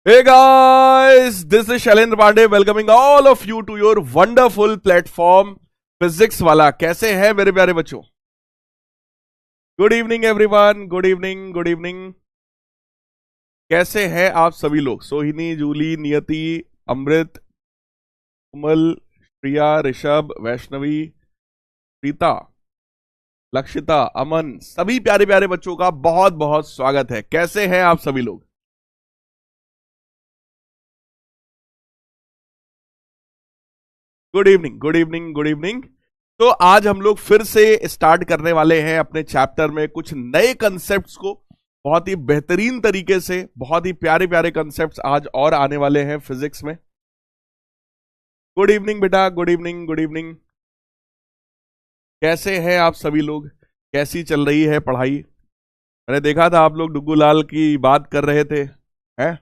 Hey guys, this is Shailendra Pandey welcoming all of you to your wonderful platform physics वाला। कैसे हैं मेरे प्यारे बच्चों? Good evening everyone, good evening, good evening. कैसे हैं आप सभी लोग? सोहिनी, जूली, नियति, अमृत, कोमल, प्रिया, ऋषभ, वैष्णवी, प्रीता, लक्षिता, अमन, सभी प्यारे प्यारे बच्चों का बहुत बहुत स्वागत है। कैसे हैं आप सभी लोग? Good evening, good evening, good evening. तो आज हम लोग फिर से स्टार्ट करने वाले हैं अपने चैप्टर में कुछ नए कंसेप्ट्स को, बहुत ही बेहतरीन तरीके से। बहुत ही प्यारे प्यारे कंसेप्ट्स आज और आने वाले हैं फिजिक्स में। गुड इवनिंग बेटा, गुड इवनिंग, गुड इवनिंग। कैसे हैं आप सभी लोग? कैसी चल रही है पढ़ाई? मैंने देखा था आप लोग डुग्गू लाल की बात कर रहे थे, हैं,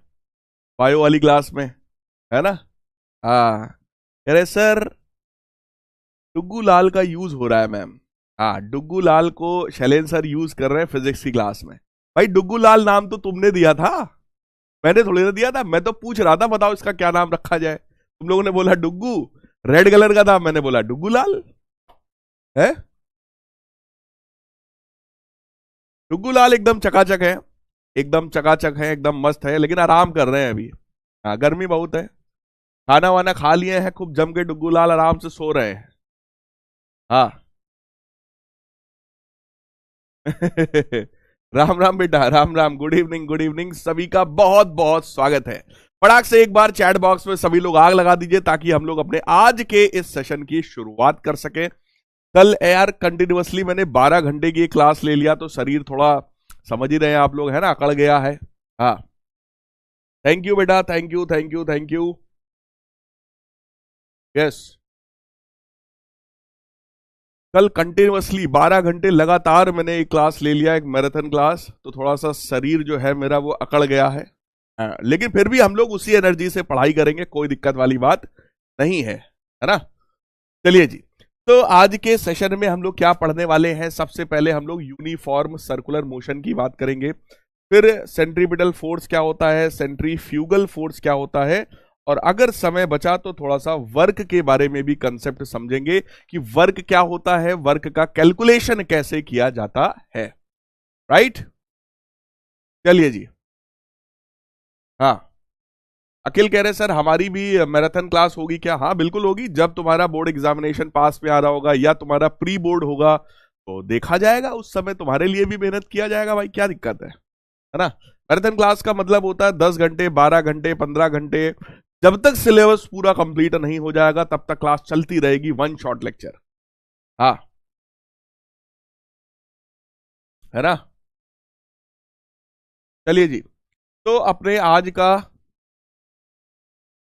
बायो वाली क्लास में, है ना? हाँ, कह रहे सर डुग्गू लाल का यूज हो रहा है मैम। हाँ, डुग्गू लाल को शैलेंद्र सर यूज कर रहे हैं फिजिक्स की क्लास में। भाई डुग्गू लाल नाम तो तुमने दिया था, मैंने थोड़ी ना दिया था। मैं तो पूछ रहा था बताओ इसका क्या नाम रखा जाए। तुम लोगों ने बोला डुग्गू, रेड कलर का था, मैंने बोला डुग्गू लाल है। डुग्गू लाल एकदम चकाचक है, एकदम चकाचक है, एकदम मस्त है, लेकिन आराम कर रहे हैं अभी। हाँ, गर्मी बहुत है। खाना वाना खा लिए हैं खूब जम के, डुग्गू लाल आराम से सो रहे हैं। हाँ राम राम बेटा, Ram Ram. Good evening, good evening. सभी का बहुत बहुत स्वागत है। फटाक से एक बार चैट बॉक्स में सभी लोग आग लगा दीजिए ताकि हम लोग अपने आज के इस सेशन की शुरुआत कर सकें। कल यार कंटिन्यूअसली मैंने 12 घंटे की क्लास ले लिया तो शरीर थोड़ा, समझ ही रहे हैं आप लोग, है ना, अकड़ गया है। हाँ, थैंक यू बेटा, thank you, thank you, thank you. Yes, कल कंटिन्यूअसली 12 घंटे लगातार मैंने एक क्लास ले लिया, एक मैराथन क्लास, तो थोड़ा सा शरीर जो है मेरा वो अकड़ गया है। लेकिन फिर भी हम लोग उसी एनर्जी से पढ़ाई करेंगे, कोई दिक्कत वाली बात नहीं है ना? चलिए जी, तो आज के सेशन में हम लोग क्या पढ़ने वाले हैं? सबसे पहले हम लोग यूनिफॉर्म सर्कुलर मोशन की बात करेंगे, फिर सेंट्रीपिटल फोर्स क्या होता है, सेंट्रीफ्यूगल फोर्स क्या होता है, और अगर समय बचा तो थोड़ा सा वर्क के बारे में भी कंसेप्ट समझेंगे कि वर्क क्या होता है, वर्क का कैलकुलेशन कैसे किया जाता है। राइट, चलिए जी। हाँ, अखिल कह रहे सर हमारी भी मैराथन क्लास होगी क्या? हाँ बिल्कुल होगी। जब तुम्हारा बोर्ड एग्जामिनेशन पास में आ रहा होगा या तुम्हारा प्री बोर्ड होगा तो देखा जाएगा, उस समय तुम्हारे लिए भी मेहनत किया जाएगा। भाई क्या दिक्कत है ना? मैराथन क्लास का मतलब होता है 10 घंटे, 12 घंटे, 15 घंटे। जब तक सिलेबस पूरा कंप्लीट नहीं हो जाएगा तब तक क्लास चलती रहेगी, वन शॉट लेक्चर। हाँ, है ना? चलिए जी, तो अपने आज का,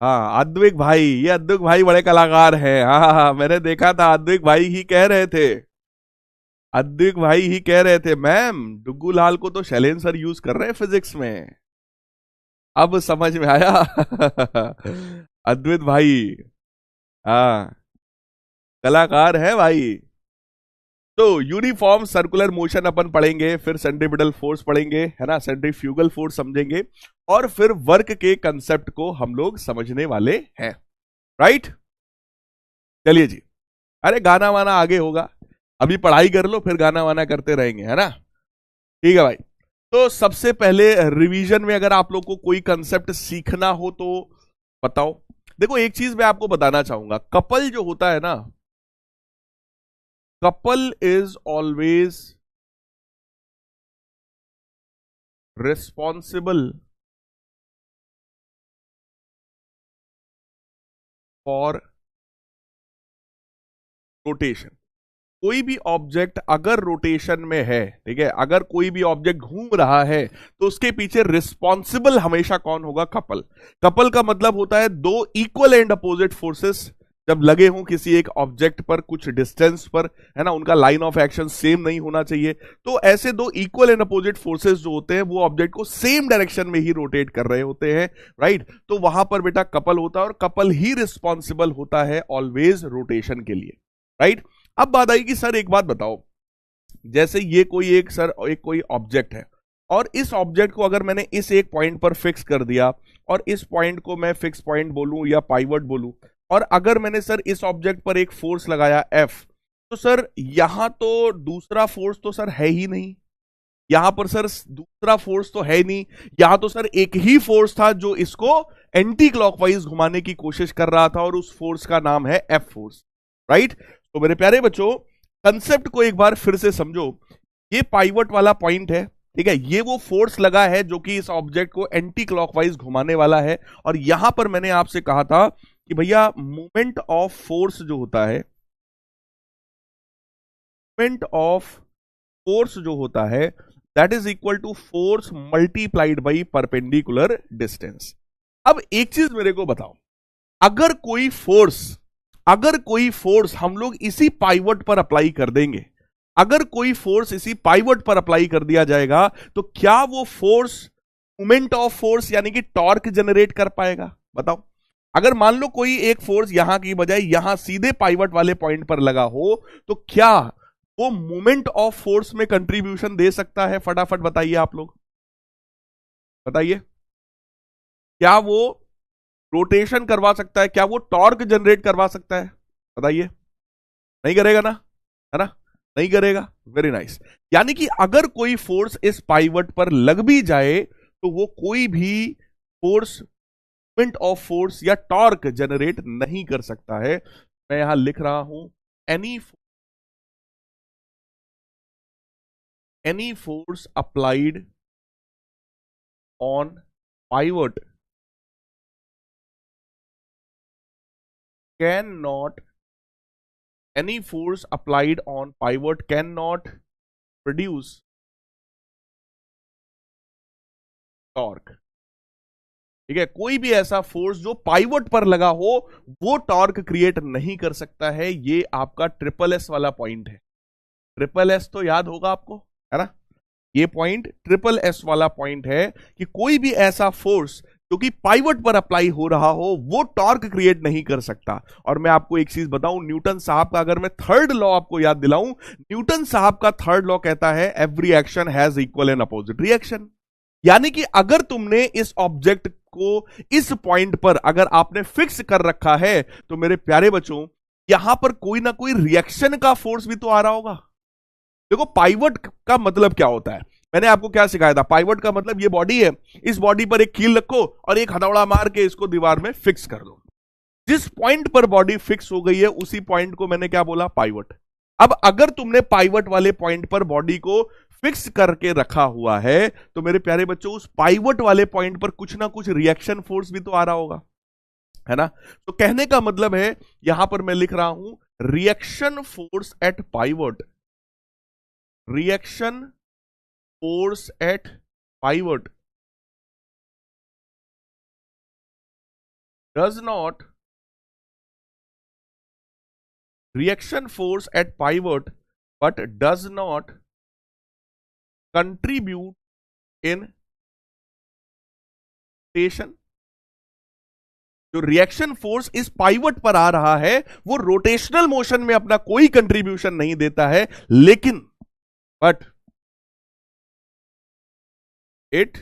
हाँ, अद्विक भाई, ये अद्विक भाई बड़े कलाकार हैं। हाँ हाँ हाँ, मैंने देखा था, अद्विक भाई ही कह रहे थे, अद्विक भाई ही कह रहे थे मैम डुग्गू लाल को तो शैलेंद्र सर यूज कर रहे हैं फिजिक्स में। अब समझ में आया अद्वित भाई, हाँ, कलाकार है भाई। तो यूनिफॉर्म सर्कुलर मोशन अपन पढ़ेंगे, फिर सेंट्रीपिटल फोर्स पढ़ेंगे, है ना, सेंट्रीफ्यूगल फोर्स समझेंगे, और फिर वर्क के कंसेप्ट को हम लोग समझने वाले हैं। राइट, चलिए जी। अरे गाना वाना आगे होगा, अभी पढ़ाई कर लो फिर गाना वाना करते रहेंगे, है ना? ठीक है भाई। तो सबसे पहले रिवीजन में अगर आप लोग को कोई कंसेप्ट सीखना हो तो बताओ। देखो एक चीज मैं आपको बताना चाहूंगा, कपल जो होता है ना, couple is always responsible for rotation. कोई भी ऑब्जेक्ट अगर रोटेशन में है, ठीक है, अगर कोई भी ऑब्जेक्ट घूम रहा है तो उसके पीछे रिस्पॉन्सिबल हमेशा कौन होगा? कपल। कपल का मतलब होता है दो इक्वल एंड अपोजिट फोर्सेस जब लगे हों किसी एक ऑब्जेक्ट पर कुछ डिस्टेंस पर, है ना, उनका लाइन ऑफ एक्शन सेम नहीं होना चाहिए, तो ऐसे दो इक्वल एंड अपोजिट फोर्सेस जो होते हैं वो ऑब्जेक्ट को सेम डायरेक्शन में ही रोटेट कर रहे होते हैं। राइट, तो वहां पर बेटा कपल होता है, और कपल ही रिस्पॉन्सिबल होता है ऑलवेज रोटेशन के लिए। राइट, अब बात आई कि सर एक बात बताओ, जैसे ये कोई एक, सर एक कोई ऑब्जेक्ट है और इस ऑब्जेक्ट को अगर मैंने इस एक पॉइंट पर फिक्स कर दिया और इस पॉइंट को मैं फिक्स पॉइंट बोलूं या पाइवट बोलूं, और अगर मैंने सर इस ऑब्जेक्ट पर एक फोर्स लगाया F, तो सर यहां तो दूसरा फोर्स तो सर है ही नहीं, यहां पर सर दूसरा फोर्स तो है नहीं, यहां तो सर एक ही फोर्स था जो इसको एंटी क्लॉकवाइज घुमाने की कोशिश कर रहा था, और उस फोर्स का नाम है F फोर्स, राइट। तो मेरे प्यारे बच्चों, कंसेप्ट को एक बार फिर से समझो। ये पाइवट वाला पॉइंट है, ठीक है, ये वो फोर्स लगा है जो कि इस ऑब्जेक्ट को एंटी क्लॉकवाइज घुमाने वाला है, और यहां पर मैंने आपसे कहा था कि भैया मोमेंट ऑफ फोर्स जो होता है, मोमेंट ऑफ फोर्स जो होता है, that is equal to force multiplied by perpendicular distance. अब एक चीज मेरे को बताओ, अगर कोई फोर्स हम लोग इसी पाइवट पर अप्लाई कर देंगे, अगर कोई फोर्स इसी पाइवट पर अप्लाई कर दिया जाएगा, तो क्या वो फोर्स मोमेंट ऑफ फोर्स यानी कि टॉर्क जनरेट कर पाएगा? बताओ। अगर मान लो कोई एक फोर्स यहां की बजाय यहां सीधे पाइवट वाले पॉइंट पर लगा हो, तो क्या वो मोमेंट ऑफ फोर्स में कंट्रीब्यूशन दे सकता है? फटाफट बताइए आप लोग, बताइए। क्या वो रोटेशन करवा सकता है? क्या वो टॉर्क जनरेट करवा सकता है? बताइए। नहीं करेगा ना, है ना, नहीं करेगा। Very nice. यानी कि अगर कोई फोर्स इस पाइवट पर लग भी जाए तो वो कोई भी फोर्स, मोमेंट ऑफ फोर्स या टॉर्क जनरेट नहीं कर सकता है। मैं यहां लिख रहा हूं, any force applied on pivot any force applied on pivot cannot produce torque। ठीक है, कोई भी ऐसा फोर्स जो पाइवट पर लगा हो वो टॉर्क क्रिएट नहीं कर सकता है। ये आपका ट्रिपल एस वाला पॉइंट है। ट्रिपल एस तो याद होगा आपको, है ना, ये पॉइंट ट्रिपल एस वाला पॉइंट है कि कोई भी ऐसा फोर्स जो कि पाइवट पर अप्लाई हो रहा हो वो टॉर्क क्रिएट नहीं कर सकता। और मैं आपको एक चीज बताऊं, न्यूटन साहब का अगर मैं थर्ड लॉ आपको याद दिलाऊं, न्यूटन साहब का थर्ड लॉ कहता है every action has equal and opposite reaction. यानी कि अगर तुमने इस ऑब्जेक्ट को इस पॉइंट पर अगर आपने फिक्स कर रखा है, तो मेरे प्यारे बच्चों यहां पर कोई ना कोई रिएक्शन का फोर्स भी तो आ रहा होगा। देखो पाइवट का मतलब क्या होता है, मैंने आपको क्या सिखाया था? पाइवट का मतलब ये बॉडी है, इस बॉडी पर एक कील रखो और एक हथौड़ा मार के इसको दीवार में फिक्स कर दो। जिस पॉइंट पर बॉडी फिक्स हो गई है उसी पॉइंट को मैंने क्या बोला? पाइवट। अब अगर तुमने पाइवट वाले पॉइंट पर बॉडी को फिक्स करके रखा हुआ है, तो मेरे प्यारे बच्चों उस पाइवट वाले पॉइंट पर कुछ ना कुछ रिएक्शन फोर्स भी तो आ रहा होगा, है ना। तो कहने का मतलब है, यहां पर मैं लिख रहा हूं reaction force at pivot, reaction force at pivot does not, reaction force at pivot but does not contribute in rotation। जो रिएक्शन फोर्स इस पाइवट पर आ रहा है वो रोटेशनल मोशन में अपना कोई कंट्रीब्यूशन नहीं देता है, लेकिन but it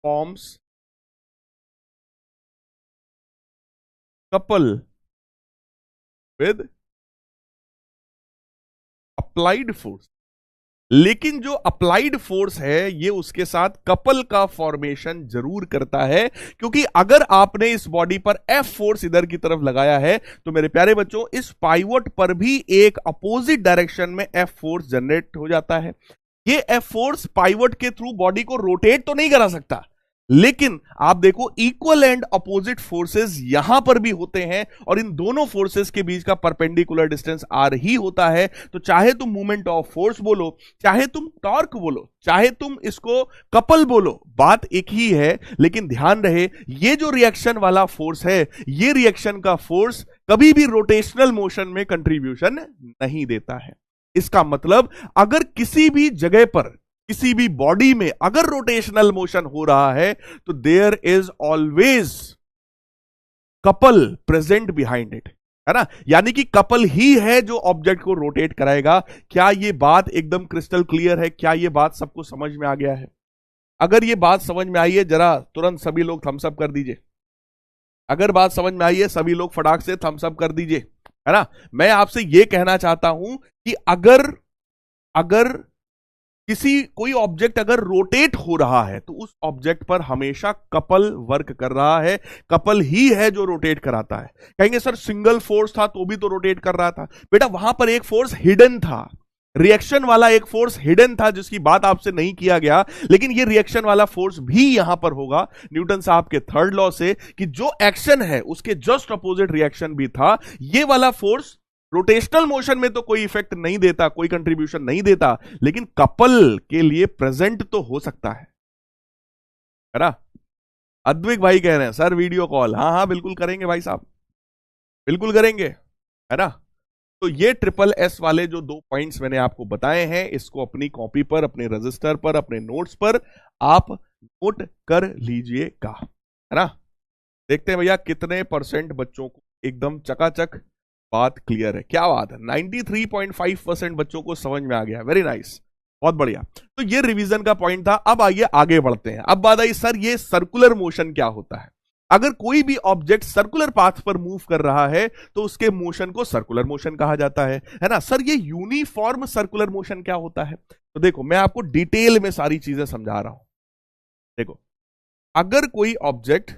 forms couple with applied force। लेकिन जो अप्लाइड फोर्स है ये उसके साथ कपल का फॉर्मेशन जरूर करता है, क्योंकि अगर आपने इस बॉडी पर एफ फोर्स इधर की तरफ लगाया है तो मेरे प्यारे बच्चों इस पाइवट पर भी एक अपोजिट डायरेक्शन में एफ फोर्स जनरेट हो जाता है। ये एफ फोर्स पाइवट के थ्रू बॉडी को रोटेट तो नहीं करा सकता, लेकिन आप देखो इक्वल एंड अपोजिट फोर्सेस यहां पर भी होते हैं, और इन दोनों फोर्सेस के बीच का परपेंडिकुलर डिस्टेंस आर ही होता है। तो चाहे तुम मूवमेंट ऑफ फोर्स बोलो, चाहे तुम टॉर्क बोलो, चाहे तुम इसको कपल बोलो, बात एक ही है। लेकिन ध्यान रहे ये जो रिएक्शन वाला फोर्स है, ये रिएक्शन का फोर्स कभी भी रोटेशनल मोशन में कंट्रीब्यूशन नहीं देता है। इसका मतलब अगर किसी भी जगह पर, किसी भी बॉडी में अगर रोटेशनल मोशन हो रहा है तो there is always couple present behind it. है ना, यानी कि कपल ही है जो ऑब्जेक्ट को रोटेट कराएगा। क्या ये बात एकदम क्रिस्टल क्लियर है? क्या ये बात सबको समझ में आ गया है? अगर ये बात समझ में आई है जरा तुरंत सभी लोग थम्स अप कर दीजिए। अगर बात समझ में आई है सभी लोग फटाक से थम्स अप कर दीजिए, है ना। मैं आपसे ये कहना चाहता हूं कि अगर अगर कोई ऑब्जेक्ट अगर रोटेट हो रहा है तो उस ऑब्जेक्ट पर हमेशा कपल वर्क कर रहा है, कपल ही है जो रोटेट कराता है। कहेंगे सर सिंगल फोर्स था तो भी तो रोटेट कर रहा था। बेटा वहां पर एक फोर्स हिडन था, रिएक्शन वाला एक फोर्स हिडन था जिसकी बात आपसे नहीं किया गया, लेकिन ये रिएक्शन वाला फोर्स भी यहां पर होगा न्यूटन साहब के थर्ड लॉ से कि जो एक्शन है उसके जस्ट अपोजिट रिएक्शन भी था। ये वाला फोर्स रोटेशनल मोशन में तो कोई इफेक्ट नहीं देता, कोई कंट्रीब्यूशन नहीं देता, लेकिन कपल के लिए प्रेजेंट तो हो सकता है ना। अद्विक भाई कह रहे हैं सर वीडियो कॉल, हाँ हाँ बिल्कुल करेंगे भाई साहब, बिल्कुल करेंगे, है ना। तो ये ट्रिपल एस वाले जो 2 पॉइंट्स मैंने आपको बताए हैं, इसको अपनी कॉपी पर, अपने रजिस्टर पर, अपने नोट्स पर आप नोट कर लीजिएगा, है ना। देखते हैं भैया कितने % बच्चों को एकदम चकाचक बात क्लियर है। क्या बात है, 93.5% बच्चों को समझ में आ गया। वेरी नाइस, बहुत बढ़िया। तो ये रिवीजन का पॉइंट था। अब आइए आगे बढ़ते हैं। अब बात आई सर ये सर्कुलर मोशन क्या होता है। अगर कोई भी ऑब्जेक्ट सर्कुलर पाथ पर मूव कर रहा है तो उसके मोशन को सर्कुलर मोशन कहा जाता है ना। सर ये यूनिफॉर्म सर्कुलर मोशन क्या होता है? तो देखो मैं आपको डिटेल में सारी चीजें समझा रहा हूं। देखो अगर कोई ऑब्जेक्ट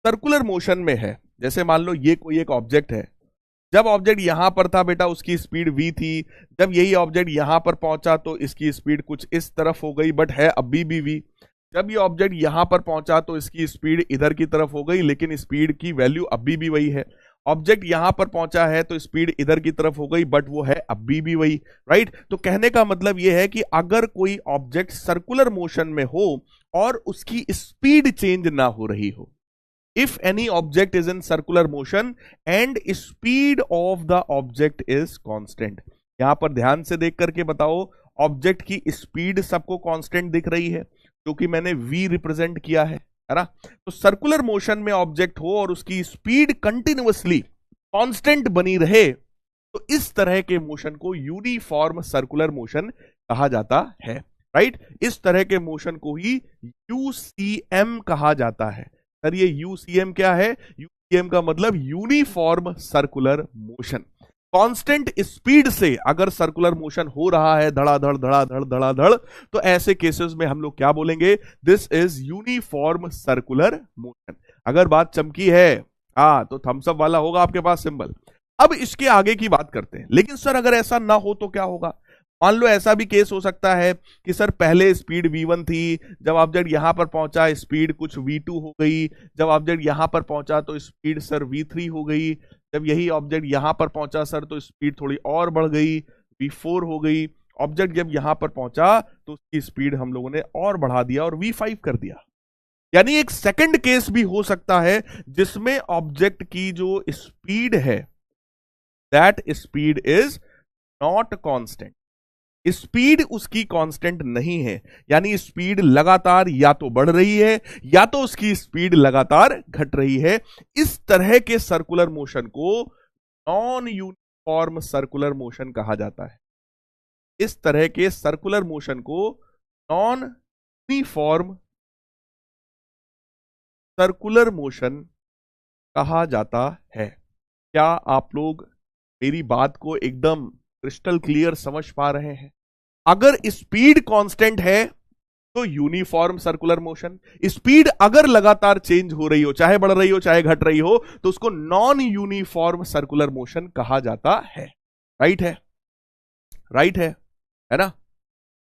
सर्कुलर मोशन में है, जैसे मान लो ये कोई एक ऑब्जेक्ट है, जब ऑब्जेक्ट यहां पर था बेटा उसकी स्पीड v थी, जब यही ऑब्जेक्ट यहां पर पहुंचा तो इसकी स्पीड कुछ इस तरफ हो गई बट है अभी भी v। जब ये ऑब्जेक्ट यहां पर पहुंचा तो इसकी स्पीड इधर की तरफ हो गई लेकिन स्पीड की वैल्यू अभी भी वही है। ऑब्जेक्ट यहां पर पहुंचा है तो स्पीड इधर की तरफ हो गई बट वो है अभी भी वही, राइट। तो कहने का मतलब ये है कि अगर कोई ऑब्जेक्ट सर्कुलर मोशन में हो और उसकी स्पीड चेंज ना हो रही हो, if any object is in circular motion and speed of the object is constant। यहां पर ध्यान से देख करके बताओ, ऑब्जेक्ट की स्पीड सबको कांस्टेंट दिख रही है जो कि मैंने v रिप्रेजेंट किया है ना। तो सर्कुलर मोशन में ऑब्जेक्ट हो और उसकी स्पीड कंटिन्यूअसली कांस्टेंट बनी रहे तो इस तरह के मोशन को यूनिफॉर्म सर्कुलर मोशन कहा जाता है, राइट। इस तरह के मोशन को ही यूसीएम कहा जाता है। सर ये यूसीएम क्या है? यूसीएम का मतलब uniform circular motion. Constant speed से अगर सर्कुलर मोशन हो रहा है धड़ाधड़ धड़ाधड़ धड़ाधड़, तो ऐसे केसेस में हम लोग क्या बोलेंगे? This is uniform circular motion. अगर बात चमकी है तो थम्स अप वाला होगा आपके पास सिंबल। अब इसके आगे की बात करते हैं। लेकिन सर अगर ऐसा ना हो तो क्या होगा? मान लो ऐसा भी केस हो सकता है कि सर पहले स्पीड v1 थी, जब ऑब्जेक्ट यहां पर पहुंचा स्पीड कुछ v2 हो गई, जब ऑब्जेक्ट यहां पर पहुंचा तो स्पीड सर v3 हो गई, जब यही ऑब्जेक्ट यहां पर पहुंचा सर तो स्पीड थोड़ी और बढ़ गई, v4 हो गई। ऑब्जेक्ट जब यहां पर पहुंचा तो उसकी स्पीड हम लोगों ने और बढ़ा दिया और v5 कर दिया। यानी एक सेकंड केस भी हो सकता है जिसमें ऑब्जेक्ट की जो स्पीड है that speed is not constant, speed उसकी कांस्टेंट नहीं है, यानी स्पीड लगातार या तो बढ़ रही है या तो उसकी स्पीड लगातार घट रही है। इस तरह के सर्कुलर मोशन को नॉन यूनिफॉर्म सर्कुलर मोशन कहा जाता है। इस तरह के सर्कुलर मोशन को नॉन यूनिफॉर्म सर्कुलर मोशन कहा जाता है। क्या आप लोग मेरी बात को एकदम क्रिस्टल क्लियर समझ पा रहे हैं? अगर स्पीड कांस्टेंट है तो यूनिफॉर्म सर्कुलर मोशन, स्पीड अगर लगातार चेंज हो रही हो, चाहे बढ़ रही हो चाहे घट रही हो, तो उसको नॉन यूनिफॉर्म सर्कुलर मोशन कहा जाता है। राइट है, राइट है ना?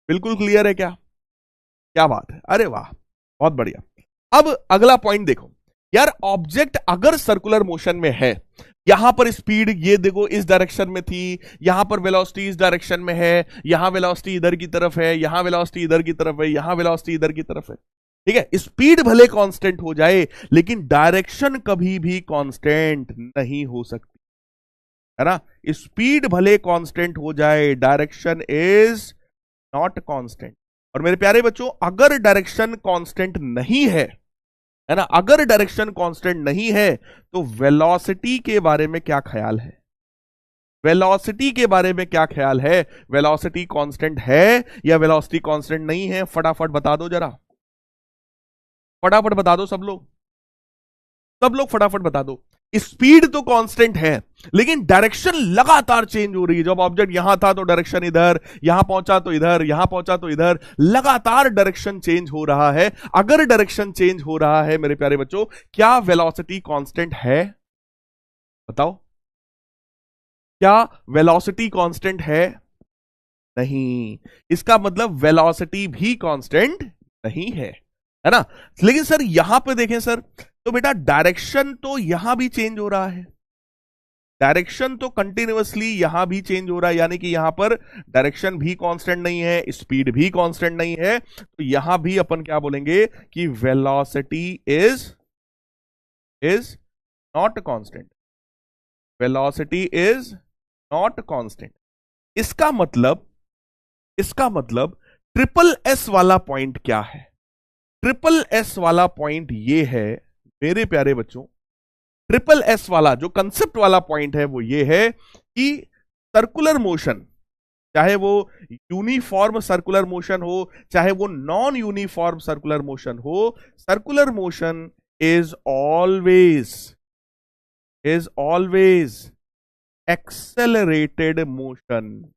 बिल्कुल क्लियर है क्या? क्या बात है, अरे वाह बहुत बढ़िया। अब अगला पॉइंट देखो यार, ऑब्जेक्ट अगर सर्कुलर मोशन में है, यहां पर स्पीड ये देखो इस डायरेक्शन में थी, यहां पर वेलोसिटी इस डायरेक्शन में है, यहां वेलोसिटी इधर की तरफ है, यहां वेलोसिटी इधर की तरफ है, यहां वेलोसिटी इधर की तरफ है, ठीक है। स्पीड भले कांस्टेंट हो जाए लेकिन डायरेक्शन कभी भी कांस्टेंट नहीं हो सकती, है ना। स्पीड भले कांस्टेंट हो जाए, डायरेक्शन इज नॉट कांस्टेंट। और मेरे प्यारे बच्चों, अगर डायरेक्शन कांस्टेंट नहीं है है ना। अगर डायरेक्शन कांस्टेंट नहीं है तो वेलोसिटी के बारे में क्या ख्याल है? वेलोसिटी के बारे में क्या ख्याल है? वेलोसिटी कांस्टेंट है या वेलोसिटी कांस्टेंट नहीं है? फटाफट बता दो जरा, फटाफट बता दो सब लोग फटाफट बता दो। स्पीड तो कांस्टेंट है लेकिन डायरेक्शन लगातार चेंज हो रही है। जब ऑब्जेक्ट यहां था तो डायरेक्शन इधर, यहां पहुंचा तो इधर, यहां पहुंचा तो इधर, लगातार डायरेक्शन चेंज हो रहा है। अगर डायरेक्शन चेंज हो रहा है मेरे प्यारे बच्चों, क्या वेलोसिटी कांस्टेंट है? बताओ, क्या वेलोसिटी कांस्टेंट है? नहीं। इसका मतलब वेलोसिटी भी कांस्टेंट नहीं है ना। लेकिन सर यहां पे देखें सर, तो बेटा डायरेक्शन तो यहां भी चेंज हो रहा है, डायरेक्शन तो कंटिन्यूअसली यहां भी चेंज हो रहा है, यानी कि यहां पर डायरेक्शन भी कांस्टेंट नहीं है, स्पीड भी कांस्टेंट नहीं है। तो यहां भी अपन क्या बोलेंगे कि velocity is not constant, velocity is not constant. इसका मतलब ट्रिपल एस वाला पॉइंट क्या है? ट्रिपल एस वाला पॉइंट ये है मेरे प्यारे बच्चों, ट्रिपल एस वाला जो कंसेप्ट वाला पॉइंट है वो ये है कि सर्कुलर मोशन, चाहे वो यूनिफॉर्म सर्कुलर मोशन हो चाहे वो नॉन यूनिफॉर्म सर्कुलर मोशन हो, circular motion is always accelerated motion.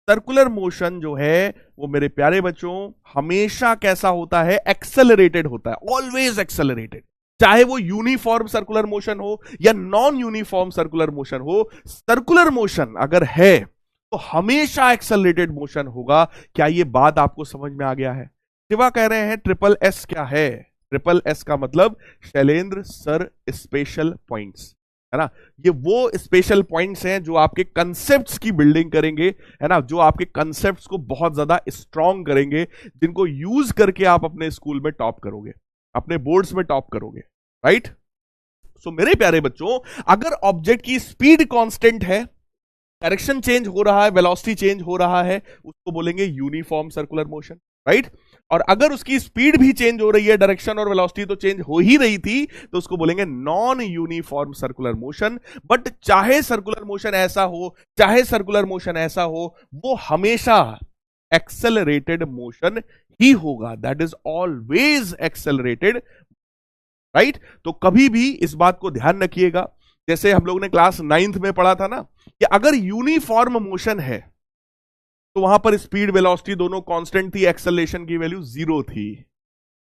Circular motion जो है वो मेरे प्यारे बच्चों हमेशा कैसा होता है? एक्सेलरेटेड होता है, ऑलवेज एक्सेलरेटेड। चाहे वो यूनिफॉर्म सर्कुलर मोशन हो या नॉन यूनिफॉर्म सर्कुलर मोशन हो, सर्कुलर मोशन अगर है तो हमेशा एक्सेलरेटेड मोशन होगा। क्या ये बात आपको समझ में आ गया है? शिवा कह रहे हैं ट्रिपल एस क्या है? ट्रिपल एस का मतलब शैलेंद्र सर स्पेशल पॉइंट्स, है ना। ये वो स्पेशल पॉइंट्स हैं जो आपके कंसेप्ट्स की बिल्डिंग करेंगे, है ना, जो आपके कंसेप्ट्स को बहुत ज्यादा स्ट्रांग करेंगे, जिनको यूज करके आप अपने स्कूल में टॉप करोगे, अपने बोर्ड्स में टॉप करोगे, राइट। सो मेरे प्यारे बच्चों, अगर ऑब्जेक्ट की स्पीड कांस्टेंट है, डायरेक्शन चेंज हो रहा है, वेलोसिटी चेंज हो रहा है, उसको बोलेंगे यूनिफॉर्म सर्कुलर मोशन, राइट। और अगर उसकी स्पीड भी चेंज हो रही है, डायरेक्शन और वेलोसिटी तो चेंज हो ही रही थी, तो उसको बोलेंगे non uniform circular motion. But चाहे सर्कुलर मोशन ऐसा हो चाहे सर्कुलर मोशन ऐसा हो, वो हमेशा एक्सेलरेटेड मोशन ही होगा, that is always accelerated, right. तो कभी भी इस बात को ध्यान रखिएगा, जैसे हम लोग ने क्लास 9th में पढ़ा था ना, कि अगर यूनिफॉर्म मोशन है तो वहां पर स्पीड वेलोसिटी दोनों कांस्टेंट थी, एक्सेलरेशन की वैल्यू 0 थी।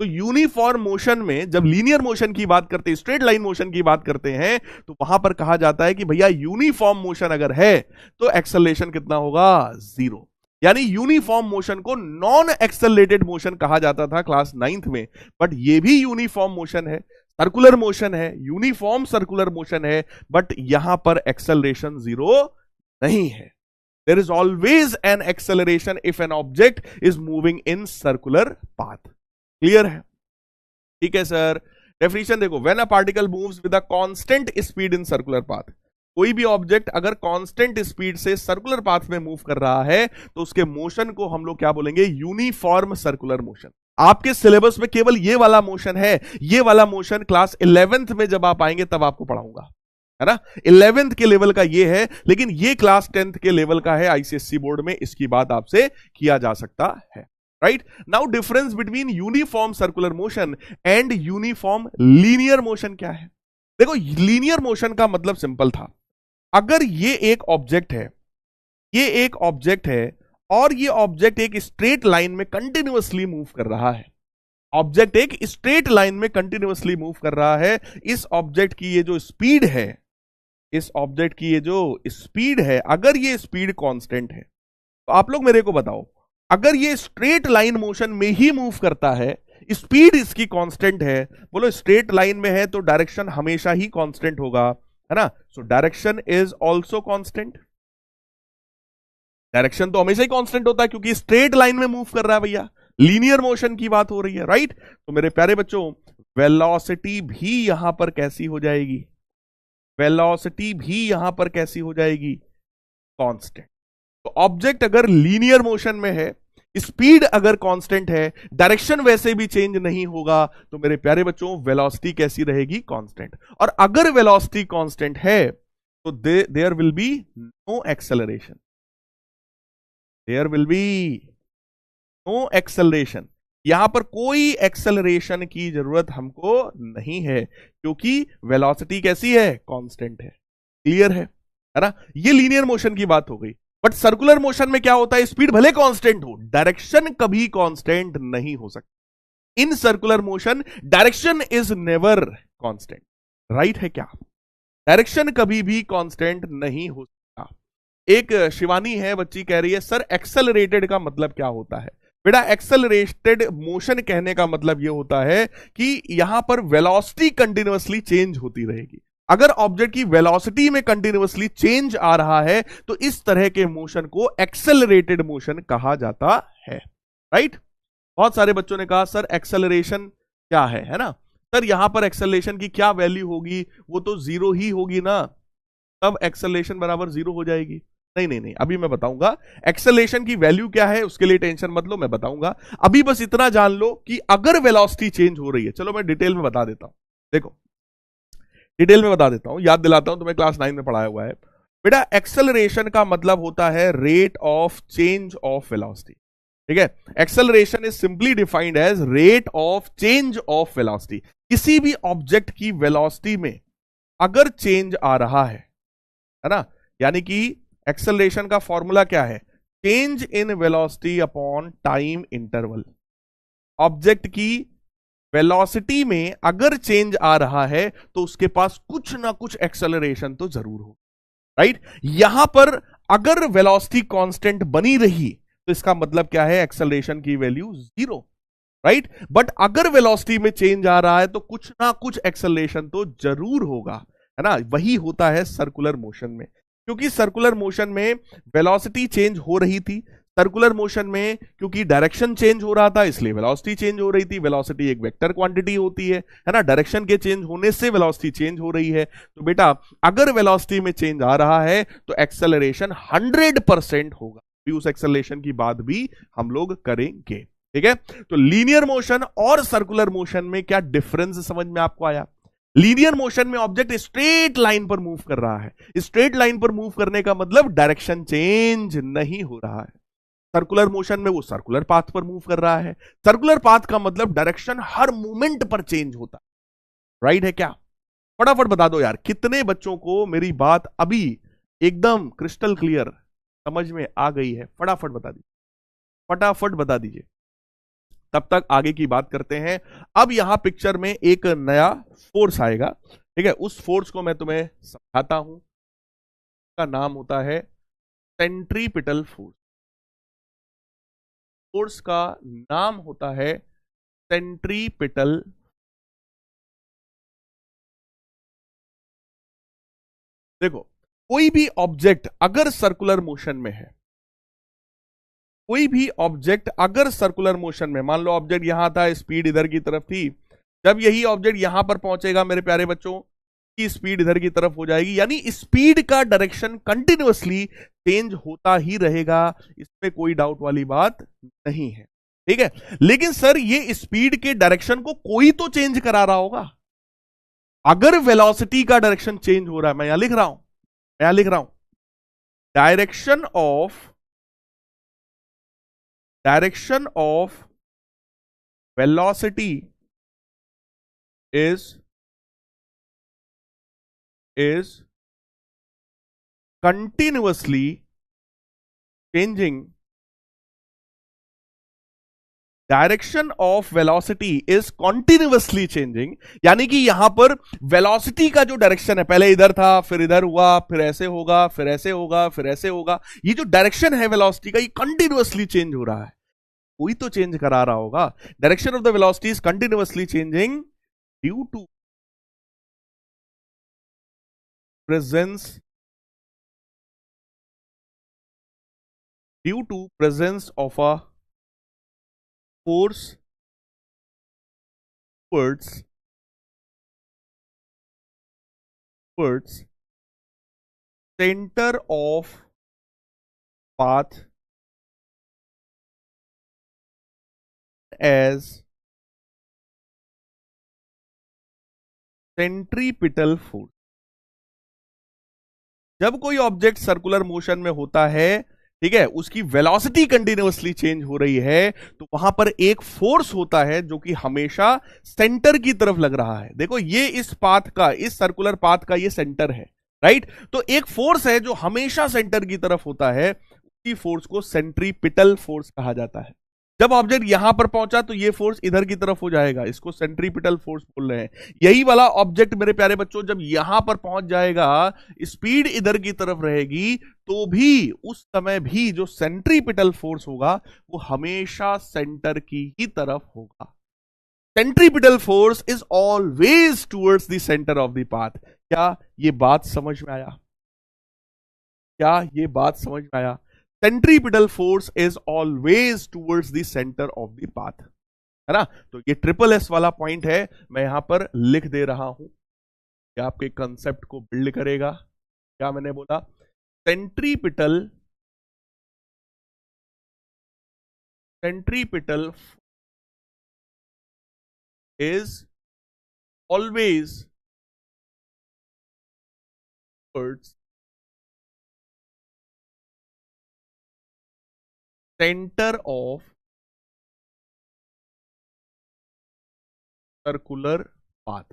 तो यूनिफॉर्म मोशन में जब लीनियर मोशन की बात करते हैं, स्ट्रेट लाइन मोशन की बात करते हैं, तो वहां पर कहा जाता है कि भैया यूनिफॉर्म मोशन अगर है तो एक्सेलरेशन कितना होगा? 0। यानी यूनिफॉर्म मोशन को नॉन एक्सेलरेटेड मोशन कहा जाता था क्लास 9th में। बट ये भी यूनिफॉर्म मोशन है, सर्कुलर मोशन है, यूनिफॉर्म सर्कुलर मोशन है, बट यहां पर एक्सेलरेशन 0 नहीं है। There is always an acceleration if an object is moving in circular path. Clear है? ठीक है सर। डेफिनेशन देखो, when a particle moves with a constant speed in circular path, कोई भी ऑब्जेक्ट अगर कांस्टेंट स्पीड से सर्कुलर पाथ में move कर रहा है तो उसके मोशन को हम लोग क्या बोलेंगे? Uniform circular motion. आपके सिलेबस में केवल ये वाला मोशन है, ये वाला मोशन क्लास 11th में जब आप आएंगे तब आपको पढ़ाऊंगा, है ना। 11th के लेवल का ये है, लेकिन ये क्लास 10th के लेवल का है आईसीएससी बोर्ड में, इसकी बात आपसे किया जा सकता है, right. Now difference between uniform circular motion and uniform linear motion क्या है? देखो, लीनियर मोशन का मतलब सिंपल था, अगर ये एक ऑब्जेक्ट है, ये एक ऑब्जेक्ट है और ये ऑब्जेक्ट एक स्ट्रेट लाइन में कंटिन्यूअसली मूव कर रहा है, ऑब्जेक्ट एक स्ट्रेट लाइन में कंटिन्यूअसली मूव कर रहा है, इस ऑब्जेक्ट की ये जो स्पीड है, इस ऑब्जेक्ट की ये जो स्पीड है, अगर ये स्पीड कांस्टेंट है, तो आप लोग मेरे को बताओ, अगर ये स्ट्रेट लाइन मोशन में ही मूव करता है, स्पीड इसकी कांस्टेंट है, बोलो स्ट्रेट लाइन में है तो डायरेक्शन हमेशा ही कांस्टेंट होगा, है ना। So direction is also constant, direction तो हमेशा ही कांस्टेंट होता है क्योंकि स्ट्रेट लाइन में मूव कर रहा है भैया, लीनियर मोशन की बात हो रही है, राइट। तो मेरे प्यारे बच्चों, वेलोसिटी भी यहां पर कैसी हो जाएगी? वेलोसिटी भी यहां पर कैसी हो जाएगी? कांस्टेंट। तो ऑब्जेक्ट अगर लीनियर मोशन में है, स्पीड अगर कांस्टेंट है, डायरेक्शन वैसे भी चेंज नहीं होगा, तो मेरे प्यारे बच्चों वेलोसिटी कैसी रहेगी? कांस्टेंट। और अगर वेलोसिटी कांस्टेंट है तो there will be no acceleration, there will be no acceleration. यहां पर कोई एक्सेलरेशन की जरूरत हमको नहीं है, क्योंकि वेलोसिटी कैसी है? कांस्टेंट है। क्लियर है ना? ये लीनियर मोशन की बात हो गई। बट सर्कुलर मोशन में क्या होता है? स्पीड भले कांस्टेंट हो, डायरेक्शन कभी कांस्टेंट नहीं हो सकती। In circular motion direction is never constant. Right है क्या? डायरेक्शन कभी भी कांस्टेंट नहीं हो सकता। एक शिवानी है, बच्ची कह रही है सर एक्सेलरेटेड का मतलब क्या होता है? बेटा एक्सेलरेटेड मोशन कहने का मतलब यह होता है कि यहां पर वेलोसिटी कंटिन्यूअसली चेंज होती रहेगी। अगर ऑब्जेक्ट की वेलोसिटी में कंटिन्यूअसली चेंज आ रहा है तो इस तरह के मोशन को एक्सेलरेटेड मोशन कहा जाता है। राइट? बहुत सारे बच्चों ने कहा सर एक्सेलरेशन क्या है ना? सर यहां पर एक्सेलरेशन की क्या वैल्यू होगी? वो तो जीरो ही होगी ना, तब एक्सेलरेशन बराबर जीरो हो जाएगी। नहीं नहीं नहीं, अभी मैं बताऊंगा एक्सेलरेशन की वैल्यू क्या है, उसके लिए टेंशन मत लो, मैं बताऊंगा। अभी बस इतना जान लो कि अगर वेलोसिटी चेंज हो रही है, चलो मैं डिटेल में बता देता हूं। देखो डिटेल में बता देता हूं, याद दिलाता हूं, तुम्हें क्लास 9 में पढ़ाया हुआ है। बेटा एक्सेलरेशन का मतलब होता है rate of change of velocity. ठीक है? Acceleration is simply defined as rate of change of velocity. किसी भी ऑब्जेक्ट की वेलोसिटी में अगर चेंज आ रहा है ना, यानी कि एक्सेलरेशन का फॉर्मूला क्या है? Change in velocity upon time interval. Object की वेलोसिटी में अगर चेंज आ रहा है तो उसके पास कुछ ना कुछ एक्सेलरेशन तो जरूर हो। राइट? यहां पर अगर वेलोसिटी कांस्टेंट बनी रही तो इसका मतलब क्या है? एक्सेलरेशन की वैल्यू जीरो। राइट? बट अगर वेलोसिटी में चेंज आ रहा है तो कुछ ना कुछ एक्सेलरेशन तो जरूर होगा, है ना? वही होता है सर्कुलर मोशन में। क्योंकि सर्कुलर मोशन में वेलोसिटी चेंज हो रही थी, सर्कुलर मोशन में क्योंकि डायरेक्शन चेंज हो रहा था इसलिए वेलोसिटी चेंज हो रही थी। वेलोसिटी एक वेक्टर क्वांटिटी होती है ना? डायरेक्शन के चेंज होने से वेलोसिटी चेंज हो रही है। तो बेटा अगर वेलोसिटी में चेंज आ रहा है तो एक्सेलरेशन 100% होगा। उस एक्सेलरेशन की बात भी हम लोग करेंगे। ठीक है? तो लीनियर मोशन और सर्कुलर मोशन में क्या डिफरेंस समझ में आपको आया? लीनियर मोशन में ऑब्जेक्ट स्ट्रेट लाइन पर मूव कर रहा है। स्ट्रेट लाइन पर मूव करने का मतलब डायरेक्शन चेंज नहीं हो रहा है। सर्कुलर मोशन में वो सर्कुलर पाथ पर मूव कर रहा है। सर्कुलर पाथ का मतलब डायरेक्शन हर मोमेंट पर चेंज होता है। राइट है क्या? फटाफट बता दो यार, कितने बच्चों को मेरी बात अभी एकदम क्रिस्टल क्लियर समझ में आ गई है? फटाफट बता दीजिए, फटाफट बता दीजिए। तब तक आगे की बात करते हैं। अब यहां पिक्चर में एक नया फोर्स आएगा। ठीक है? उस फोर्स को मैं तुम्हें समझाता हूं। का नाम होता है सेंट्रीपिटल फोर्स। फोर्स का नाम होता है सेंट्रीपिटल। देखो कोई भी ऑब्जेक्ट अगर सर्कुलर मोशन में है, कोई भी ऑब्जेक्ट अगर सर्कुलर मोशन में, मान लो ऑब्जेक्ट यहां था, स्पीड इधर की तरफ थी, जब यही ऑब्जेक्ट यहां पर पहुंचेगा मेरे प्यारे बच्चों, की स्पीड इधर की तरफ हो जाएगी। यानी स्पीड का डायरेक्शन कंटिन्यूअसली चेंज होता ही रहेगा, इसमें कोई डाउट वाली बात नहीं है। ठीक है? लेकिन सर ये स्पीड के डायरेक्शन को कोई तो चेंज करा रहा होगा। अगर वेलोसिटी का डायरेक्शन चेंज हो रहा है, मैं यहां लिख रहा हूं, मैं यहां लिख रहा हूं direction of velocity is continuously changing, direction of velocity is continuously changing. यानी कि यहां पर वेलोसिटी का जो डायरेक्शन है, पहले इधर था, फिर इधर हुआ, फिर ऐसे होगा, फिर ऐसे होगा, फिर ऐसे होगा, ये जो डायरेक्शन है वेलोसिटी का, ये कंटिन्यूअसली चेंज हो रहा है। कोई तो चेंज करा रहा होगा। Direction of the velocity is continuously changing due to presence of a force towards center of path as centripetal force. जब कोई ऑब्जेक्ट सर्कुलर मोशन में होता है, ठीक है, उसकी वेलोसिटी कंटिन्यूअसली चेंज हो रही है, तो वहां पर एक फोर्स होता है जो कि हमेशा सेंटर की तरफ लग रहा है। देखो ये इस पाथ का, इस सर्कुलर पाथ का ये सेंटर है, राइट। तो एक फोर्स है जो हमेशा सेंटर की तरफ होता है, उसी फोर्स को सेंट्रीपिटल फोर्स कहा जाता है। जब ऑब्जेक्ट यहां पर पहुंचा तो ये फोर्स इधर की तरफ हो जाएगा, इसको सेंट्रीपिटल फोर्स बोल रहे हैं। यही वाला ऑब्जेक्ट मेरे प्यारे बच्चों जब यहां पर पहुंच जाएगा, स्पीड इधर की तरफ रहेगी, तो भी उस समय भी जो सेंट्रीपिटल फोर्स होगा वो हमेशा सेंटर की ही तरफ होगा। Centripetal force is always towards the centre of the path. क्या ये बात समझ में आया? क्या ये बात समझ में आया? Centripetal force is always towards the centre of the path, है ना। तो ये ट्रिपल एस वाला पॉइंट है, मैं यहां पर लिख दे रहा हूं, क्या आपके कंसेप्ट को बिल्ड करेगा। क्या मैंने बोला? Centripetal is always towards center of circular path.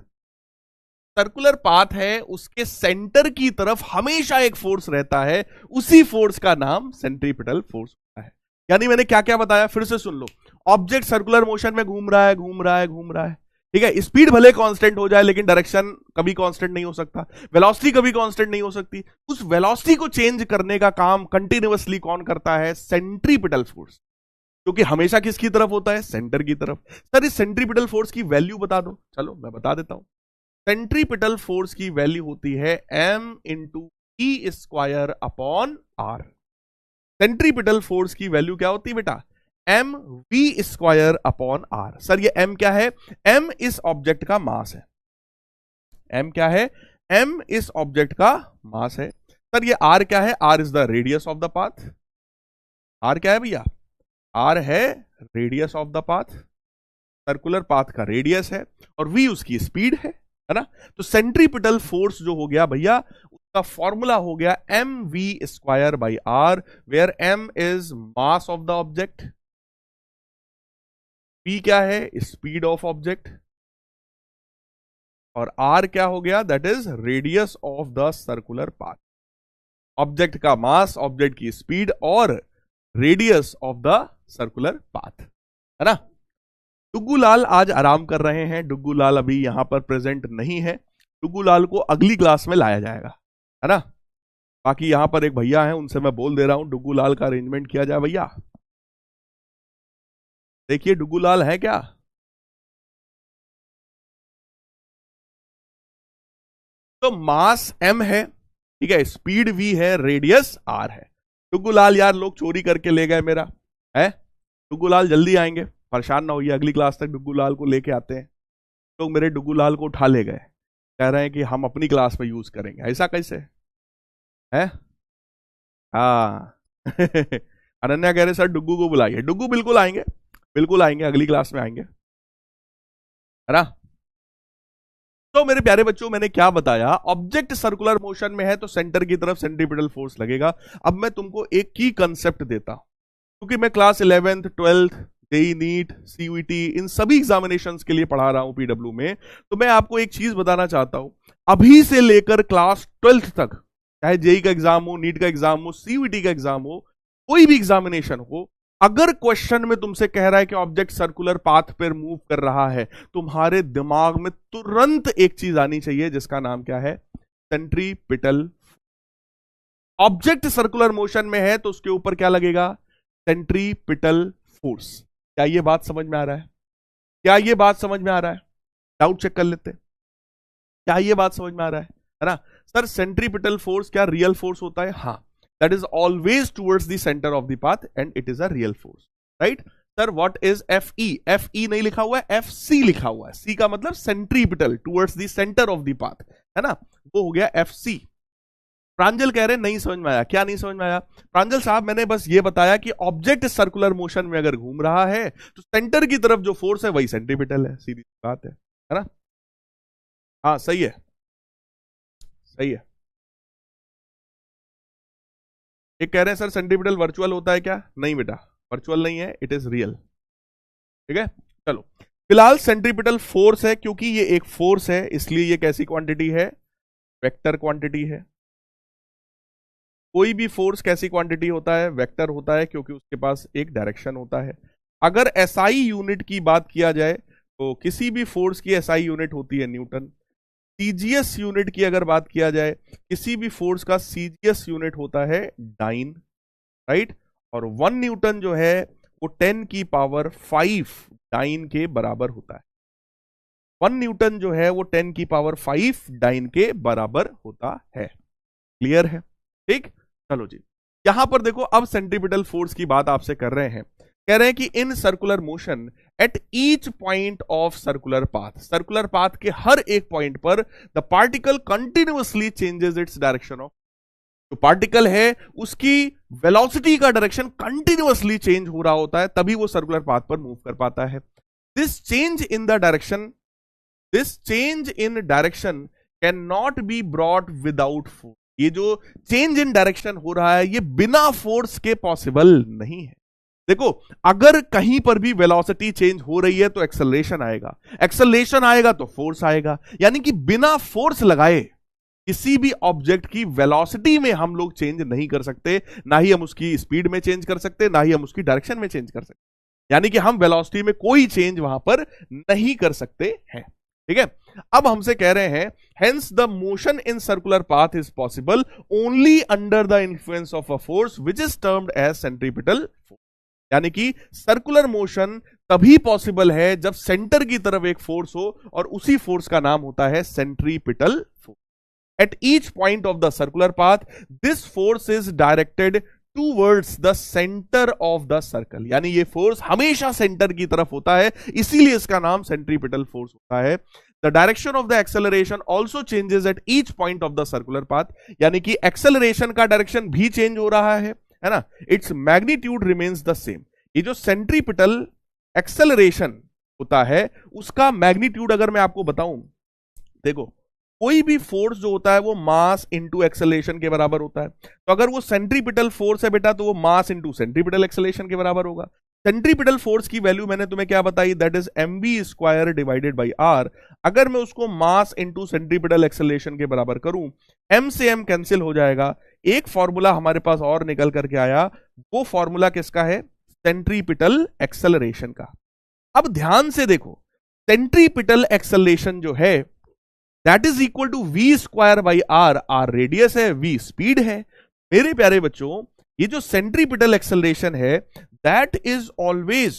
Circular path है, उसके सेंटर की तरफ हमेशा एक फोर्स रहता है, उसी फोर्स का नाम सेंट्रीपिटल फोर्स होता है। यानी मैंने क्या क्या बताया, फिर से सुन लो। ऑब्जेक्ट सर्कुलर मोशन में घूम रहा है, घूम रहा है, घूम रहा है, ठीक है। स्पीड भले कांस्टेंट हो जाए लेकिन डायरेक्शन कभी कांस्टेंट नहीं हो सकता, वेलोसिटी कभी कांस्टेंट नहीं हो सकती। उस वेलोसिटी को चेंज करने का काम कंटिन्यूअसली कौन करता है? सेंट्रीपिटल फोर्स, क्योंकि हमेशा किसकी तरफ होता है? सेंटर की तरफ। सर इस सेंट्रीपिटल फोर्स की वैल्यू बता दो। चलो मैं बता देता हूं। सेंट्रीपिटल फोर्स की वैल्यू होती है m into E square upon R. Centripetal force की वैल्यू क्या होती है बेटा? m v square upon R. Sir ये m क्या है? m इस ऑब्जेक्ट का मास है। m क्या है? m इस ऑब्जेक्ट का मास है। सर ये r क्या है? r is the radius of the path. r क्या है भैया? r है radius of the path, circular path का रेडियस है, और v उसकी स्पीड है ना। तो सेंट्रीपिटल फोर्स जो हो गया भैया, उसका फॉर्मूला हो गया M V square by R, where m is mass of the object, v क्या है? स्पीड ऑफ ऑब्जेक्ट, और r क्या हो गया? That is radius of the circular path. Object का मास, ऑब्जेक्ट की स्पीड, और radius of the circular path, है ना। डुग्गू लाल आज आराम कर रहे हैं, डुग्गू लाल अभी यहां पर प्रेजेंट नहीं है। डुग्गू लाल को अगली क्लास में लाया जाएगा, है ना। बाकी यहां पर एक भैया हैं, उनसे मैं बोल दे रहा हूं डुग्गू लाल का अरेंजमेंट किया जाए। भैया देखिए डुग्गू लाल है क्या? तो मास m है, ठीक है, स्पीड v है, रेडियस r है। डुग्गू लाल यार लोग चोरी करके ले गए मेरा, है। डुग्गू लाल जल्दी आएंगे, परेशान ना होइए, अगली क्लास तक डुग्गू लाल को लेके आते हैं। लोग मेरे डुग्गू लाल को उठा ले गए, कह रहे हैं कि हम अपनी क्लास में यूज करेंगे। ऐसा कैसे है? हाँ अनन्या कह रहे सर डुग्गू को बुलाइए। डुग्गू बिल्कुल आएंगे, बिल्कुल आएंगे, अगली क्लास में आएंगे, है ना। तो मेरे प्यारे बच्चों मैंने क्या बताया? ऑब्जेक्ट सर्कुलर मोशन में है तो सेंटर की तरफ सेंट्रीपिटल फोर्स लगेगा। अब मैं तुमको एक की कंसेप्ट देता हूं, क्योंकि मैं class 11th 12th JEE NEET CUET इन सभी एग्जामिनेशंस के लिए पढ़ा रहा हूं पीडब्ल्यू में। तो मैं आपको एक चीज बताना चाहता हूं, अभी से लेकर क्लास 12th तक, चाहे जेई का एग्जाम हो, नीट का एग्जाम हो, सीयूईटी का एग्जाम हो, कोई भी एग्जामिनेशन हो, अगर क्वेश्चन में तुमसे कह रहा है कि ऑब्जेक्ट सर्कुलर पाथ पर मूव कर रहा है, तुम्हारे दिमाग में तुरंत एक चीज आनी चाहिए जिसका नाम क्या है? सेंट्रीपिटल। ऑब्जेक्ट सर्कुलर मोशन में है तो उसके ऊपर क्या लगेगा? Centripetal force. क्या ये बात समझ में आ रहा है? क्या ये बात समझ में आ रहा है? डाउट चेक कर लेते हैं, क्या ये बात समझ में आ रहा है ना। सर सेंट्रीपिटल फोर्स क्या रियल फोर्स होता है? हाँ, that is always towards the center of the path and it is a real force, right? Sir, what is Fe? Fe नहीं लिखा हुआ है, Fc लिखा हुआ है। C का मतलब centripetal, towards the center of the path, है ना, वो हो गया Fc। प्रांजल कह रहे हैं नहीं समझ में आया। क्या नहीं समझ में आया प्रांजल साहब? मैंने बस ये बताया कि ऑब्जेक्ट सर्कुलर मोशन में अगर घूम रहा है तो सेंटर की तरफ जो फोर्स है वही सेंट्रीपिटल है, सीधी बात है ना? हाँ सही है, सही है। एक कह रहे हैं सर सेंट्रीपिटल वर्चुअल होता है क्या? नहीं बेटा, वर्चुअल नहीं है, इट इज रियल। ठीक है, चलो फिलहाल सेंट्रीपिटल फोर्स है, क्योंकि ये एक फोर्स है इसलिए ये कैसी क्वांटिटी है? वेक्टर क्वांटिटी है। कोई भी फोर्स कैसी क्वांटिटी होता है? वेक्टर होता है, क्योंकि उसके पास एक डायरेक्शन होता है। अगर एसआई यूनिट की बात किया जाए तो किसी भी फोर्स की एसआई यूनिट होती है न्यूटन। सीजीएस यूनिट की अगर बात किया जाए, किसी भी फोर्स का सीजीएस यूनिट होता है डाइन, राइट? और 1 न्यूटन जो है वो 10 की पावर 5 डाइन के बराबर होता है। 1 न्यूटन जो है वो 10 की पावर 5 डाइन के बराबर होता है। क्लियर है? ठीक, चलो जी, यहां पर देखो, अब सेंट्रीपिटल फोर्स की बात आपसे कर रहे हैं। कह रहे हैं कि in circular motion at each point of circular path, circular path के हर एक पॉइंट पर the particle continuously changes its direction of, जो पार्टिकल है उसकी वेलोसिटी का डायरेक्शन कंटिन्यूअसली चेंज हो रहा होता है, तभी वो सर्कुलर पाथ पर मूव कर पाता है। This change in the direction, this change in direction can not be brought without force. ये जो चेंज इन डायरेक्शन हो रहा है ये बिना फोर्स के पॉसिबल नहीं है। देखो, अगर कहीं पर भी वेलोसिटी चेंज हो रही है तो एक्सेलरेशन आएगा, एक्सेलरेशन आएगा तो फोर्स आएगा, यानी कि बिना फोर्स लगाए किसी भी ऑब्जेक्ट की वेलोसिटी में हम लोग चेंज नहीं कर सकते, ना ही हम उसकी स्पीड में चेंज कर सकते, ना ही हम उसकी डायरेक्शन में चेंज कर सकते। यानी कि हम वेलोसिटी में कोई चेंज वहां पर नहीं कर सकते हैं। ठीक है, अब हमसे कह रहे हैं hence the motion in circular path is possible only under the influence of a force which is termed as centripetal force. यानी कि सर्कुलर मोशन तभी पॉसिबल है जब सेंटर की तरफ एक फोर्स हो, और उसी फोर्स का नाम होता है centripetal force. At each point of the circular path this force is directed towards the centre of the circle, यानी ये फोर्स हमेशा सेंटर की तरफ होता है, इसीलिए इसका नाम सेंट्रीपिटल फोर्स होता है। The direction of the acceleration also changes at each point of the circular path, यानी कि एक्सेलरेशन का डायरेक्शन भी चेंज हो रहा है ना? Its magnitude remains the same. ये जो सेंट्रीपिटल एक्सेलरेशन होता है उसका मैग्नीट्यूड अगर मैं आपको बताऊं, देखो कोई भी फोर्स जो होता है वो मास इंटू एक्सेलरेशन के बराबर होता है। तो अगर वो सेंट्रीपिटल फोर्स है बेटा तो वो मास इंटू सेंट्रीपिटल एक्सेलरेशन के बराबर होगा। सेंट्रीपिटल फोर्स की वैल्यू मैंने तुम्हें क्या बताई? That is mv square divided by r। अगर मैं उसको मास इंटू सेंट्रीपिटल एक्सेलरेशन के बराबर करूं, m से m कैंसिल हो जाएगा। एक फॉर्मूला हमारे पास और निकल करके आया, वो फॉर्मूला किसका है? सेंट्रीपिटल एक्सेलरेशन का। अब ध्यान से देखो, सेंट्रीपिटल एक्सेलरेशन जो है that is equal to v square by r। r radius है, v स्पीड है। मेरे प्यारे बच्चों, ये जो सेंट्रीपिटल एक्सेलरेशन है that is always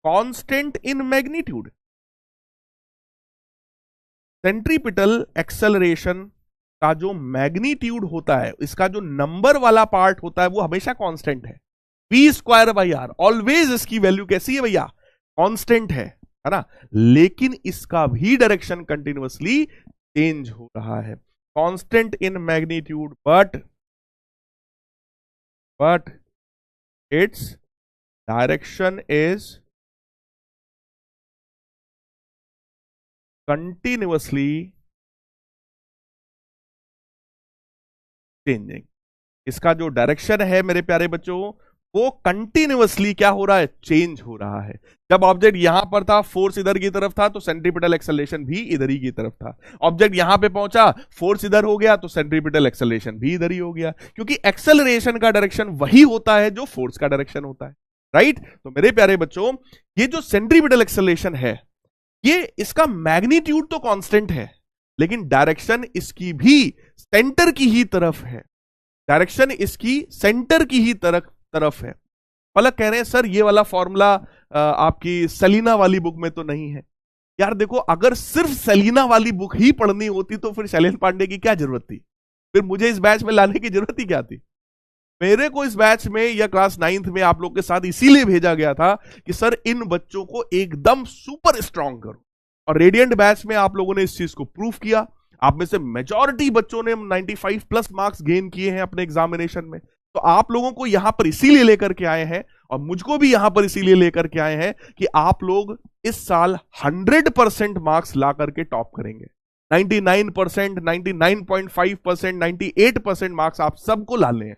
constant in magnitude. Centripetal acceleration का जो मैग्नीट्यूड होता है, इसका जो नंबर वाला पार्ट होता है वो हमेशा कांस्टेंट है। v square by r always, इसकी वैल्यू कैसी है भैया? कांस्टेंट है ना? लेकिन इसका भी डायरेक्शन कंटिन्यूअसली चेंज हो रहा है। Constant in magnitude but its direction is continuously changing। इसका जो डायरेक्शन है मेरे प्यारे बच्चों वो कंटिन्यूअसली क्या हो रहा है? चेंज हो रहा है। जब ऑब्जेक्ट यहां पर था, फोर्स इधर की तरफ था, तो सेंट्रीपिटल एक्सेलरेशन भी इधर ही की तरफ था। ऑब्जेक्ट यहां पे पहुंचा, फोर्स इधर हो गया, तो सेंट्रीपिटल एक्सेलरेशन भी इधर ही हो गया, क्योंकि एक्सेलरेशन का डायरेक्शन वही होता है जो फोर्स का डायरेक्शन होता है, राइट? तो मेरे प्यारे बच्चों, ये जो सेंट्रीपिटल एक्सेलरेशन है, ये इसका मैग्नीट्यूड तो कांस्टेंट है, लेकिन डायरेक्शन इसकी भी सेंटर की ही तरफ है। डायरेक्शन इसकी सेंटर की ही तरफ है। पलक कह रहे हैं सर ये वाला फॉर्मूला आपकी सेलिना वाली बुक में तो नहीं है। यार देखो, अगर सिर्फ सेलिना वाली बुक ही पढ़नी होती तो फिर शैलेंद्र पांडे की क्या जरूरत थी? फिर मुझे इस बैच में लाने की जरूरत ही क्या थी? मेरे को इस बैच में या क्लास 9th में आप लोग के साथ इसीलिए भेजा गया था कि सर इन बच्चों को एकदम सुपर स्ट्रांग करो, और रेडियंट बैच में आप लोगों ने इस चीज को प्रूफ किया। आप में से मेजॉरिटी बच्चों ने 95 प्लस मार्क्स गेन किए हैं अपने एग्जामिनेशन में। तो आप लोगों को यहां पर इसीलिए लेकर के आए हैं और मुझको भी यहां पर इसीलिए लेकर के आए हैं कि आप लोग इस साल 100% मार्क्स ला करके टॉप करेंगे। 99%, 99.5%, 98% मार्क्स आप सबको लाने हैं,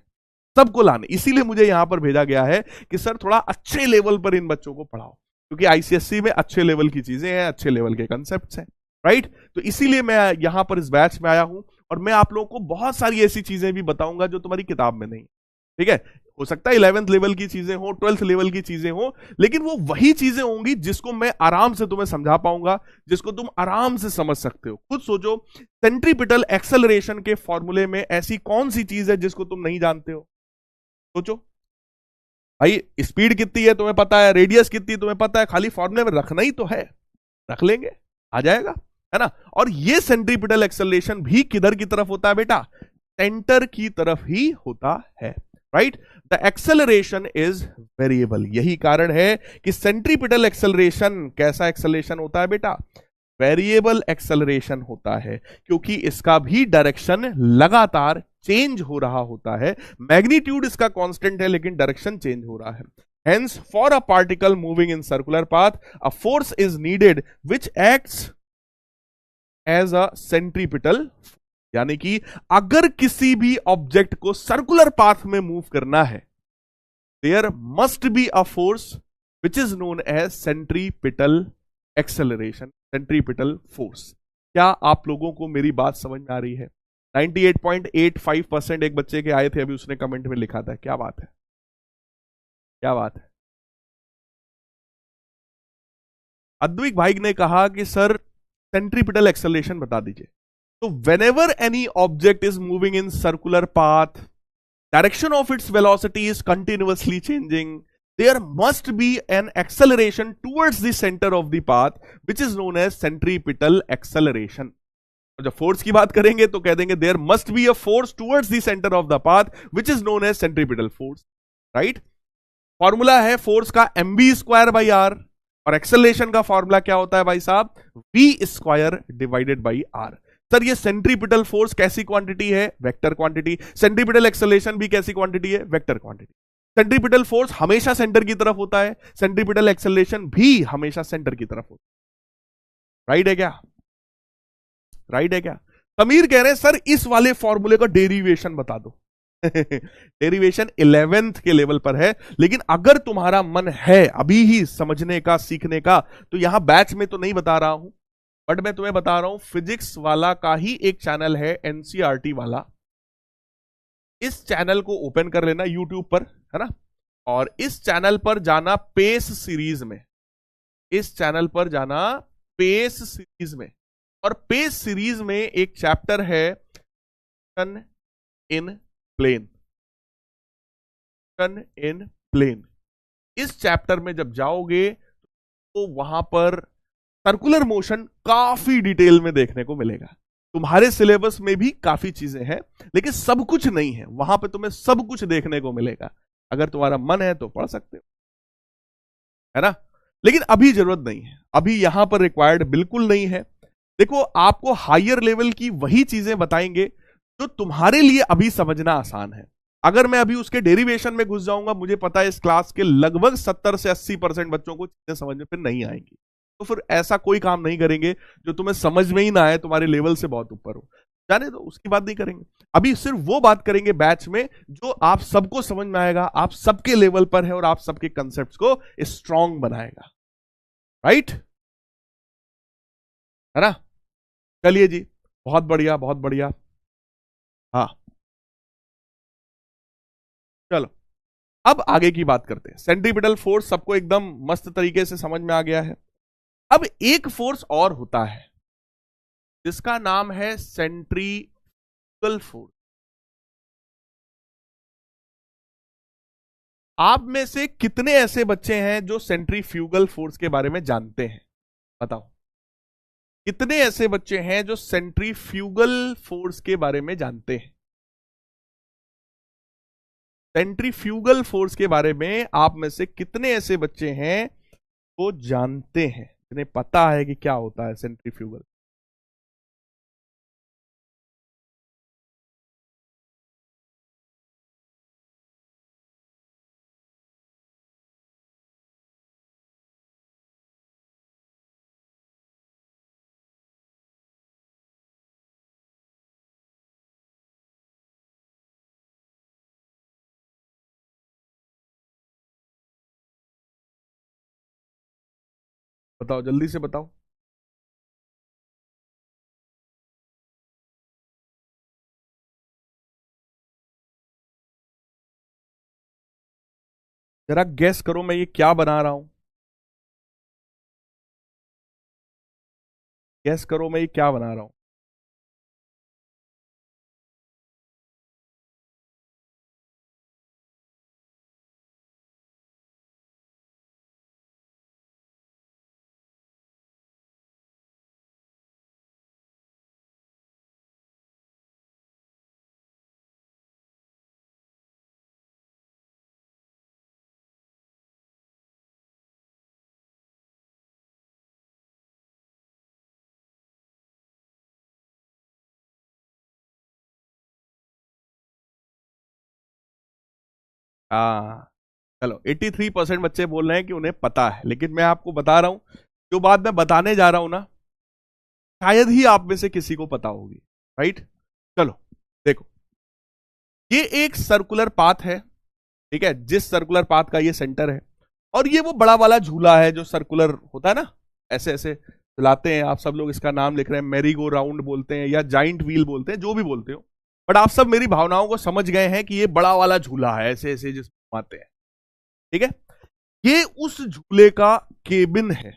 सबको लाने। इसीलिए मुझे यहां पर भेजा गया है कि सर थोड़ा अच्छे लेवल पर इन बच्चों को पढ़ाओ, क्योंकि आईसीएसई में अच्छे लेवल की चीजें हैं, अच्छे लेवल के कंसेप्ट्स हैं, राइट। तो इसीलिए मैं यहां पर इस बैच में आया हूं और मैं आप लोगों को बहुत सारी ऐसी चीजें भी बताऊंगा जो तुम्हारी किताब में नहीं, ठीक है। हो सकता है 11th लेवल की चीजें हो, 12th लेवल की चीजें हो, लेकिन वो वही चीजें होंगी जिसको मैं आराम से तुम्हें समझा पाऊंगा, जिसको तुम आराम से समझ सकते हो। खुद सोचो, सेंट्रीपिटल एक्सेलरेशन के फॉर्मूले में ऐसी कौन सी चीज है जिसको तुम नहीं जानते हो? सोचो भाई, स्पीड कितनी है तुम्हें पता है, रेडियस कितनी तुम्हें पता है, खाली फॉर्मूले में रखना ही तो है, रख लेंगे, आ जाएगा, है ना। और ये सेंट्रीपिटल एक्सेलरेशन भी किधर की तरफ होता है बेटा? सेंटर की तरफ ही होता है, right. The acceleration is variable. यही कारण है कि सेंट्रीपिटल एक्सेलरेशन कैसा एक्सेलरेशन होता है बेटा? वेरिएबल एक्सेलरेशन होता है, क्योंकि इसका भी डायरेक्शन लगातार चेंज हो रहा होता है। मैग्नीट्यूड इसका कांस्टेंट है लेकिन डायरेक्शन चेंज हो रहा है। Hence, for a particle moving in circular path, a force is needed which acts as a centripetal। यानी कि अगर किसी भी ऑब्जेक्ट को सर्कुलर पाथ में मूव करना है, there must be a force which is known as centripetal acceleration, centripetal force. क्या आप लोगों को मेरी बात समझ में आ रही है? 98.85% एक बच्चे के आए थे अभी, उसने कमेंट में लिखा था, क्या बात है, क्या बात है। अद्विक भाई ने कहा कि सर सेंट्रीपिटल एक्सेलरेशन बता दीजिए। तो whenever any object is moving in circular path, direction of its velocity is continuously changing, there must be an acceleration towards the center of the path which is known as centripetal acceleration। जब force की बात करेंगे तो कह देंगे there must be a force towards the center of the path which is known as centripetal force, right. Formula है force का mv²/r और एक्सेलरेशन का फॉर्मूला क्या होता है भाई साहब? v² divided by r। Sir ये सेंट्रीपिटल फोर्स कैसी क्वांटिटी है? Vector quantity. सेंट्रीपिटल एक्सेलरेशन भी कैसी क्वांटिटी है? Vector quantity. सेंट्रीपिटल फोर्स हमेशा सेंटर की तरफ होता है, सेंट्रीपिटल एक्सेलरेशन भी हमेशा सेंटर की तरफ होता है, राइट है क्या? राइट है क्या? समीर कह रहे हैं सर इस वाले फॉर्मूले का डेरिवेशन बता दो। डेरिवेशन 11th के लेवल पर है, लेकिन अगर तुम्हारा मन है अभी ही समझने का, सीखने का, तो यहां बैच में तो नहीं बता रहा हूं, बट मैं तुम्हें बता रहा हूं फिजिक्स वाला का ही एक चैनल है एनसीईआरटी वाला। इस चैनल को ओपन कर लेना यूट्यूब पर, है ना, और इस चैनल पर जाना पेस सीरीज में, इस चैनल पर जाना पेस सीरीज में, और पेस सीरीज में एक चैप्टर है motion in plane, motion in plane. इस चैप्टर में जब जाओगे तो वहां पर सर्कुलर मोशन काफी डिटेल में देखने को मिलेगा। तुम्हारे सिलेबस में भी काफी चीजें हैं लेकिन सब कुछ नहीं है, वहां पे तुम्हें सब कुछ देखने को मिलेगा। अगर तुम्हारा मन है तो पढ़ सकते हो, है ना, लेकिन अभी जरूरत नहीं है, अभी यहां पर रिक्वायर्ड बिल्कुल नहीं है। देखो आपको हायर लेवल की वही चीजें बताएंगे जो तुम्हारे लिए अभी समझना आसान है। अगर मैं अभी उसके डेरिवेशन में घुस जाऊंगा, मुझे पता है इस क्लास के लगभग 70 से 80% बच्चों को चीजें समझ में फिर नहीं आएंगी, तो फिर ऐसा कोई काम नहीं करेंगे जो तुम्हें समझ में ही ना आए, तुम्हारे लेवल से बहुत ऊपर हो, जाने दो, उसकी बात नहीं करेंगे। अभी सिर्फ वो बात करेंगे बैच में जो आप सबको समझ में आएगा, आप सबके लेवल पर है और आप सबके कंसेप्ट्स को स्ट्रांग बनाएगा, राइट, है ना। चलिए जी, बहुत बढ़िया, बहुत बढ़िया। हाँ चलो अब आगे की बात करते हैं। सेंट्रीपिटल फोर्स सबको एकदम मस्त तरीके से समझ में आ गया है। अब एक फोर्स और होता है जिसका नाम है सेंट्रीफ्यूगल फोर्स। आप में से कितने ऐसे बच्चे हैं जो सेंट्रीफ्यूगल फोर्स के बारे में जानते हैं? बताओ, कितने ऐसे बच्चे हैं जो सेंट्रीफ्यूगल फोर्स के बारे में जानते हैं? सेंट्रीफ्यूगल फोर्स के बारे में आप में से कितने ऐसे बच्चे हैं वो जानते हैं, जिन्हें पता है कि क्या होता है सेंट्रीफ्यूगल? बताओ जल्दी से बताओ। जरा गैस करो मैं ये क्या बना रहा हूं। गैस करो मैं ये क्या बना रहा हूं। हाँ, चलो 83% बच्चे बोल रहे हैं कि उन्हें पता है, लेकिन मैं आपको बता रहा हूं जो बात मैं बताने जा रहा हूं ना, शायद ही आप में से किसी को पता होगी। राइट, चलो देखो, ये एक सर्कुलर पाथ है, ठीक है, जिस सर्कुलर पाथ का ये सेंटर है, और ये वो बड़ा वाला झूला है जो सर्कुलर होता है ना, ऐसे ऐसे चलाते हैं, आप सब लोग इसका नाम लिख रहे हैं, मैरी गो राउंड बोलते हैं या जाइंट व्हील बोलते हैं, जो भी बोलते हो, बट आप सब मेरी भावनाओं को समझ गए हैं कि ये बड़ा वाला झूला है, ऐसे ऐसे जिसमें आते हैं, ठीक है। ये उस झूले का केबिन है।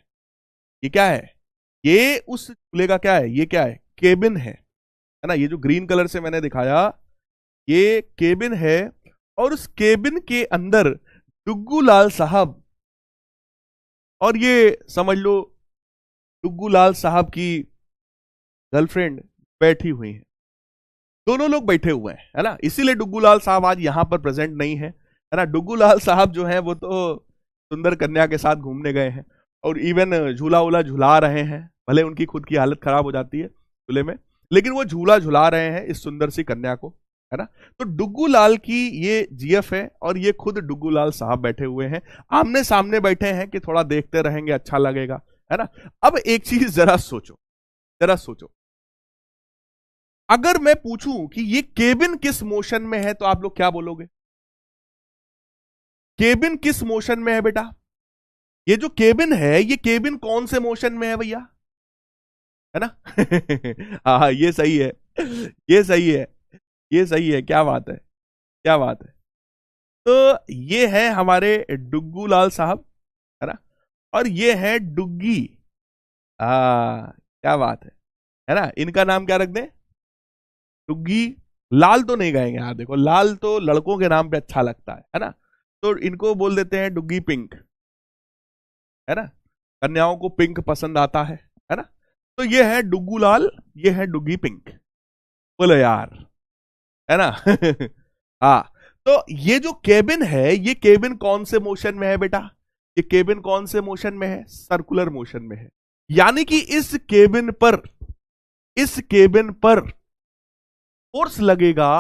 ये क्या है? ये उस झूले का क्या है? ये क्या है? केबिन है ना। ये जो ग्रीन कलर से मैंने दिखाया, ये केबिन है, और उस केबिन के अंदर डुग्गू लाल साहब, और ये समझ लो डुग्गू लाल साहब की गर्लफ्रेंड बैठी हुई है। दोनों लोग बैठे हुए हैं, है ना, इसीलिए डुग्गू लाल साहब आज यहां पर प्रेजेंट नहीं है ना। डुग्गू लाल साहब जो है वो तो सुंदर कन्या के साथ घूमने गए हैं, और इवन झूला वूला झुला रहे हैं, भले उनकी खुद की हालत खराब हो जाती है झूले में, लेकिन वो झूला झुला रहे हैं इस सुंदर सी कन्या को, है ना। तो डुग्गू लाल की ये जीएफ है, और ये खुद डुग्गू लाल साहब बैठे हुए हैं, आमने सामने बैठे हैं कि थोड़ा देखते रहेंगे, अच्छा लगेगा, है ना। अब एक चीज जरा सोचो, जरा सोचो, अगर मैं पूछूं कि ये केबिन किस मोशन में है, तो आप लोग क्या बोलोगे? केबिन किस मोशन में है बेटा? ये जो केबिन है, ये केबिन कौन से मोशन में है भैया? है ना। हाँ, ये सही है, ये सही है, ये सही है, क्या बात है, क्या बात है। तो ये है हमारे डुग्गू लाल साहब, है ना, और ये है डुग्गी। क्या बात है ना। इनका नाम क्या रख दें? डुग्गी। लाल तो नहीं कहेंगे, हाँ देखो, लाल तो लड़कों के नाम पे अच्छा लगता है ना, तो इनको बोल देते हैं डुग्गी पिंक, है ना। कन्याओं को पिंक पसंद आता है ना। तो ये है डुग्गू लाल, ये है डुग्गी पिंक। बोलो यार, है ना। हाँ, तो ये जो केबिन है, ये केबिन कौन से मोशन में है बेटा? ये केबिन कौन से मोशन में है? सर्कुलर मोशन में है। यानी कि इस केबिन पर फोर्स लगेगा,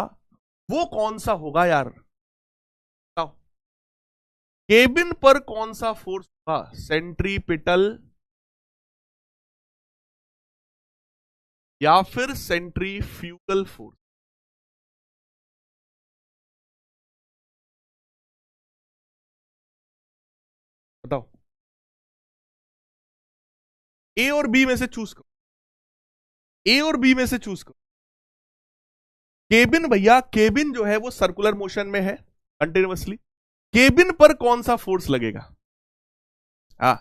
वो कौन सा होगा यार? बताओ, केबिन पर कौन सा फोर्स होगा? सेंट्रीपिटल या फिर सेंट्रीफ्यूगल फोर्स? बताओ, ए और बी में से चूज करो, ए और बी में से चूज करो। केबिन भैया, केबिन जो है वो सर्कुलर मोशन में है कंटिन्यूअसली, केबिन पर कौन सा फोर्स लगेगा? हाँ,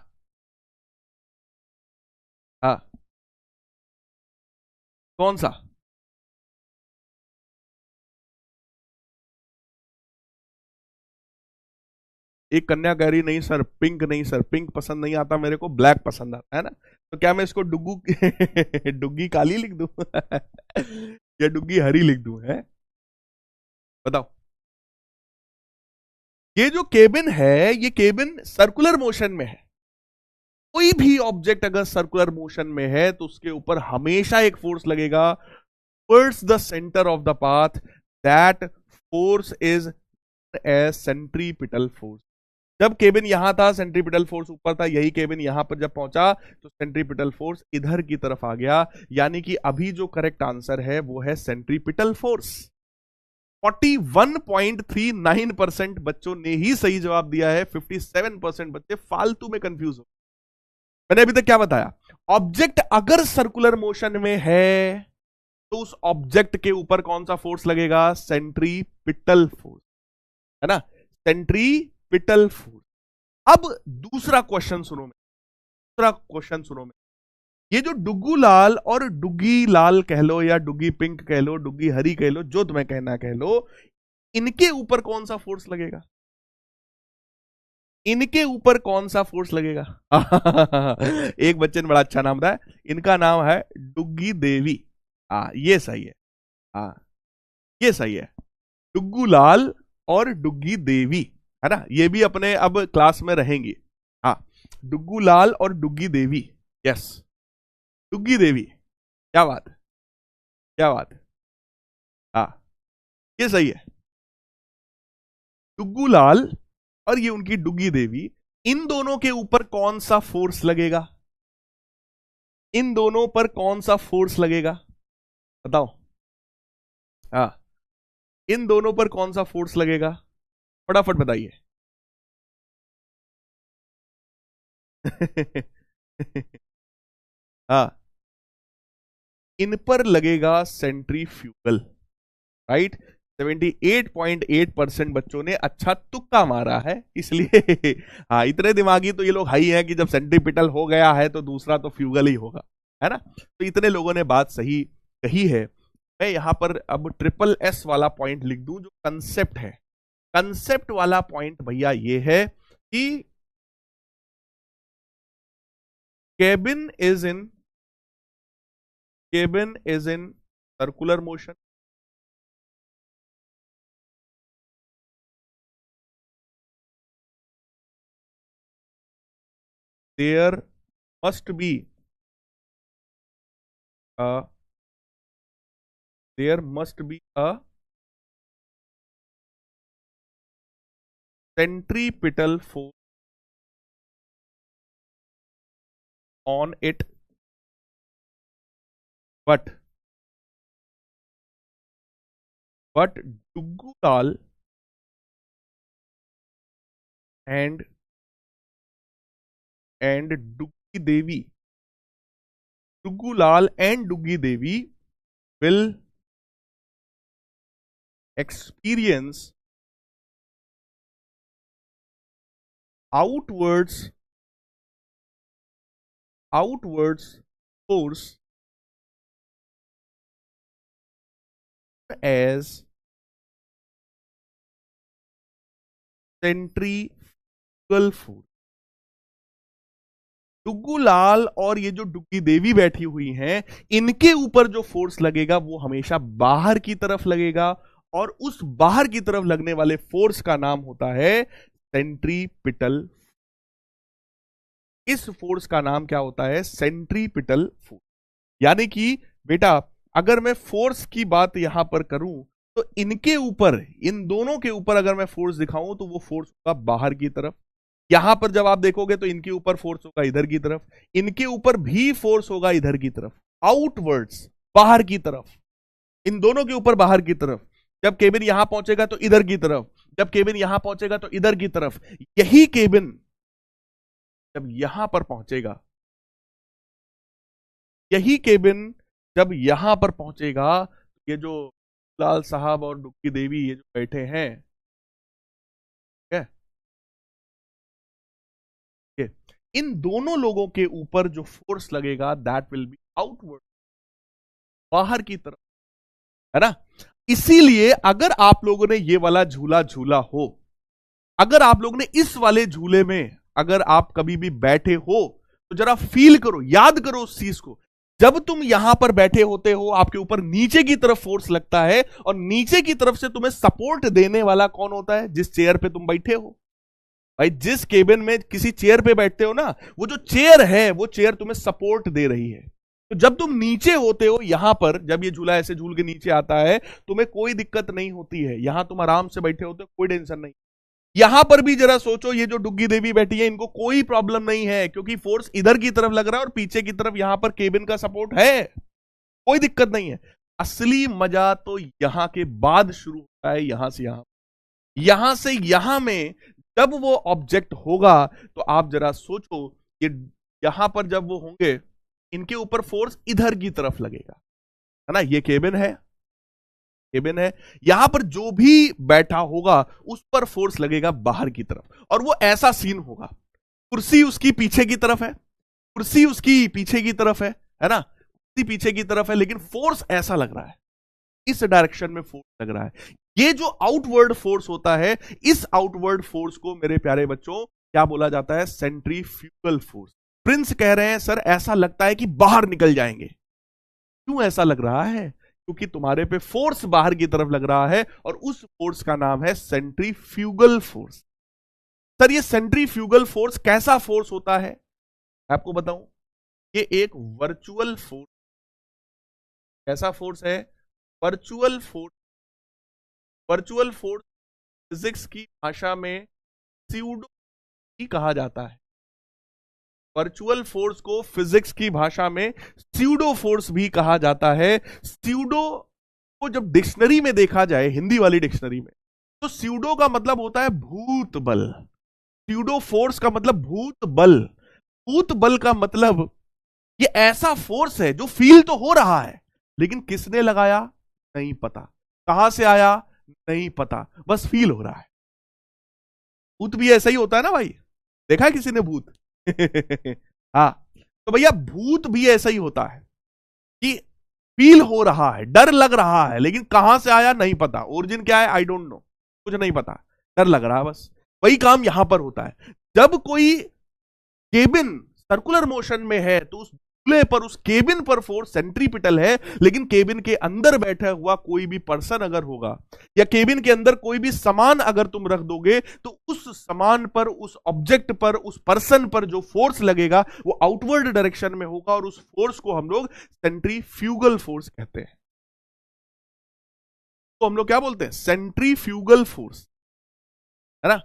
हाँ, कौन सा? एक कन्या कह रही नहीं सर, पिंक नहीं सर, पिंक पसंद नहीं आता मेरे को, ब्लैक पसंद आता है ना। तो क्या मैं इसको डुग्गू डुग्गी काली लिख दूं? या डुग्गी हरी लिख दूं? है, बताओ। ये जो केबिन है, ये केबिन सर्कुलर मोशन में है। कोई भी ऑब्जेक्ट अगर सर्कुलर मोशन में है तो उसके ऊपर हमेशा एक फोर्स लगेगा towards the centre of the path. That force is as centripetal force. जब केबिन यहां था, सेंट्रीपिटल फोर्स ऊपर था, यही केबिन यहां पर जब पहुंचा तो सेंट्रीपिटल फोर्स इधर की तरफ आ गया। यानी कि अभी जो करेक्ट आंसर है वो है सेंट्रीपिटल फोर्स। 41.39% बच्चों ने ही सही जवाब दिया है। 57% बच्चे फालतू में कंफ्यूज हो। मैंने अभी तक क्या बताया, ऑब्जेक्ट अगर सर्कुलर मोशन में है तो उस ऑब्जेक्ट के ऊपर कौन सा फोर्स लगेगा, सेंट्रीपिटल फोर्स, है ना, सेंट्रीपिटल फोर्स। अब दूसरा क्वेश्चन सुनो, दूसरा क्वेश्चन सुनो। ये जो डुग्गू लाल और डुग्गी लाल कह लो या डुग्गी पिंक कह लो, डुग्गी हरी कह लो, जो तुम्हें कहना कह लो, इनके ऊपर कौन सा फोर्स लगेगा, इनके ऊपर कौन सा फोर्स लगेगा? एक बच्चे ने बड़ा अच्छा नाम बताया, इनका नाम है डुग्गी देवी। ये सही है, ये सही है, डुग्गू लाल और डुग्गी देवी, है ना, ये भी अपने अब क्लास में रहेंगी। हाँ, डुग्गू लाल और डुग्गी देवी, यस, डुग्गी देवी, क्या बात है, क्या बात है, ये सही है, डुग्गू लाल और ये उनकी डुग्गी देवी, इन दोनों के ऊपर कौन सा फोर्स लगेगा, इन दोनों पर कौन सा फोर्स लगेगा, बताओ। इन दोनों पर कौन सा फोर्स लगेगा, फटाफट बताइए। इन पर लगेगा सेंट्रीफ्यूगल, राइट। 78.8% बच्चों ने अच्छा तुक्का मारा है, इसलिए इतने दिमागी तो ये लोग हाई हैं कि जब सेंट्रीपिटल हो गया है तो दूसरा तो फ्यूगल ही होगा, है ना। तो इतने लोगों ने बात सही कही है। मैं यहां पर अब SSS वाला पॉइंट लिख दूं, जो कंसेप्ट है। कंसेप्ट वाला पॉइंट भैया ये है कि cabin is in circular motion, there must be a centripetal force on it, but Duggu Lal and Duggi Devi, Duggu Lal and Duggi Devi will experience outwards force as centrifugal force। Duggu Lal और ये जो डुग्गी देवी बैठी हुई हैं, इनके ऊपर जो force लगेगा वो हमेशा बाहर की तरफ लगेगा, और उस बाहर की तरफ लगने वाले फोर्स का नाम होता है सेंट्रीपिटल। इस फोर्स का नाम क्या होता है, सेंट्रीपिटल फोर्स। यानी कि बेटा अगर मैं फोर्स की बात यहां पर करूं तो इनके ऊपर, इन दोनों के ऊपर अगर मैं फोर्स दिखाऊं तो वो फोर्स होगा बाहर की तरफ। यहां पर जब आप देखोगे तो इनके ऊपर फोर्स होगा इधर की तरफ, इनके ऊपर भी फोर्स होगा इधर की तरफ, आउटवर्ड्स, बाहर की तरफ, इन दोनों के ऊपर बाहर की तरफ। जब केबिन यहां पहुंचेगा तो इधर की तरफ, जब केबिन यहां पहुंचेगा तो इधर की तरफ। यही केबिन जब यहां पर पहुंचेगा, यही केबिन जब यहां पर पहुंचेगा, ये जो लाल साहब और डुग्गी देवी ये जो बैठे हैं, इन दोनों लोगों के ऊपर जो फोर्स लगेगा दैट विल बी आउटवर्ड, बाहर की तरफ, है ना। इसीलिए अगर आप लोगों ने ये वाला झूला झूला हो, अगर आप लोगों ने इस वाले झूले में अगर आप कभी भी बैठे हो तो जरा फील करो, याद करो उस चीज को। जब तुम यहां पर बैठे होते हो, आपके ऊपर नीचे की तरफ फोर्स लगता है, और नीचे की तरफ से तुम्हें सपोर्ट देने वाला कौन होता है, जिस चेयर पे तुम बैठे हो। भाई जिस केबिन में किसी चेयर पे बैठते हो ना, वो जो चेयर है वो चेयर तुम्हें सपोर्ट दे रही है। तो जब तुम नीचे होते हो यहां पर, जब ये झूला ऐसे झूल के नीचे आता है, तुम्हें कोई दिक्कत नहीं होती है, यहां तुम आराम से बैठे होते हो, कोई टेंशन नहीं। यहां पर भी जरा सोचो, ये जो डुग्गी देवी बैठी है इनको कोई प्रॉब्लम नहीं है, क्योंकि फोर्स इधर की तरफ लग रहा है और पीछे की तरफ यहां पर केबिन का सपोर्ट है, कोई दिक्कत नहीं है। असली मजा तो यहां के बाद शुरू होता है, यहां से यहां, यहां से यहां में जब वो ऑब्जेक्ट होगा तो आप जरा सोचो, ये यहां पर जब वो होंगे, इनके ऊपर फोर्स इधर की तरफ लगेगा, है ना। ये केबिन है, केबिन है, यहां पर जो भी बैठा होगा उस पर फोर्स लगेगा बाहर की तरफ, और वो ऐसा सीन होगा, कुर्सी उसकी पीछे की तरफ है, कुर्सी उसकी पीछे की तरफ है ना, कुर्सी पीछे की तरफ है, लेकिन फोर्स ऐसा लग रहा है, इस डायरेक्शन में फोर्स लग रहा है। ये जो आउटवर्ड फोर्स होता है, इस आउटवर्ड फोर्स को मेरे प्यारे बच्चों क्या बोला जाता है? Centrifugal force. प्रिंस कह रहे हैं सर ऐसा लगता है कि बाहर निकल जाएंगे। क्यों ऐसा लग रहा है? क्योंकि तुम्हारे पे फोर्स बाहर की तरफ लग रहा है, और उस फोर्स का नाम है सेंट्रीफ्यूगल फोर्स। सर ये सेंट्रीफ्यूगल फोर्स कैसा फोर्स होता है? आपको बताऊं, ये एक वर्चुअल फोर्स। कैसा फोर्स है? Virtual force. Virtual force physics की भाषा में स्यूडो ही कहा जाता है। वर्चुअल फोर्स को फिजिक्स की भाषा में स्यूडो फोर्स भी कहा जाता है। स्यूडो को जब डिक्शनरी में देखा जाए, हिंदी वाली डिक्शनरी में, तो स्यूडो का मतलब होता है भूत बल। स्यूडो फोर्स का मतलब भूत बल। भूत बल का मतलब ये ऐसा फोर्स है जो फील तो हो रहा है, लेकिन किसने लगाया नहीं पता, कहां से आया नहीं पता, बस फील हो रहा है। भूत भी ऐसा ही होता है ना भाई, देखा है किसी ने भूत? हाँ, तो भैया भूत भी ऐसा ही होता है कि फील हो रहा है, डर लग रहा है, लेकिन कहां से आया नहीं पता, ओरिजिन क्या है आई डोंट नो, कुछ नहीं पता, डर लग रहा है बस। वही काम यहां पर होता है। जब कोई केबिन सर्कुलर मोशन में है तो उस चूल्हे पर, उस केबिन पर फोर्स सेंट्रीपिटल है, लेकिन केबिन के अंदर बैठा हुआ कोई भी पर्सन अगर होगा, या केबिन के अंदर कोई भी सामान अगर तुम रख दोगे, तो उस सामान पर, उस ऑब्जेक्ट पर, उस पर्सन पर जो फोर्स लगेगा वो आउटवर्ड डायरेक्शन में होगा, और उस फोर्स को हम लोग सेंट्रीफ्यूगल फोर्स कहते हैं। तो हम लोग क्या बोलते हैं? सेंट्रीफ्यूगल फोर्स, है ना।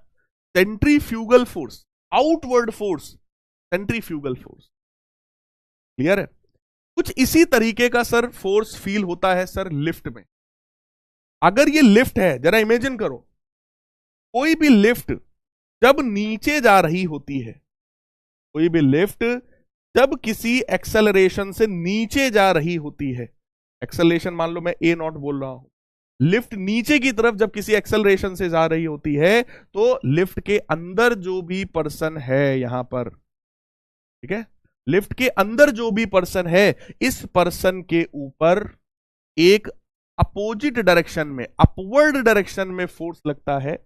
Centrifugal force, outward force, centrifugal force. Clear है? कुछ इसी तरीके का सर फोर्स फील होता है सर लिफ्ट में। अगर ये लिफ्ट है, जरा इमेजिन करो, कोई भी लिफ्ट जब नीचे जा रही होती है, कोई भी लिफ्ट जब किसी एक्सेलरेशन से नीचे जा रही होती है, एक्सेलरेशन मान लो मैं ए नॉट बोल रहा हूं, लिफ्ट नीचे की तरफ जब किसी एक्सेलरेशन से जा रही होती है, तो लिफ्ट के अंदर जो भी पर्सन है यहां पर, ठीक है, लिफ्ट के अंदर जो भी पर्सन है, इस पर्सन के ऊपर एक अपोजिट डायरेक्शन में, अपवर्ड डायरेक्शन में फोर्स लगता है।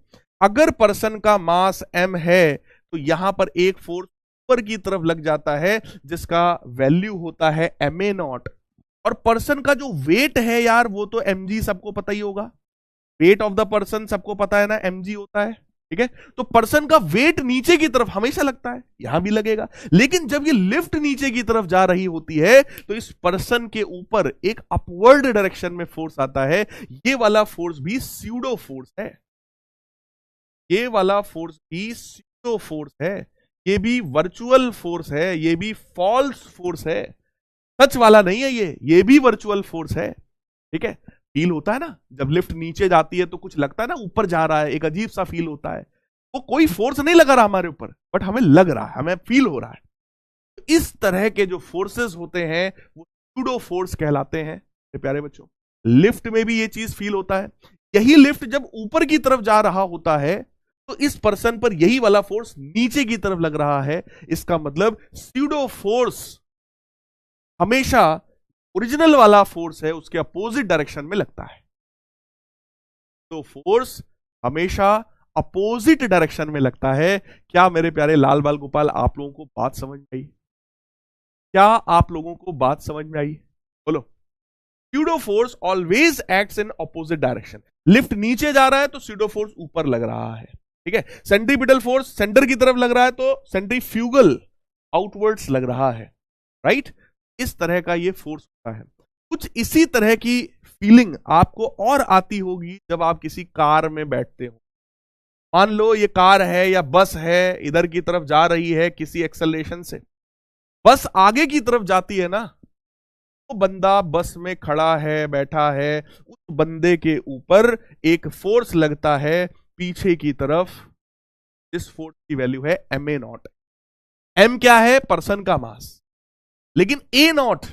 अगर पर्सन का मास m है तो यहां पर एक फोर्स ऊपर की तरफ लग जाता है जिसका वैल्यू होता है ma0, और पर्सन का जो वेट है यार वो तो mg सबको पता ही होगा, वेट ऑफ द पर्सन सबको पता है ना, mg होता है, ठीक है। तो पर्सन का वेट नीचे की तरफ हमेशा लगता है, यहां भी लगेगा, लेकिन जब ये लिफ्ट नीचे की तरफ जा रही होती है तो इस पर्सन के ऊपर एक अपवर्ड डायरेक्शन में फोर्स आता है। ये वाला फोर्स भी स्यूडो फोर्स है, ये वाला फोर्स भी स्यूडो फोर्स है, ये भी वर्चुअल फोर्स है, ये भी फॉल्स फोर्स है, सच वाला नहीं है, ये भी वर्चुअल फोर्स है, ठीक है। फील होता है ना, जब लिफ्ट नीचे जाती है तो कुछ लगता है ना ऊपर जा रहा है, एक अजीब सा फील होता है, वो कोई फोर्स नहीं लगा रहा हमारे ऊपर, बट हमें लग रहा है, हमें फील हो रहा है। तो इस तरह के जो फोर्सेस होते हैं वो स्यूडो फोर्स कहलाते हैं प्यारे बच्चों। लिफ्ट में भी ये चीज फील होता है। यही लिफ्ट जब ऊपर की तरफ जा रहा होता है तो इस पर्सन पर यही वाला फोर्स नीचे की तरफ लग रहा है, इसका मतलब स्यूडो फोर्स हमेशा ओरिजिनल वाला फोर्स है उसके अपोजिट डायरेक्शन में लगता है। तो फोर्स हमेशा अपोजिट डायरेक्शन में लगता है। क्या मेरे प्यारे लाल बाल गोपाल आप लोगों को बात समझ में आई? क्या आप लोगों को बात समझ में आई? बोलो। Pseudo force always acts in opposite direction. Lift नीचे जा रहा है तो स्यूडो फोर्स ऊपर लग रहा है, ठीक है। सेंट्रीपिटल फोर्स सेंटर की तरफ लग रहा है तो सेंट्रीफ्यूगल आउटवर्ड्स लग रहा है, राइट। इस तरह का ये फोर्स होता है। कुछ इसी तरह की फीलिंग आपको और आती होगी जब आप किसी कार में बैठते हो। मान लो ये कार है या बस है, इधर की तरफ जा रही है किसी एक्सेलरेशन से, बस आगे की तरफ जाती है ना, तो बंदा बस में खड़ा है, बैठा है, उस बंदे के ऊपर एक फोर्स लगता है पीछे की तरफ, इस फोर्स की वैल्यू है ma0। एम क्या है? पर्सन का मास। लेकिन ए नॉट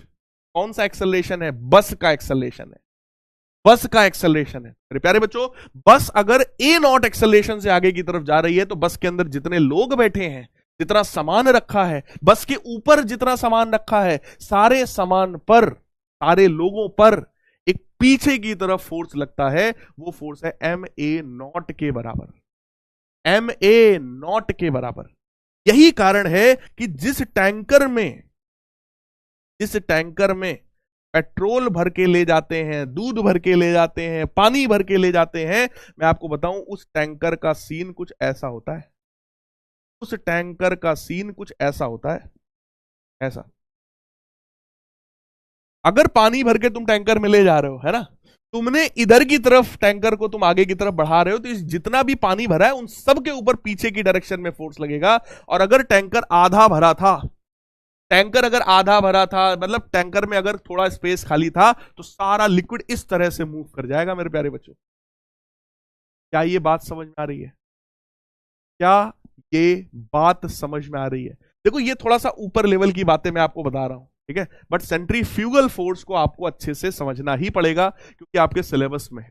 कौन सा एक्सेलरेशन है? बस का एक्सेलरेशन है, बस का एक्सेलरेशन है। मेरे प्यारे बच्चों, बस अगर ए नॉट एक्सेलरेशन से आगे की तरफ जा रही है तो बस के अंदर जितने लोग बैठे हैं, जितना सामान रखा है, बस के ऊपर जितना सामान रखा है, सारे सामान पर, सारे लोगों पर एक पीछे की तरफ फोर्स लगता है। वो फोर्स है एम ए नॉट के बराबर, एम ए नॉट के बराबर। यही कारण है कि जिस टैंकर में पेट्रोल भर के ले जाते हैं, दूध भर के ले जाते हैं, पानी भर के ले जाते हैं, मैं आपको बताऊं उस टैंकर का सीन कुछ ऐसा होता है, उस टैंकर का सीन कुछ ऐसा होता है, ऐसा। अगर पानी भर के तुम टैंकर में ले जा रहे हो, है ना, तुमने इधर की तरफ टैंकर को तुम आगे की तरफ बढ़ा रहे हो, तो इस जितना भी पानी भरा है उन सब के ऊपर पीछे की डायरेक्शन में फोर्स लगेगा। और अगर टैंकर आधा भरा था, टैंकर अगर आधा भरा था, मतलब टैंकर में अगर थोड़ा स्पेस खाली था, तो सारा लिक्विड इस तरह से मूव कर जाएगा। मेरे प्यारे बच्चों, क्या ये बात समझ में आ रही है? क्या ये बात समझ में आ रही है? देखो, ये थोड़ा सा ऊपर लेवल की बातें मैं आपको बता रहा हूं, ठीक है, बट सेंट्रीफ्यूगल फोर्स को आपको अच्छे से समझना ही पड़ेगा क्योंकि आपके सिलेबस में है।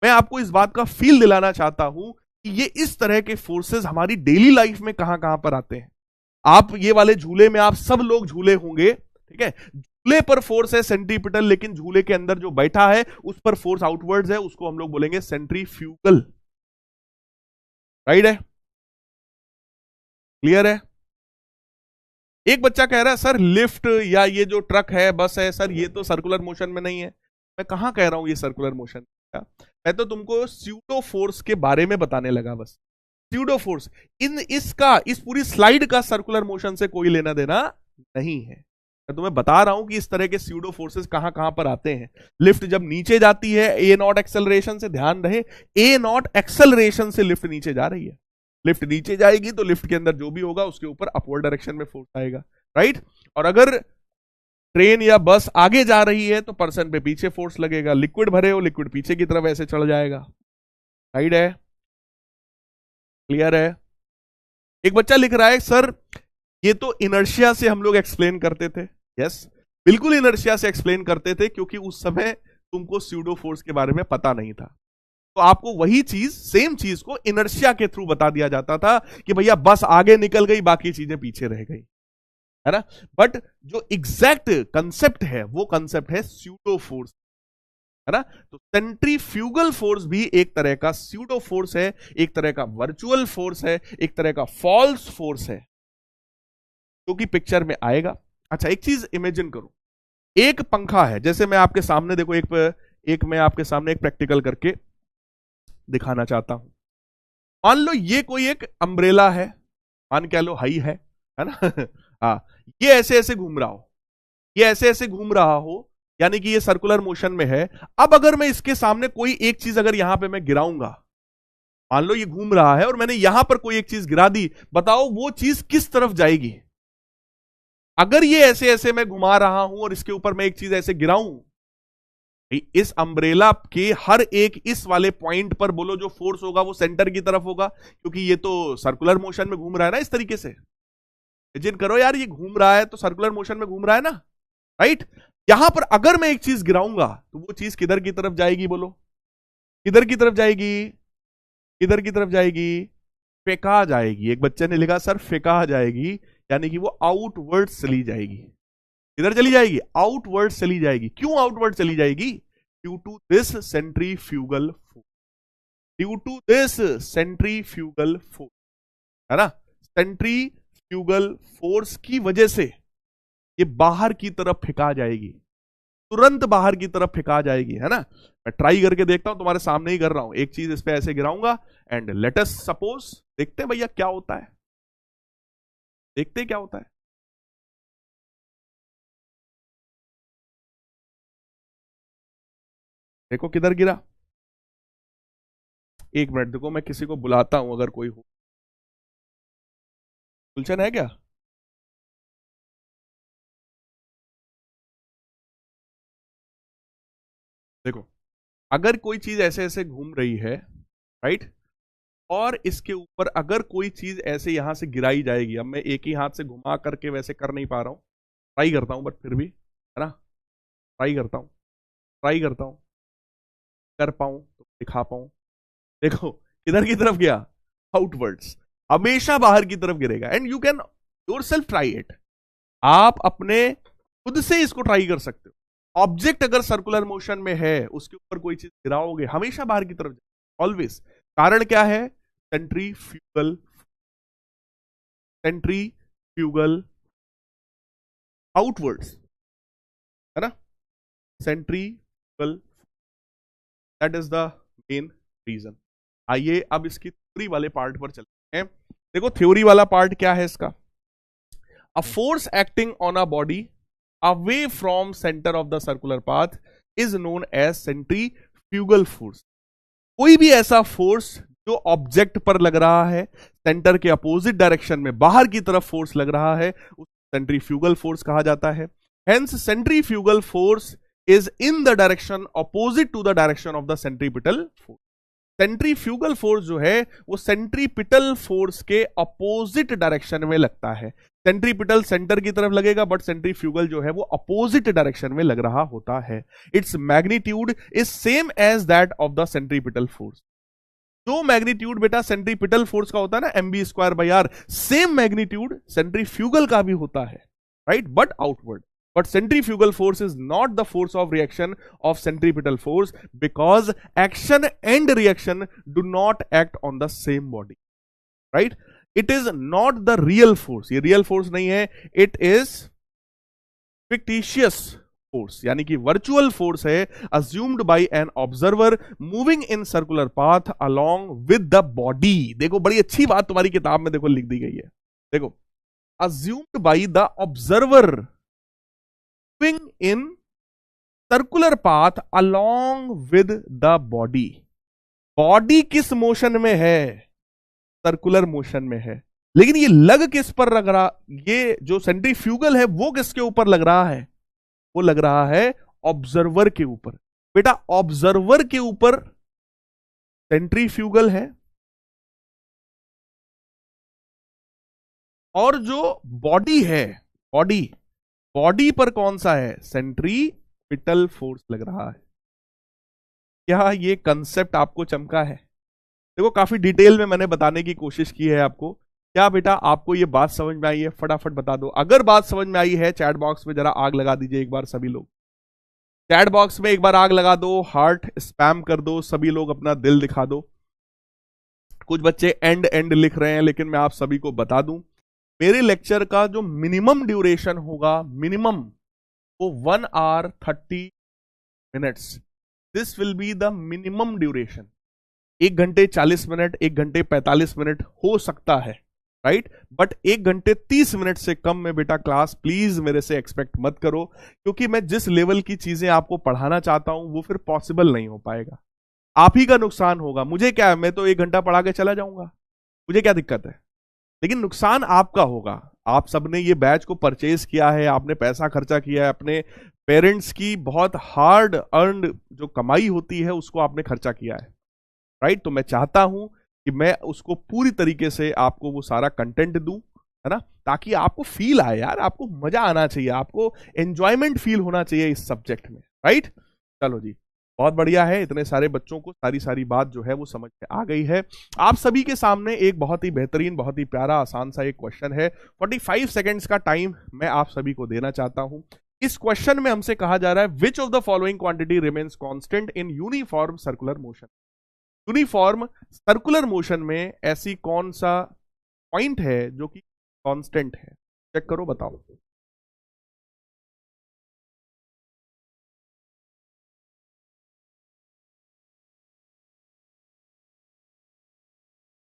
मैं आपको इस बात का फील दिलाना चाहता हूं कि ये इस तरह के फोर्सेस हमारी डेली लाइफ में कहां कहां पर आते हैं। आप ये वाले झूले में आप सब लोग झूले होंगे, ठीक है, झूले पर फोर्स है सेंट्रीपिटल, लेकिन झूले के अंदर जो बैठा है उस पर फोर्स आउटवर्ड्स है, उसको हम लोग बोलेंगे सेंट्रीफ्यूगल। राइट है? क्लियर है? एक बच्चा कह रहा है सर लिफ्ट या ये जो ट्रक है, बस है, सर ये तो सर्कुलर मोशन में नहीं है। मैं कहां कह रहा हूं ये सर्कुलर मोशन का? मैं तो तुमको स्यूडो फोर्स के बारे में बताने लगा बस। स्यूडो फोर्स, इस पूरी स्लाइड का सर्कुलर मोशन से कोई लेना देना नहीं है। मैं तुम्हें बता रहा हूं कि इस तरह के स्यूडो फोर्सेस कहां कहां पर आते हैं। लिफ्ट जब नीचे जाती है ए नॉट एक्सेलरेशन से, ध्यान रहे ए नॉट एक्सेलरेशन से लिफ्ट नीचे जा रही है, लिफ्ट नीचे जाएगी तो लिफ्ट के अंदर जो भी होगा उसके ऊपर अपवर्ड डायरेक्शन में फोर्स आएगा, राइट। और अगर ट्रेन या बस आगे जा रही है तो पर्सन पे पीछे फोर्स लगेगा। लिक्विड भरे हो, लिक्विड पीछे की तरफ ऐसे चढ़ जाएगा। राइट है? क्लियर है? एक बच्चा लिख रहा है सर ये तो इनर्शिया से हम लोग एक्सप्लेन करते थे। यस, बिल्कुल इनर्शिया से एक्सप्लेन करते थे क्योंकि उस समय तुमको स्यूडो फोर्स के बारे में पता नहीं था, तो आपको वही चीज, सेम चीज को इनर्शिया के थ्रू बता दिया जाता था कि भैया बस आगे निकल गई, बाकी चीजें पीछे रह गई, है ना। बट जो एग्जैक्ट कंसेप्ट है वो कंसेप्ट है स्यूडो फोर्स, है ना। तो सेंट्रीफ्यूगल फोर्स भी एक तरह का स्यूडो फोर्स है, एक तरह का वर्चुअल फोर्स है, एक तरह का फॉल्स फोर्स है, जो कि पिक्चर में आएगा। अच्छा, एक चीज इमेजिन करो, एक पंखा है, जैसे मैं आपके सामने देखो, एक मैं आपके सामने एक प्रैक्टिकल करके दिखाना चाहता हूं। मान लो ये कोई एक अम्ब्रेला है, मान क्या लो हाई है ना हाँ, ये ऐसे ऐसे घूम रहा हो, ये ऐसे ऐसे घूम रहा हो, यानी कि ये सर्कुलर मोशन में है। अब अगर मैं इसके सामने कोई एक चीज अगर यहां पे मैं गिराऊंगा, मान लो ये घूम रहा है और मैंने यहां पर कोई एक चीज गिरा दी, बताओ वो चीज किस तरफ जाएगी? अगर ये ऐसे ऐसे मैं घुमा रहा हूं और इसके ऊपर मैं एक चीज ऐसे गिराऊं, इस अम्ब्रेला के हर एक इस वाले पॉइंट पर बोलो जो फोर्स होगा वो सेंटर की तरफ होगा, क्योंकि ये तो सर्कुलर मोशन में घूम रहा है ना, इस तरीके से। इमेजिन करो यार, ये घूम रहा है तो सर्कुलर मोशन में घूम रहा है ना, राइट। यहां पर अगर मैं एक चीज गिराऊंगा तो वो चीज किधर की तरफ जाएगी? बोलो किधर की तरफ जाएगी? किधर की तरफ जाएगी? फेंका जाएगी। एक बच्चे ने लिखा सर फेंका जाएगी, यानी कि वो आउटवर्ड चली जाएगी। इधर चली जाएगी, आउटवर्ड चली जाएगी। क्यों आउटवर्ड चली जाएगी? Due to this centrifugal force, due to this centrifugal force, है ना। सेंट्रीफ्यूगल फोर्स की वजह से ये बाहर की तरफ फेंका जाएगी, तुरंत बाहर की तरफ फेंका जाएगी, है ना। मैं ट्राई करके देखता हूं, तुम्हारे सामने ही कर रहा हूं। एक चीज इस पे ऐसे गिराऊंगा एंड लेट अस सपोज, देखते हैं भैया क्या होता है, देखते हैं क्या होता है। देखो किधर गिरा, एक मिनट देखो, मैं किसी को बुलाता हूं अगर कोई हो। गुलशन है क्या? देखो, अगर कोई चीज ऐसे ऐसे घूम रही है, राइट, और इसके ऊपर अगर कोई चीज ऐसे यहां से गिराई जाएगी, अब मैं एक ही हाथ से घुमा करके वैसे कर नहीं पा रहा हूं, ट्राई करता हूं बट फिर भी, है ना, ट्राई करता हूं, ट्राई करता हूं, कर पाऊं तो दिखा पाऊं। देखो किधर की तरफ गया, आउटवर्ड्स, हमेशा बाहर की तरफ गिरेगा। And you can your self try it, आप अपने खुद से इसको ट्राई कर सकते हो। ऑब्जेक्ट अगर सर्कुलर मोशन में है, उसके ऊपर कोई चीज गिराओगे, हमेशा बाहर की तरफ जाए, ऑलवेज। कारण क्या है, सेंट्रीफ्यूगल, सेंट्रीफ्यूगल आउटवर्ड्स, है ना, centrifugal, that is the main reason. आइए अब इसकी थ्योरी वाले पार्ट पर चलते हैं। देखो थ्योरी वाला पार्ट क्या है इसका, a force acting on a body away from centre of the circular path is known as centrifugal force. कोई भी ऐसा फोर्स जो ऑब्जेक्ट पर लग रहा है, सेंटर के अपोजिट डायरेक्शन में बाहर की तरफ फोर्स लग रहा है, उस सेंट्रीफ्यूगल फोर्स कहा जाता है। Hence centrifugal force is in the direction opposite to the direction of the centripetal force. Centrifugal force जो है वो सेंट्रीपिटल फोर्स के अपोजिट डायरेक्शन में लगता है। सेंट्रीपिटल सेंटर की तरफ लगेगा, बट सेंट्रीफ्यूगल जो है वो अपोजिट डायरेक्शन में लग रहा होता है। Its magnitude is same as that of the centripetal force. जो मैग्नीट्यूड बेटा सेंट्रीपिटल फोर्स का होता है ना, mv²/r, सेम मैग्नीट्यूड सेंट्रीफ्यूगल का भी होता है, right, but outward. But centrifugal force is not the force of reaction of centripetal force because action and reaction do not act on the same body, right? It is not the real force. ये real force नहीं है, it is fictitious force, यानी कि virtual force है, assumed by an observer moving in circular path along with the body। देखो बड़ी अच्छी बात तुम्हारी किताब में देखो लिख दी गई है, देखो assumed by the observer moving in circular path along with the body। Body किस मोशन में है, सर्कुलर मोशन में है, लेकिन ये लग किस पर लग रहा, ये जो सेंट्रीफ्यूगल है वो किसके ऊपर लग रहा है, वो लग रहा है ऑब्जर्वर के ऊपर। बेटा ऑब्जर्वर के ऊपर सेंट्रीफ्यूगल है, और जो बॉडी है, बॉडी, बॉडी पर कौन सा है, सेंट्रीपिटल फोर्स लग रहा है। क्या ये कंसेप्ट आपको चमका है? देखो काफी डिटेल में मैंने बताने की कोशिश की है आपको। क्या बेटा आपको ये बात समझ में आई है? फटाफट बता दो। अगर बात समझ में आई है चैट बॉक्स में जरा आग लगा दीजिए एक बार सभी लोग, चैट बॉक्स में एक बार आग लगा दो, हार्ट स्पैम कर दो, सभी लोग अपना दिल दिखा दो। कुछ बच्चे एंड एंड लिख रहे हैं, लेकिन मैं आप सभी को बता दूं मेरे लेक्चर का जो मिनिमम ड्यूरेशन होगा, मिनिमम, वो 1 hour 30 minutes। This will be the minimum duration. 1 घंटे 40 मिनट, 1 घंटे 45 मिनट हो सकता है, राइट, बट 1 घंटे 30 मिनट से कम में बेटा क्लास प्लीज मेरे से एक्सपेक्ट मत करो, क्योंकि मैं जिस लेवल की चीजें आपको पढ़ाना चाहता हूं वो फिर पॉसिबल नहीं हो पाएगा। आप ही का नुकसान होगा, मुझे क्या है, मैं तो 1 घंटा पढ़ा के चला जाऊंगा, मुझे क्या दिक्कत है, लेकिन नुकसान आपका होगा। आप सबने ये बैच को परचेज किया है, आपने पैसा खर्चा किया है, अपने पेरेंट्स की बहुत हार्ड अर्न जो कमाई होती है उसको आपने खर्चा किया है, राइट। तो मैं चाहता हूं कि मैं उसको पूरी तरीके से आपको वो सारा कंटेंट दूं, है ना, ताकि आपको फील आए यार, आपको मजा आना चाहिए, आपको एंजॉयमेंट फील होना चाहिए इस सब्जेक्ट में, राइट। चलो जी, बहुत बढ़िया है, इतने सारे बच्चों को सारी बात जो है वो समझ में आ गई है। आप सभी के सामने एक बहुत ही बेहतरीन, बहुत ही प्यारा, आसान सा एक क्वेश्चन है। 45 सेकेंड्स का टाइम मैं आप सभी को देना चाहता हूं। इस क्वेश्चन में हमसे कहा जा रहा है which of the following quantity remains constant in uniform circular motion. Uniform circular motion में ऐसी कौन सा पॉइंट है जो कि कांस्टेंट है, चेक करो, बताओ।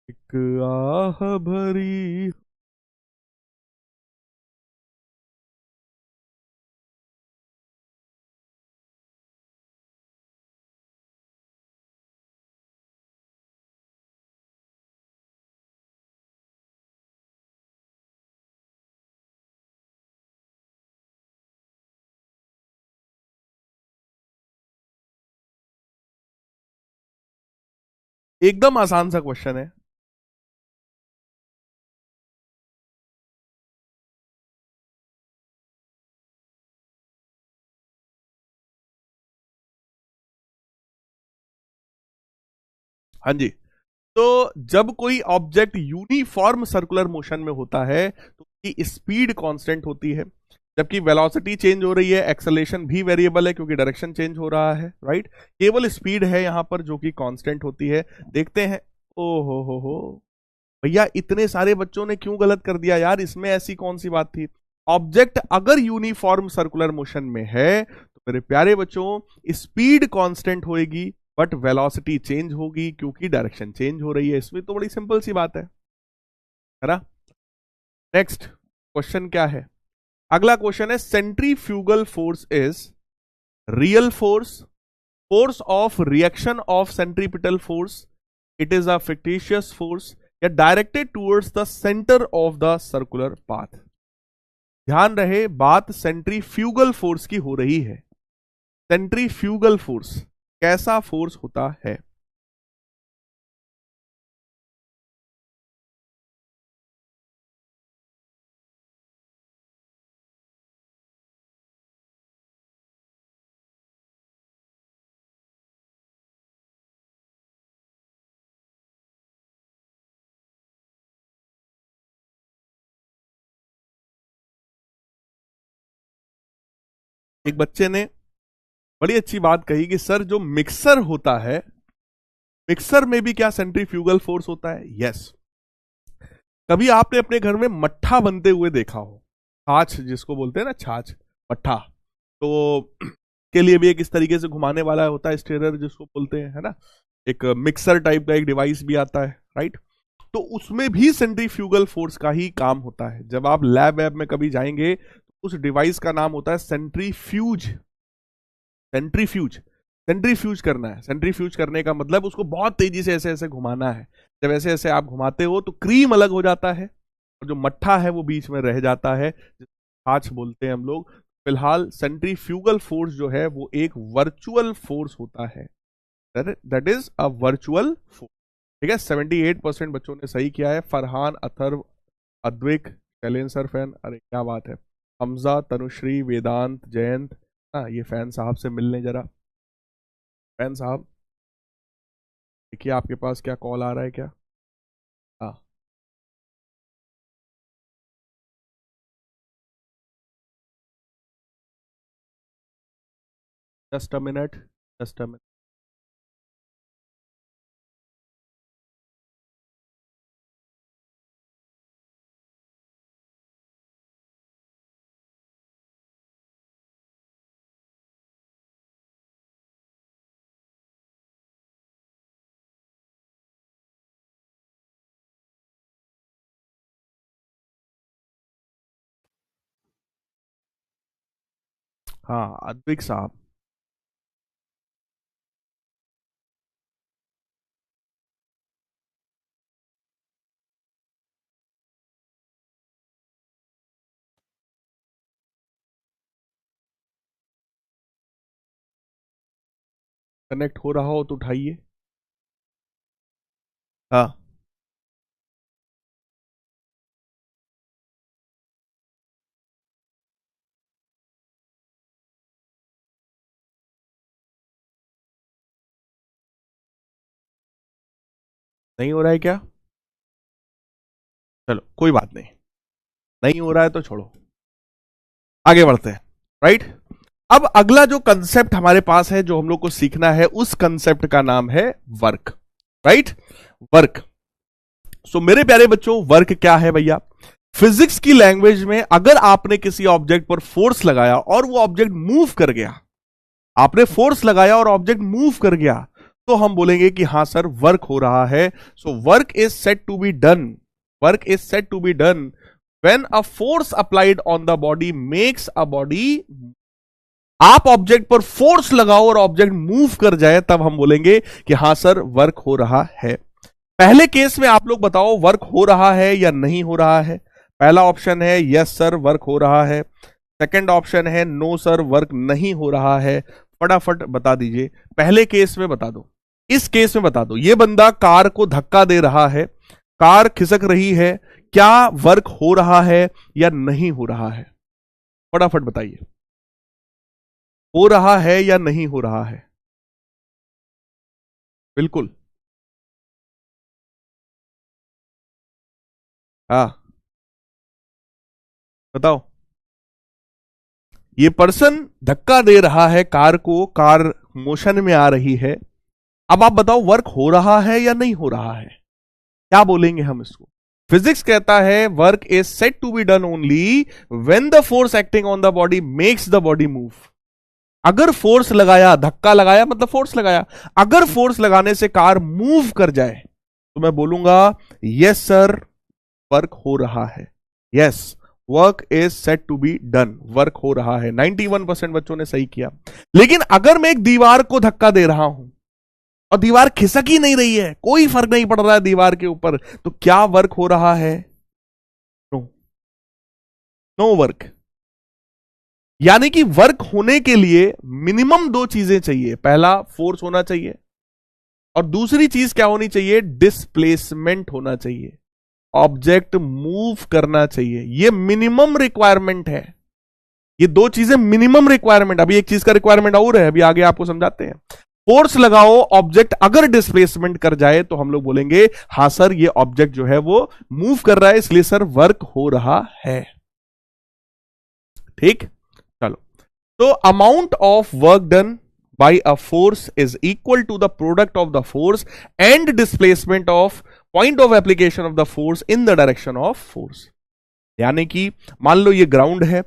एक आह भरी, एकदम आसान सा क्वेश्चन है, हाँ जी। तो जब कोई ऑब्जेक्ट यूनिफॉर्म सर्कुलर मोशन में होता है तो उसकी स्पीड कांस्टेंट होती है, जबकि वेलोसिटी चेंज हो रही है, एक्सेलरेशन भी वेरिएबल है क्योंकि डायरेक्शन चेंज हो रहा है, राइट। केवल स्पीड है यहां पर जो कि कांस्टेंट होती है। देखते हैं। ओ हो भैया, इतने सारे बच्चों ने क्यों गलत कर दिया यार, इसमें ऐसी कौन सी बात थी। ऑब्जेक्ट अगर यूनिफॉर्म सर्कुलर मोशन में है तो मेरे प्यारे बच्चों स्पीड कांस्टेंट होएगी, बट वेलोसिटी चेंज होगी क्योंकि डायरेक्शन चेंज हो रही है। इसमें तो बड़ी सिंपल सी बात है ना। नेक्स्ट क्वेश्चन क्या है? अगला क्वेश्चन है centrifugal force is real force, force of reaction of centripetal force, it is a fictitious force, या directed towards the centre of the circular path. ध्यान रहे बात सेंट्रीफ्यूगल फोर्स की हो रही है। सेंट्रीफ्यूगल फोर्स कैसा फोर्स होता है? एक बच्चे ने बड़ी अच्छी बात कही कि सर जो मिक्सर होता है, मिक्सर में भी क्या सेंट्रीफ्यूगल फोर्स होता है? यस। कभी आपने अपने घर में मट्ठा बनते हुए देखा हो, छाछ जिसको बोलते हैं ना, छाछ मट्ठा, तो के लिए भी एक इस तरीके से घुमाने वाला होता है, स्टेरर जिसको बोलते हैं, है ना। एक मिक्सर टाइप का एक डिवाइस भी आता है, राइट। तो उसमें भी सेंट्रीफ्यूगल फोर्स का ही काम होता है। जब आप लैब वैब में कभी जाएंगे तो उस डिवाइस का नाम होता है सेंट्रीफ्यूज। सेंट्रीफ्यूज, सेंट्रीफ्यूज करना है। सेंट्रीफ्यूज करने का मतलब उसको बहुत तेजी से ऐसे ऐसे घुमाना है। जब ऐसे ऐसे आप घुमाते हो तो क्रीम अलग हो जाता है और जो मट्ठा है वो बीच में रह जाता है, छाछ बोलते हैं हम लोग। फिलहाल सेंट्रीफ्यूगल फोर्स जो है वो एक वर्चुअल फोर्स होता है, that is a virtual force. ठीक है, 78% बच्चों ने सही किया है। फरहान, अथर्व, अद्विक, शैलेन सर फैन, अरे क्या बात है। हमजा, तनुश्री, वेदांत, जयंत, हाँ ये फैन साहब से मिलने जरा। फैन साहब देखिए आपके पास क्या कॉल आ रहा है क्या? हाँ, just a minute, just a minute. हाँ अद्विक साहब, कनेक्ट हो रहा हो तो उठाइए। हाँ, नहीं हो रहा है क्या? चलो कोई बात नहीं, नहीं हो रहा है तो छोड़ो, आगे बढ़ते हैं, राइट। अब अगला जो कंसेप्ट हमारे पास है जो हम लोग को सीखना है, उस कंसेप्ट का नाम है वर्क, राइट। वर्क। सो मेरे प्यारे बच्चों, वर्क क्या है भैया? फिजिक्स की लैंग्वेज में अगर आपने किसी ऑब्जेक्ट पर फोर्स लगाया और वो ऑब्जेक्ट मूव कर गया, आपने फोर्स लगाया और ऑब्जेक्ट मूव कर गया, तो हम बोलेंगे कि हां सर वर्क हो रहा है। So work is said to be done, work is said to be done when a force applied on the body makes a body. आप ऑब्जेक्ट पर फोर्स लगाओ और ऑब्जेक्ट मूव कर जाए, तब हम बोलेंगे कि हां सर वर्क हो रहा है। पहले केस में आप लोग बताओ वर्क हो रहा है या नहीं हो रहा है? पहला ऑप्शन है यस सर वर्क हो रहा है, सेकंड ऑप्शन है नो सर वर्क नहीं हो रहा है। फटाफट बता दीजिए, पहले केस में बता दो, इस केस में बता दो। ये बंदा कार को धक्का दे रहा है, कार खिसक रही है, क्या वर्क हो रहा है या नहीं हो रहा है? फटाफट बताइए, हो रहा है या नहीं हो रहा है? बिल्कुल। हाँ बताओ। ये पर्सन धक्का दे रहा है कार को, कार मोशन में आ रही है। अब आप बताओ वर्क हो रहा है या नहीं हो रहा है? क्या बोलेंगे हम इसको? फिजिक्स कहता है work is set to be done only when the force acting on the body makes the body move. अगर फोर्स लगाया, धक्का लगाया मतलब फोर्स लगाया, अगर फोर्स लगाने से कार मूव कर जाए तो मैं बोलूंगा यस सर वर्क हो रहा है, yes work is set to be done, work हो रहा है। 91% बच्चों ने सही किया। लेकिन अगर मैं एक दीवार को धक्का दे रहा हूं और दीवार खिसक ही नहीं रही है, कोई फर्क नहीं पड़ रहा है दीवार के ऊपर, तो क्या वर्क हो रहा है? No, no work. यानी कि वर्क होने के लिए मिनिमम दो चीजें चाहिए। पहला फोर्स होना चाहिए और दूसरी चीज क्या होनी चाहिए? डिस्प्लेसमेंट होना चाहिए, ऑब्जेक्ट मूव करना चाहिए। ये मिनिमम रिक्वायरमेंट है, ये दो चीजें मिनिमम रिक्वायरमेंट। अभी एक चीज का रिक्वायरमेंट और है, अभी आगे आपको समझाते हैं। फोर्स लगाओ, ऑब्जेक्ट अगर डिस्प्लेसमेंट कर जाए तो हम लोग बोलेंगे हां सर ये ऑब्जेक्ट जो है वो मूव कर रहा है, इसलिए सर वर्क हो रहा है। ठीक, चलो। तो amount of work done by a force is equal to the product of the force and displacement of point of application of the force in the direction of force. यानी कि मान लो ये ग्राउंड है,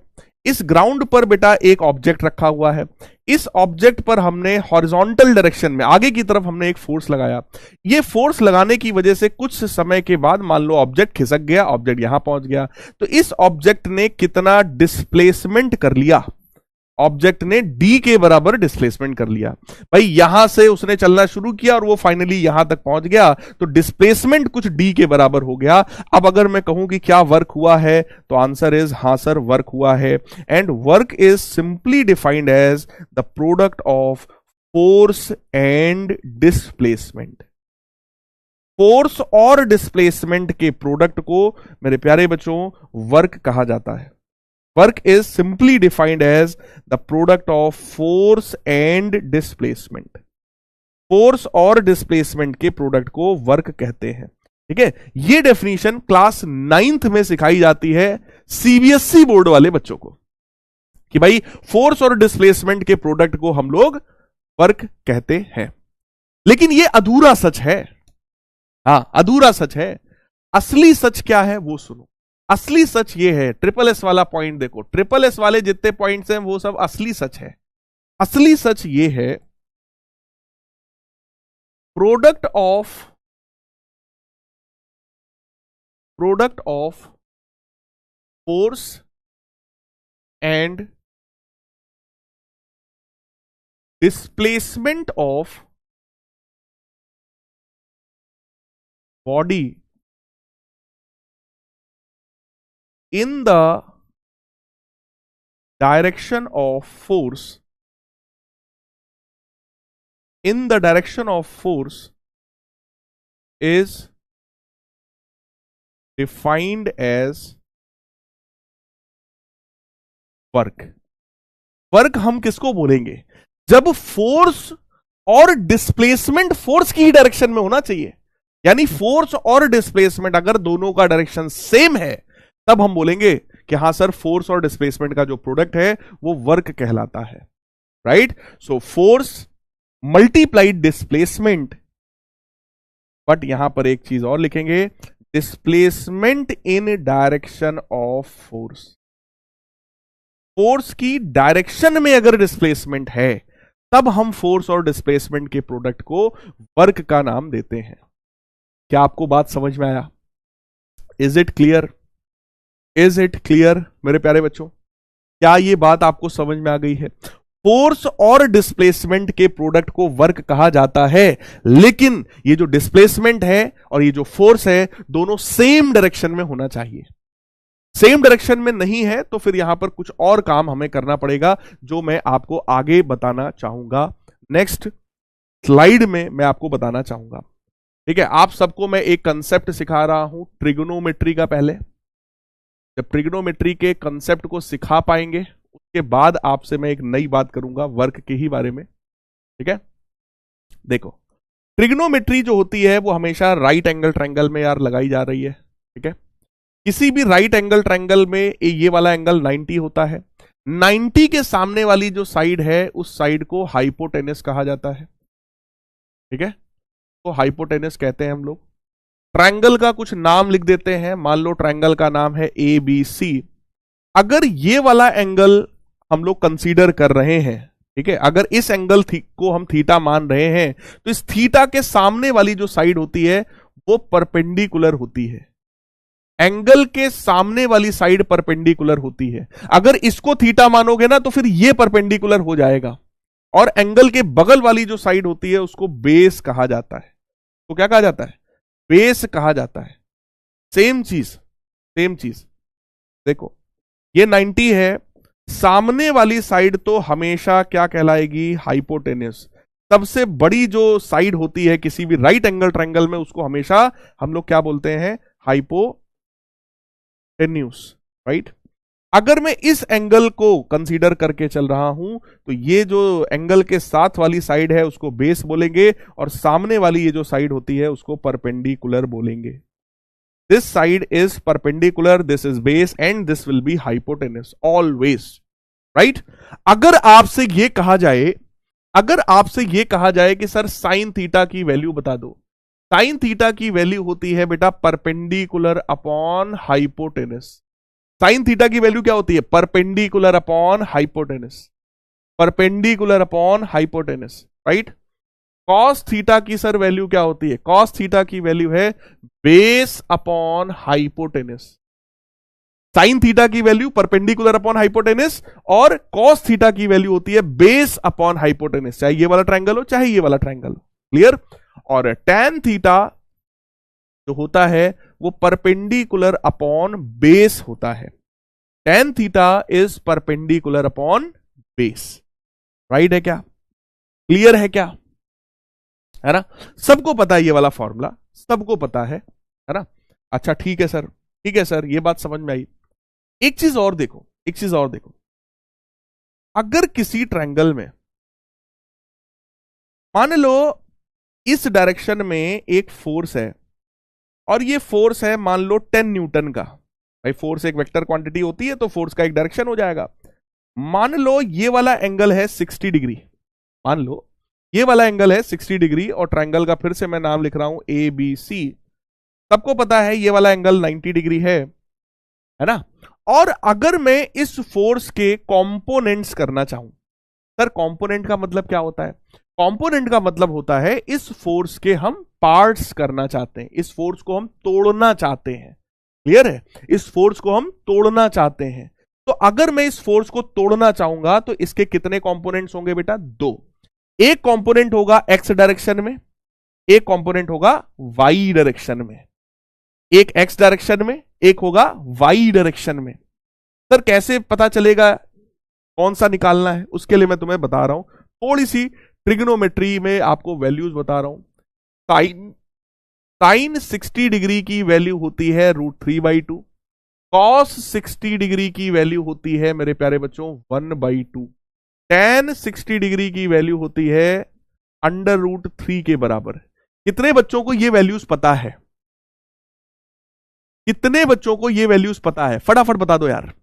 इस ग्राउंड पर बेटा एक object रखा हुआ है, इस ऑब्जेक्ट पर हमने हॉरिजॉन्टल डायरेक्शन में आगे की तरफ हमने एक फोर्स लगाया। ये फोर्स लगाने की वजह से कुछ समय के बाद मान लो ऑब्जेक्ट खिसक गया, ऑब्जेक्ट यहां पहुंच गया, तो इस ऑब्जेक्ट ने कितना डिस्प्लेसमेंट कर लिया? ऑब्जेक्ट ने डी के बराबर डिस्प्लेसमेंट कर लिया। भाई यहां से उसने चलना शुरू किया और वो फाइनली यहां तक पहुंच गया, तो डिस्प्लेसमेंट कुछ डी के बराबर हो गया। अब अगर मैं कहूं कि क्या वर्क हुआ है, तो आंसर इज हां सर वर्क हुआ है। And work is simply defined as the product of force and displacement. Force और डिस्प्लेसमेंट के प्रोडक्ट को मेरे प्यारे बच्चों वर्क कहा जाता है। Work is simply defined as the product of force and displacement. Force और डिस्प्लेसमेंट के प्रोडक्ट को वर्क कहते हैं। ठीक है, ये डेफिनेशन क्लास 9th में सिखाई जाती है सीबीएसई बोर्ड वाले बच्चों को कि भाई फोर्स और डिस्प्लेसमेंट के प्रोडक्ट को हम लोग वर्क कहते हैं। लेकिन ये अधूरा सच है। हां, अधूरा सच है। असली सच क्या है वो सुनो। असली सच ये है, ट्रिपल एस वाला पॉइंट देखो, ट्रिपल एस वाले जितने पॉइंट्स हैं वो सब असली सच है। असली सच ये है, product of force and displacement of body in the direction of force is defined as work। Work हम किसको बोलेंगे? जब फोर्स और डिस्प्लेसमेंट फोर्स की ही डायरेक्शन में होना चाहिए, यानी फोर्स और डिस्प्लेसमेंट अगर दोनों का डायरेक्शन सेम है तब हम बोलेंगे कि हां सर फोर्स और डिस्प्लेसमेंट का जो प्रोडक्ट है वो वर्क कहलाता है। Right? So force multiplied displacement, but यहां पर एक चीज और लिखेंगे, displacement in direction of force. Force की डायरेक्शन में अगर डिस्प्लेसमेंट है तब हम फोर्स और डिस्प्लेसमेंट के प्रोडक्ट को वर्क का नाम देते हैं। क्या आपको बात समझ में आया? Is it clear? Is it clear मेरे प्यारे बच्चों? क्या ये बात आपको समझ में आ गई है? फोर्स और डिस्प्लेसमेंट के प्रोडक्ट को वर्क कहा जाता है, लेकिन ये जो डिस्प्लेसमेंट है और ये जो फोर्स है दोनों सेम डायरेक्शन में होना चाहिए। सेम डायरेक्शन में नहीं है तो फिर यहां पर कुछ और काम हमें करना पड़ेगा, जो मैं आपको आगे बताना चाहूंगा। नेक्स्ट स्लाइड में मैं आपको बताना चाहूंगा। ठीक है, आप सबको मैं एक कंसेप्ट सिखा रहा हूं ट्रिगोनोमेट्री का। पहले जब ट्रिगोनोमेट्री के कंसेप्ट को सिखा पाएंगे उसके बाद आपसे मैं एक नई बात करूंगा वर्क के ही बारे में। ठीक है, देखो ट्रिगोनोमेट्री जो होती है वो हमेशा राइट एंगल ट्रायंगल में यार लगाई जा रही है। ठीक है, किसी भी राइट एंगल ट्रायंगल में ये वाला एंगल 90 होता है। 90 के सामने वाली जो साइड है उस साइड को हाइपोटेनस कहा जाता है। ठीक है, तो हाइपोटेनस कहते हैं हम लोग। ट्रायंगल का कुछ नाम लिख देते हैं, मान लो ट्रायंगल का नाम है ABC। अगर ये वाला एंगल हम लोग कंसीडर कर रहे हैं, ठीक है, अगर इस एंगल को हम थीटा मान रहे हैं, तो इस थीटा के सामने वाली जो साइड होती है वो परपेंडिकुलर होती है। एंगल के सामने वाली साइड परपेंडिकुलर होती है। अगर इसको थीटा मानोगे ना तो फिर ये परपेंडिकुलर हो जाएगा, और एंगल के बगल वाली जो साइड होती है उसको बेस कहा जाता है। तो क्या कहा जाता है? बेस कहा जाता है। सेम चीज देखो, ये 90 है, सामने वाली साइड तो हमेशा क्या कहलाएगी? हाइपोटेनस। सबसे बड़ी जो साइड होती है किसी भी राइट एंगल ट्रायंगल में उसको हमेशा हम लोग क्या बोलते हैं? Hypotenuse, right. अगर मैं इस एंगल को कंसीडर करके चल रहा हूं तो ये जो एंगल के साथ वाली साइड है उसको बेस बोलेंगे, और सामने वाली ये जो साइड होती है उसको परपेंडिकुलर बोलेंगे। This side is perpendicular, this is base, and this will be hypotenuse always, right. अगर आपसे ये कहा जाए कि सर साइन थीटा की वैल्यू बता दो, साइन थीटा की वैल्यू होती है बेटा perpendicular upon hypotenuse. Sine theta की वैल्यू क्या होती है? Perpendicular upon hypotenuse, perpendicular upon hypotenuse, right. Cos theta की सर वैल्यू क्या होती है? कॉस थीटा की वैल्यू है base upon hypotenuse. Sine theta की वैल्यू परपेंडिकुलर अपॉन हाइपोटेनस, और कॉस थीटा की वैल्यू होती है बेस अपॉन हाइपोटेनस, चाहे ये वाला ट्रायंगल हो चाहे ये वाला ट्रायंगल हो। क्लियर? और टैन थीटा जो होता है वो परपेंडिकुलर अपॉन बेस होता है। Tan theta is perpendicular upon base, right है क्या? क्लियर है क्या? है ना? सबको पता है ये वाला फॉर्मूला, सबको पता है ना? अच्छा ठीक है सर, ठीक है सर, ये बात समझ में आई। एक चीज और देखो, अगर किसी ट्रायंगल में मान लो इस डायरेक्शन में एक फोर्स है, और ये फोर्स है मान लो 10 न्यूटन का। भाई फोर्स एक वेक्टर क्वांटिटी होती है तो फोर्स का एक डायरेक्शन हो जाएगा। मान लो ये वाला एंगल है 60 डिग्री, मान लो ये वाला एंगल है 60 डिग्री, और ट्रायंगल का फिर से मैं नाम लिख रहा हूं ABC। सबको पता है ये वाला एंगल 90 डिग्री है ना? और अगर मैं इस फोर्स के कंपोनेंट्स करना चाहूं, सर कंपोनेंट का मतलब क्या होता है? कंपोनेंट का मतलब होता है इस फोर्स के हम पार्ट्स करना चाहते हैं, इस फोर्स को हम तोड़ना चाहते हैं। क्लियर है? इस फोर्स को हम तोड़ना चाहते हैं। तो अगर मैं इस फोर्स को तोड़ना चाहूंगा तो इसके कितने कंपोनेंट्स होंगे बेटा? 2। एक कंपोनेंट होगा एक्स डायरेक्शन में, एक कंपोनेंट होगा वाई डायरेक्शन में। एक एक्स डायरेक्शन में, एक होगा वाई डायरेक्शन में। सर कैसे पता चलेगा कौन सा निकालना है? उसके लिए मैं तुम्हें बता रहा हूं, थोड़ी सी ट्रिग्नोमेट्री में आपको वैल्यूज बता रहा हूं। साइन 60 डिग्री की वैल्यू होती है √3/2। कॉस 60 डिग्री की वैल्यू होती है मेरे प्यारे बच्चों 1/2। tan 60 डिग्री की वैल्यू होती है √3 के बराबर। कितने बच्चों को ये वैल्यूज पता है? कितने बच्चों को ये वैल्यूज पता है? फटाफट बता दो यार,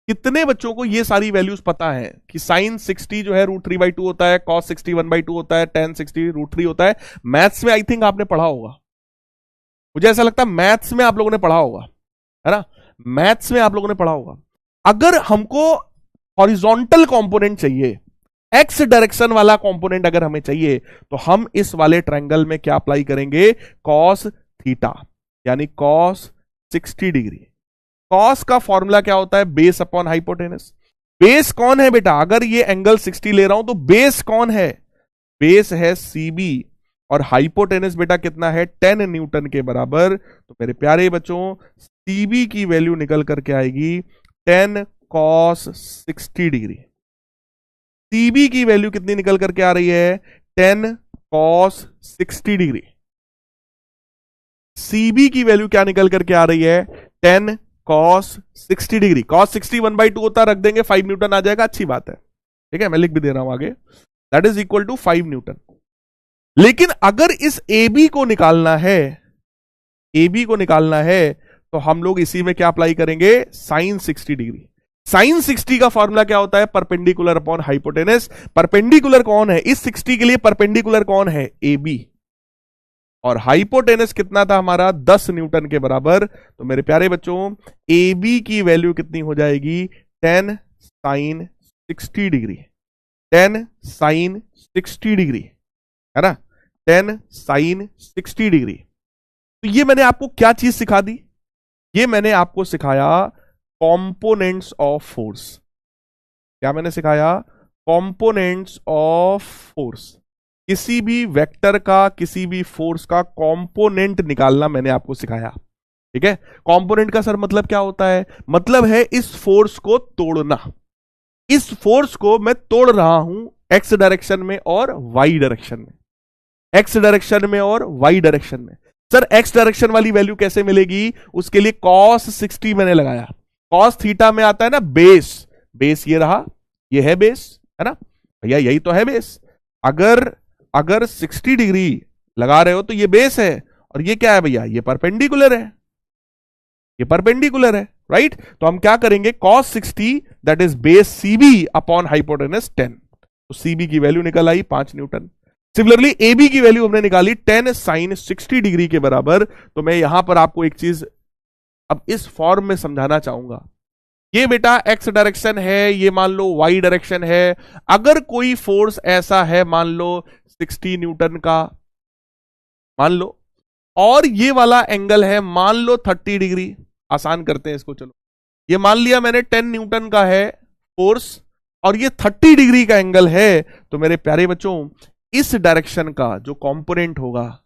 कितने बच्चों को ये सारी वैल्यूज पता है कि साइन 60 जो है √3/2 होता है, कॉस 60 1/2 होता है, tan 60 √3 होता है। मैथ्स में आई थिंक आपने पढ़ा होगा, मुझे ऐसा लगता है मैथ्स में आप लोगों ने पढ़ा होगा, है ना? मैथ्स में आप लोगों ने पढ़ा होगा। अगर हमको हॉरिजॉन्टल कंपोनेंट चाहिए, एक्स डायरेक्शन वाला कंपोनेंट अगर हमें चाहिए, तो हम इस वाले ट्रायंगल में क्या अप्लाई करेंगे? कॉस थीटा, यानी कॉस 60 डिग्री। कॉस का फॉर्मूला क्या होता है? Base upon hypotenuse. बेस कौन है बेटा? अगर ये एंगल 60 ले रहा हूं तो बेस कौन है? बेस है CB, और हाइपोटेनस बेटा कितना है? 10 न्यूटन के बराबर। तो मेरे प्यारे बच्चों CB की वैल्यू निकल करके आएगी 10 cos 60 डिग्री। CB की वैल्यू कितनी निकल करके आ रही है? 10 cos 60 डिग्री। CB की वैल्यू क्या निकल करके आ रही है? 10 cos 60 डिग्री। cos 60 1/2 होता, रख देंगे 5 न्यूटन आ जाएगा, अच्छी बात है, ठीक है, मैं लिख भी दे रहा हूं आगे, that is equal to 5 newton. लेकिन अगर इस AB को निकालना है, AB को निकालना है, तो हम लोग इसी में क्या अप्लाई करेंगे, साइन 60 डिग्री। साइन 60 का फॉर्मूला क्या होता है, परपेंडिकुलर अपॉन हाइपोटेनस। परपेंडिकुलर कौन है इस 60 के लिए, परपेंडिकुलर कौन है, ए बी, और हाइपोटेनस कितना था हमारा, 10 न्यूटन के बराबर। तो मेरे प्यारे बच्चों ए बी की वैल्यू कितनी हो जाएगी, 10 साइन 60 डिग्री, 10 साइन 60 डिग्री, है ना, 10 साइन 60 डिग्री। तो ये मैंने आपको क्या चीज सिखा दी, ये मैंने आपको सिखाया कंपोनेंट्स ऑफ फोर्स। क्या मैंने सिखाया, कंपोनेंट्स ऑफ फोर्स। किसी भी वेक्टर का, किसी भी फोर्स का कंपोनेंट निकालना मैंने आपको सिखाया, ठीक है। कंपोनेंट का सर मतलब क्या होता है, मतलब है इस फोर्स को तोड़ना। इस फोर्स को मैं तोड़ रहा हूं एक्स डायरेक्शन में और वाई डायरेक्शन में, एक्स डायरेक्शन में और वाई डायरेक्शन में। सर एक्स डायरेक्शन वाली वैल्यू कैसे मिलेगी, उसके लिए cos 60 मैंने लगाया। cos थीटा में आता है ना बेस, बेस ये रहा, ये है बेस, है ना भैया, यही तो है बेस। अगर 60 डिग्री लगा रहे हो तो ये बेस है, और ये क्या है भैया, ये परपेंडिकुलर है, ये परपेंडिकुलर है, राइट। तो हम क्या करेंगे, cos 60 that is base CB upon hypotenuse 10। तो सीबी की वैल्यू निकल आई 5 न्यूटन। सिमिलरली ए बी की वैल्यू हमने निकाली 10 साइन 60 डिग्री के बराबर। तो मैं यहां पर आपको एक चीज अब इस फॉर्म में समझाना चाहूंगा। ये बेटा एक्स डायरेक्शन है, ये मान लो वाई डायरेक्शन है। अगर कोई फोर्स ऐसा है मान लो 60 न्यूटन का, मान लो, और ये वाला एंगल है मान लो 30 डिग्री, आसान करते हैं इसको, चलो ये मान लिया मैंने 10 न्यूटन का है फोर्स, और ये 30 डिग्री का एंगल है। तो मेरे प्यारे बच्चों इस डायरेक्शन का जो कंपोनेंट होगा,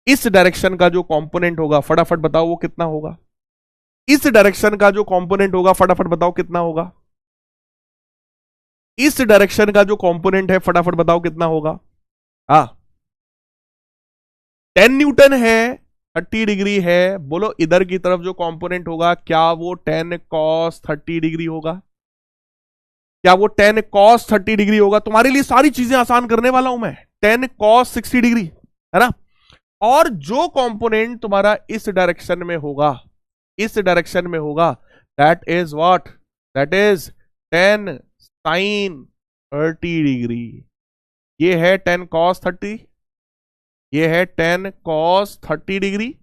इस डायरेक्शन का जो कंपोनेंट होगा, फटाफट बताओ वो कितना होगा। इस डायरेक्शन का जो कंपोनेंट होगा, फटाफट बताओ कितना होगा। इस डायरेक्शन का जो कंपोनेंट है, फटाफट बताओ कितना होगा। हाँ 10 न्यूटन है, 30 डिग्री है, बोलो इधर की तरफ जो कंपोनेंट होगा, क्या वो 10 cos 30 डिग्री होगा, क्या वो 10 cos 30 डिग्री होगा। तुम्हारे लिए सारी चीजें आसान करने वाला हूं मैं, 10 cos 60 डिग्री, है ना। और जो कंपोनेंट तुम्हारा इस डायरेक्शन में होगा, इस डायरेक्शन में होगा, that is what, that is 10 sine 30 degree. ये है 10 cos 30, ये है 10 cos 30 डिग्री,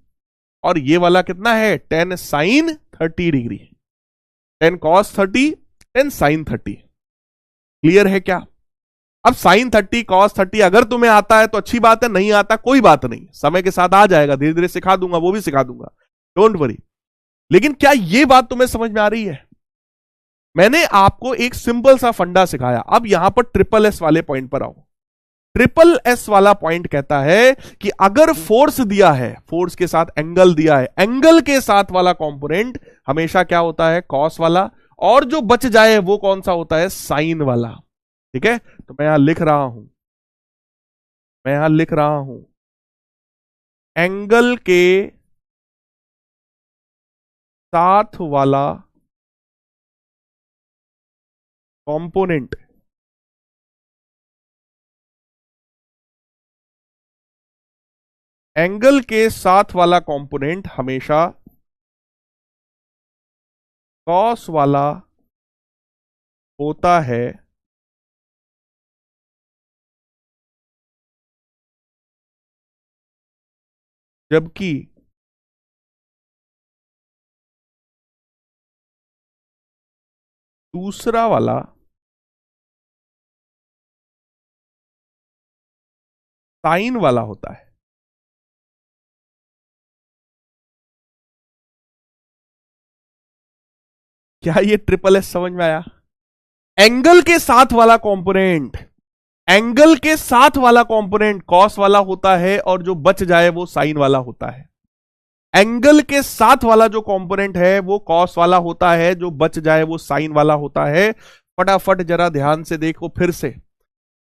और ये वाला कितना है 10 sine 30 degree. 10 cos 30, 10 sine 30। Clear है क्या। अब साइन 30 cos 30 अगर तुम्हें आता है तो अच्छी बात है, नहीं आता कोई बात नहीं, समय के साथ आ जाएगा, धीरे धीरे सिखा दूंगा, वो भी सिखा दूंगा, डोंट वरी। लेकिन क्या ये बात तुम्हें समझ में आ रही है। मैंने आपको एक सिंपल सा फंडा सिखाया। अब यहां पर ट्रिपल एस वाले पॉइंट पर आओ। ट्रिपल एस वाला पॉइंट कहता है कि अगर फोर्स दिया है, फोर्स के साथ एंगल दिया है, एंगल के साथ वाला कंपोनेंट हमेशा क्या होता है, कॉस वाला, और जो बच जाए वो कौन सा होता है, साइन वाला। ठीक है, तो मैं यहां लिख रहा हूं, मैं यहां लिख रहा हूं एंगल के साथ वाला कंपोनेंट एंगल के साथ वाला कंपोनेंट हमेशा कॉस वाला होता है, जबकि दूसरा वाला साइन वाला होता है। क्या ये ट्रिपल एस समझ में आया। एंगल के साथ वाला कंपोनेंट, एंगल के साथ वाला कंपोनेंट कॉस वाला होता है, और जो बच जाए वो साइन वाला होता है। एंगल के साथ वाला जो कंपोनेंट है वो कॉस वाला होता है, जो बच जाए वो साइन वाला होता है। फटाफट जरा ध्यान से देखो फिर से,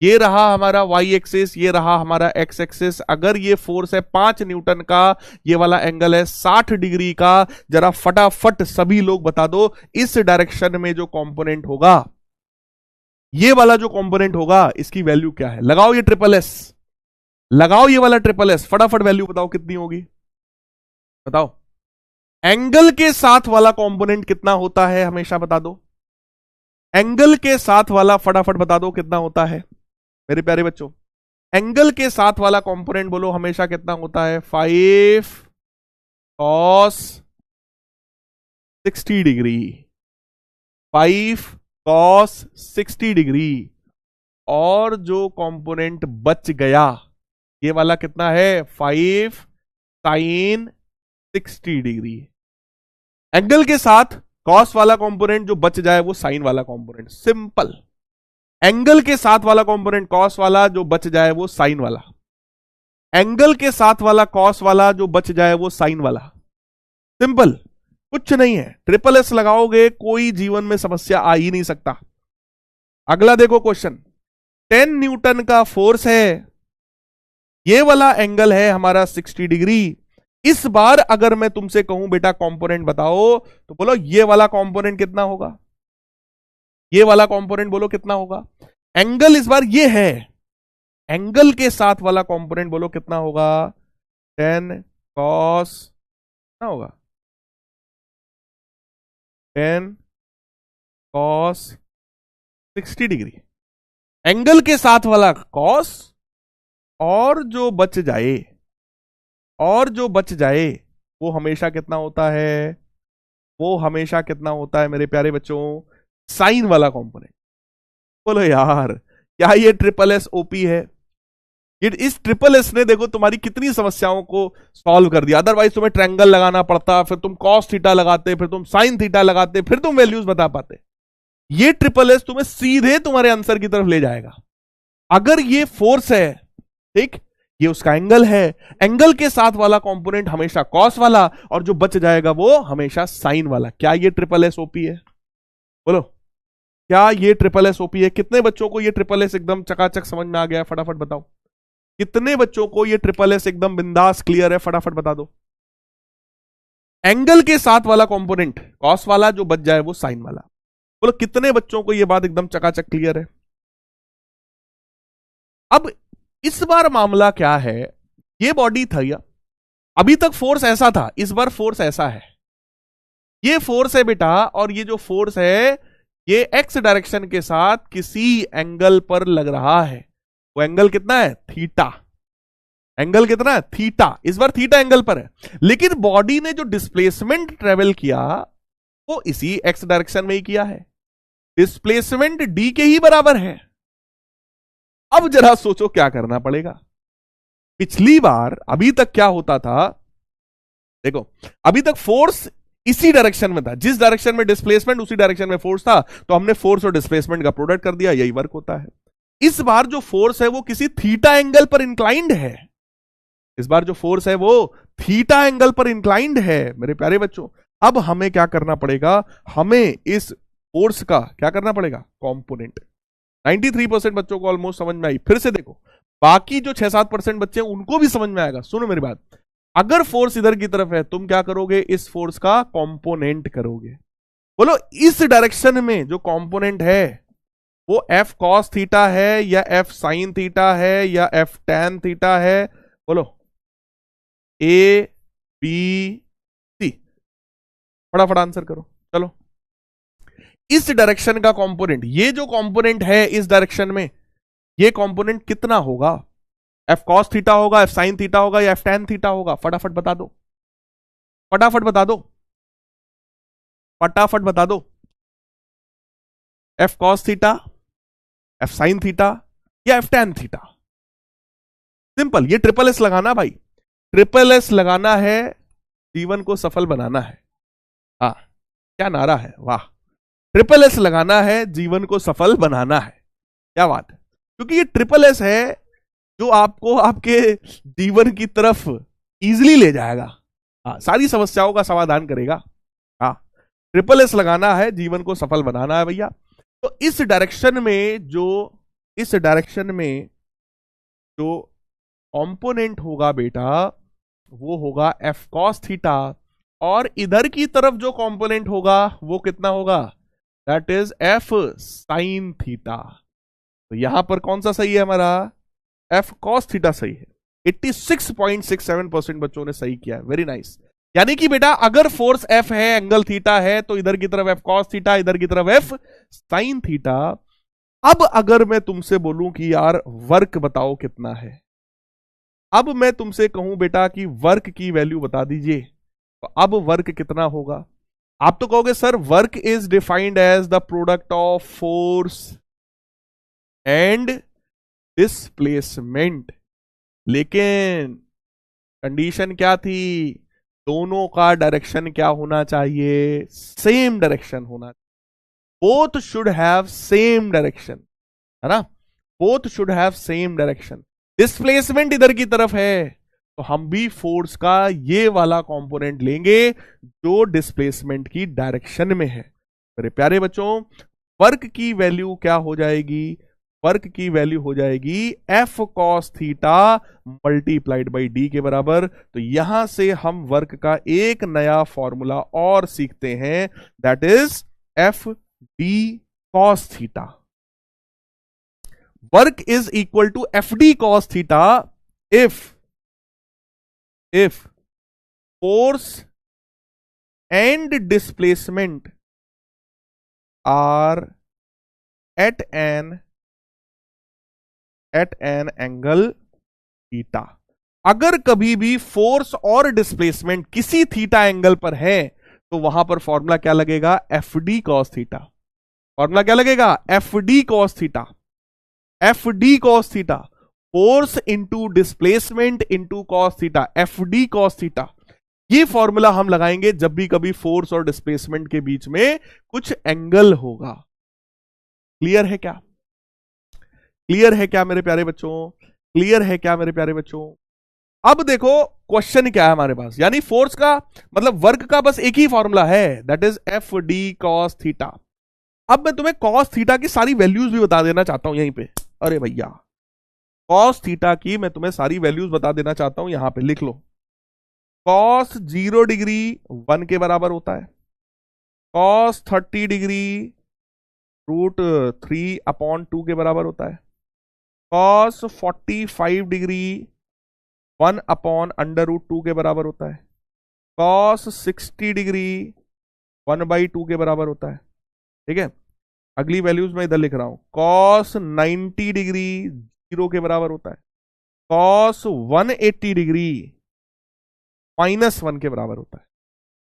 ये रहा हमारा वाई एक्सिस, ये रहा हमारा एक्स एक्सिस। अगर ये फोर्स है 5 न्यूटन का, ये वाला एंगल है 60 डिग्री का, जरा फटाफट सभी लोग बता दो इस डायरेक्शन में जो कंपोनेंट होगा, ये वाला जो कंपोनेंट होगा, इसकी वैल्यू क्या है। लगाओ ये ट्रिपल एस, लगाओ ये वाला ट्रिपल एस, फटाफट वैल्यू बताओ कितनी होगी, बताओ। एंगल के साथ वाला कंपोनेंट कितना होता है हमेशा बता दो। एंगल के साथ वाला फटाफट बता दो कितना होता है मेरे प्यारे बच्चों। एंगल के साथ वाला कंपोनेंट बोलो हमेशा कितना होता है, 5 cos 60 डिग्री, 5 cos 60 डिग्री। और जो कंपोनेंट बच गया ये वाला कितना है, 5 sin 60 डिग्री। एंगल के साथ कॉस वाला कंपोनेंट जो बच जाए वो साइन वाला कंपोनेंट, सिंपल। एंगल के साथ वाला कंपोनेंट कॉस वाला जो बच जाए वो साइन वाला, एंगल के साथ वाला कॉस वाला जो बच जाए वो साइन वाला, सिंपल, कुछ नहीं है। ट्रिपल एस लगाओगे कोई जीवन में समस्या आ ही नहीं सकता। अगला देखो क्वेश्चन, 10 न्यूटन का फोर्स है, ये वाला एंगल है हमारा 60 डिग्री। इस बार अगर मैं तुमसे कहूं बेटा कंपोनेंट बताओ तो बोलो ये वाला कंपोनेंट कितना होगा, ये वाला कंपोनेंट बोलो कितना होगा। एंगल इस बार ये है, एंगल के साथ वाला कंपोनेंट बोलो कितना होगा, 10 cos कितना होगा, 10 cos 60 डिग्री। एंगल के साथ वाला cos और जो बच जाए, और जो बच जाए वो हमेशा कितना होता है, वो हमेशा कितना होता है मेरे प्यारे बच्चों, साइन वाला कंपोनेंट। बोलो यार क्या ये ट्रिपल एस ओपी है। ये इस ट्रिपल एस ने देखो तुम्हारी कितनी समस्याओं को सॉल्व कर दिया। अदरवाइज तुम्हें ट्रायंगल लगाना पड़ता, फिर तुम कॉस थीटा लगाते, फिर तुम साइन थीटा लगाते, फिर तुम वैल्यूज बता पाते। ये ट्रिपल एस तुम्हें सीधे तुम्हारे आंसर की तरफ ले जाएगा। अगर ये फोर्स है, ठीक, ये उसका एंगल है, एंगल के साथ वाला कंपोनेंट हमेशा कॉस वाला और जो बच जाएगा वो हमेशा साइन वाला। क्या ये ट्रिपल एस ओपी है, बोलो क्या ये ट्रिपल एस ओपी है। कितने बच्चों को ये ट्रिपल एस एकदम चकाचक समझ में आ गया है, फटाफट बताओ। कितने बच्चों को ये ट्रिपल एस एकदम बिंदास क्लियर है, फटाफट बता दो। एंगल के साथ वाला कंपोनेंट कॉस वाला, जो बच जाए वो साइन वाला। बोलो कितने बच्चों को ये बात एकदम चकाचक क्लियर है। अब इस बार मामला क्या है, ये बॉडी था या अभी तक फोर्स ऐसा था, इस बार फोर्स ऐसा है, ये फोर्स है बेटा, और ये जो फोर्स है ये एक्स डायरेक्शन के साथ किसी एंगल पर लग रहा है। वो एंगल कितना है, थीटा। एंगल कितना है, थीटा। इस बार थीटा एंगल पर है, लेकिन बॉडी ने जो डिस्प्लेसमेंट ट्रेवल किया वो इसी एक्स डायरेक्शन में ही किया है। डिस्प्लेसमेंट डी के ही बराबर है। अब जरा सोचो क्या करना पड़ेगा। पिछली बार अभी तक क्या होता था, देखो अभी तक फोर्स इसी डायरेक्शन में था, जिस डायरेक्शन में डिस्प्लेसमेंट उसी डायरेक्शन में फोर्स था, तो हमने फोर्स और डिस्प्लेसमेंट का प्रोडक्ट कर दिया, यही वर्क होता है। इस बार जो फोर्स है वो किसी थीटा एंगल पर इंक्लाइंड है। इस बार जो फोर्स है वो थीटा एंगल पर इंक्लाइंड है मेरे प्यारे बच्चों। अब हमें क्या करना पड़ेगा, हमें इस फोर्स का क्या करना पड़ेगा, कंपोनेंट। 93% बच्चों को ऑलमोस्ट समझ में आई। फिर से देखो बाकी जो 6-7% बच्चे हैं उनको भी समझ में आएगा। सुनो मेरी बात, अगर फोर्स इधर की तरफ है तुम क्या करोगे, इस फोर्स का कंपोनेंट करोगे। बोलो इस डायरेक्शन में जो कंपोनेंट है वो एफ कॉस थीटा है या एफ साइन थीटा है या एफ टैन थीटा है, बोलो ए बी सी, फटाफट आंसर करो। चलो इस डायरेक्शन का कंपोनेंट, ये जो कंपोनेंट है इस डायरेक्शन में, ये कंपोनेंट कितना होगा, एफ कॉस थीटा होगा, एफ साइन थीटा होगा या एफ टैन थीटा होगा, फटाफट बता दो, फटाफट बता दो, फटाफट बता दो। F cos theta, F sine theta या एफ टैन थीटा। सिंपल, ये ट्रिपल एस लगाना भाई, ट्रिपल एस लगाना है, जीवन को सफल बनाना है। हाँ क्या नारा है, वाह। ट्रिपल एस लगाना है, जीवन को सफल बनाना है, क्या बात है। क्योंकि ये ट्रिपल एस है जो आपको आपके जीवन की तरफ इजीली ले जाएगा, हाँ, सारी समस्याओं का समाधान करेगा। हाँ ट्रिपल एस लगाना है, जीवन को सफल बनाना है भैया। तो इस डायरेक्शन में जो कंपोनेंट होगा बेटा वो होगा एफ कॉस थीटा, और इधर की तरफ जो कंपोनेंट होगा वो कितना होगा, that is F sine theta. तो यहां पर कौन सा सही है हमारा, एफ कॉस थीटा सही है। 86.67% बच्चों ने सही किया है, वेरी नाइस। यानी कि बेटा अगर फोर्स F है, एंगल थीटा है, तो इधर की तरफ F cos थीटा, इधर की तरफ F sin थीटा। अब अगर मैं तुमसे बोलूं कि यार वर्क बताओ कितना है, अब मैं तुमसे कहूं बेटा कि वर्क की वैल्यू बता दीजिए, तो अब वर्क कितना होगा? आप तो कहोगे sir work is defined as the product of force and displacement, लेकिन कंडीशन क्या थी? दोनों का डायरेक्शन क्या होना चाहिए? सेम डायरेक्शन होना चाहिए। Both should have same direction, है ना? Both should have same direction. Displacement इधर की तरफ है, तो हम भी फोर्स का ये वाला कंपोनेंट लेंगे जो डिस्प्लेसमेंट की डायरेक्शन में है। मेरे प्यारे बच्चों, वर्क की वैल्यू क्या हो जाएगी? वर्क की वैल्यू हो जाएगी F cos theta multiplied by D के बराबर। तो यहां से हम वर्क का एक नया फॉर्मूला और सीखते हैं, that is F D cos theta. Work is equal to F D cos theta if force and displacement are at an angle theta. अगर कभी भी फोर्स और डिस्प्लेसमेंट किसी थीटा एंगल पर है, तो वहां पर फॉर्मूला क्या लगेगा? F D cos theta. Formula क्या लगेगा? F D cos theta. F D cos theta, force into displacement into cos theta, F D cos theta. ये फॉर्मूला हम लगाएंगे जब भी कभी फोर्स और डिस्प्लेसमेंट के बीच में कुछ एंगल होगा। क्लियर है क्या? क्लियर है क्या मेरे प्यारे बच्चों? क्लियर है क्या मेरे प्यारे बच्चों? अब देखो क्वेश्चन क्या है हमारे पास, यानी फोर्स का मतलब वर्क का बस एक ही फॉर्मूला है, that is F D cos theta. अब मैं तुम्हें कॉस थीटा की सारी वैल्यूज भी बता देना चाहता हूं यहीं पे। अरे भैया, कॉस थीटा की मैं तुम्हें सारी वैल्यूज बता देना चाहता हूं, यहां पे लिख लो। कॉस 0 डिग्री 1 के बराबर होता है। कॉस 30 डिग्री √3/2 के बराबर होता है। कॉस 45 डिग्री 1/√2 के बराबर होता है। कॉस 60 डिग्री 1/2 के बराबर होता है। ठीक है, अगली वैल्यूज मैं इधर लिख रहा हूं। कॉस 90 डिग्री 0 के बराबर होता है। कॉस 180 डिग्री -1 के बराबर होता है।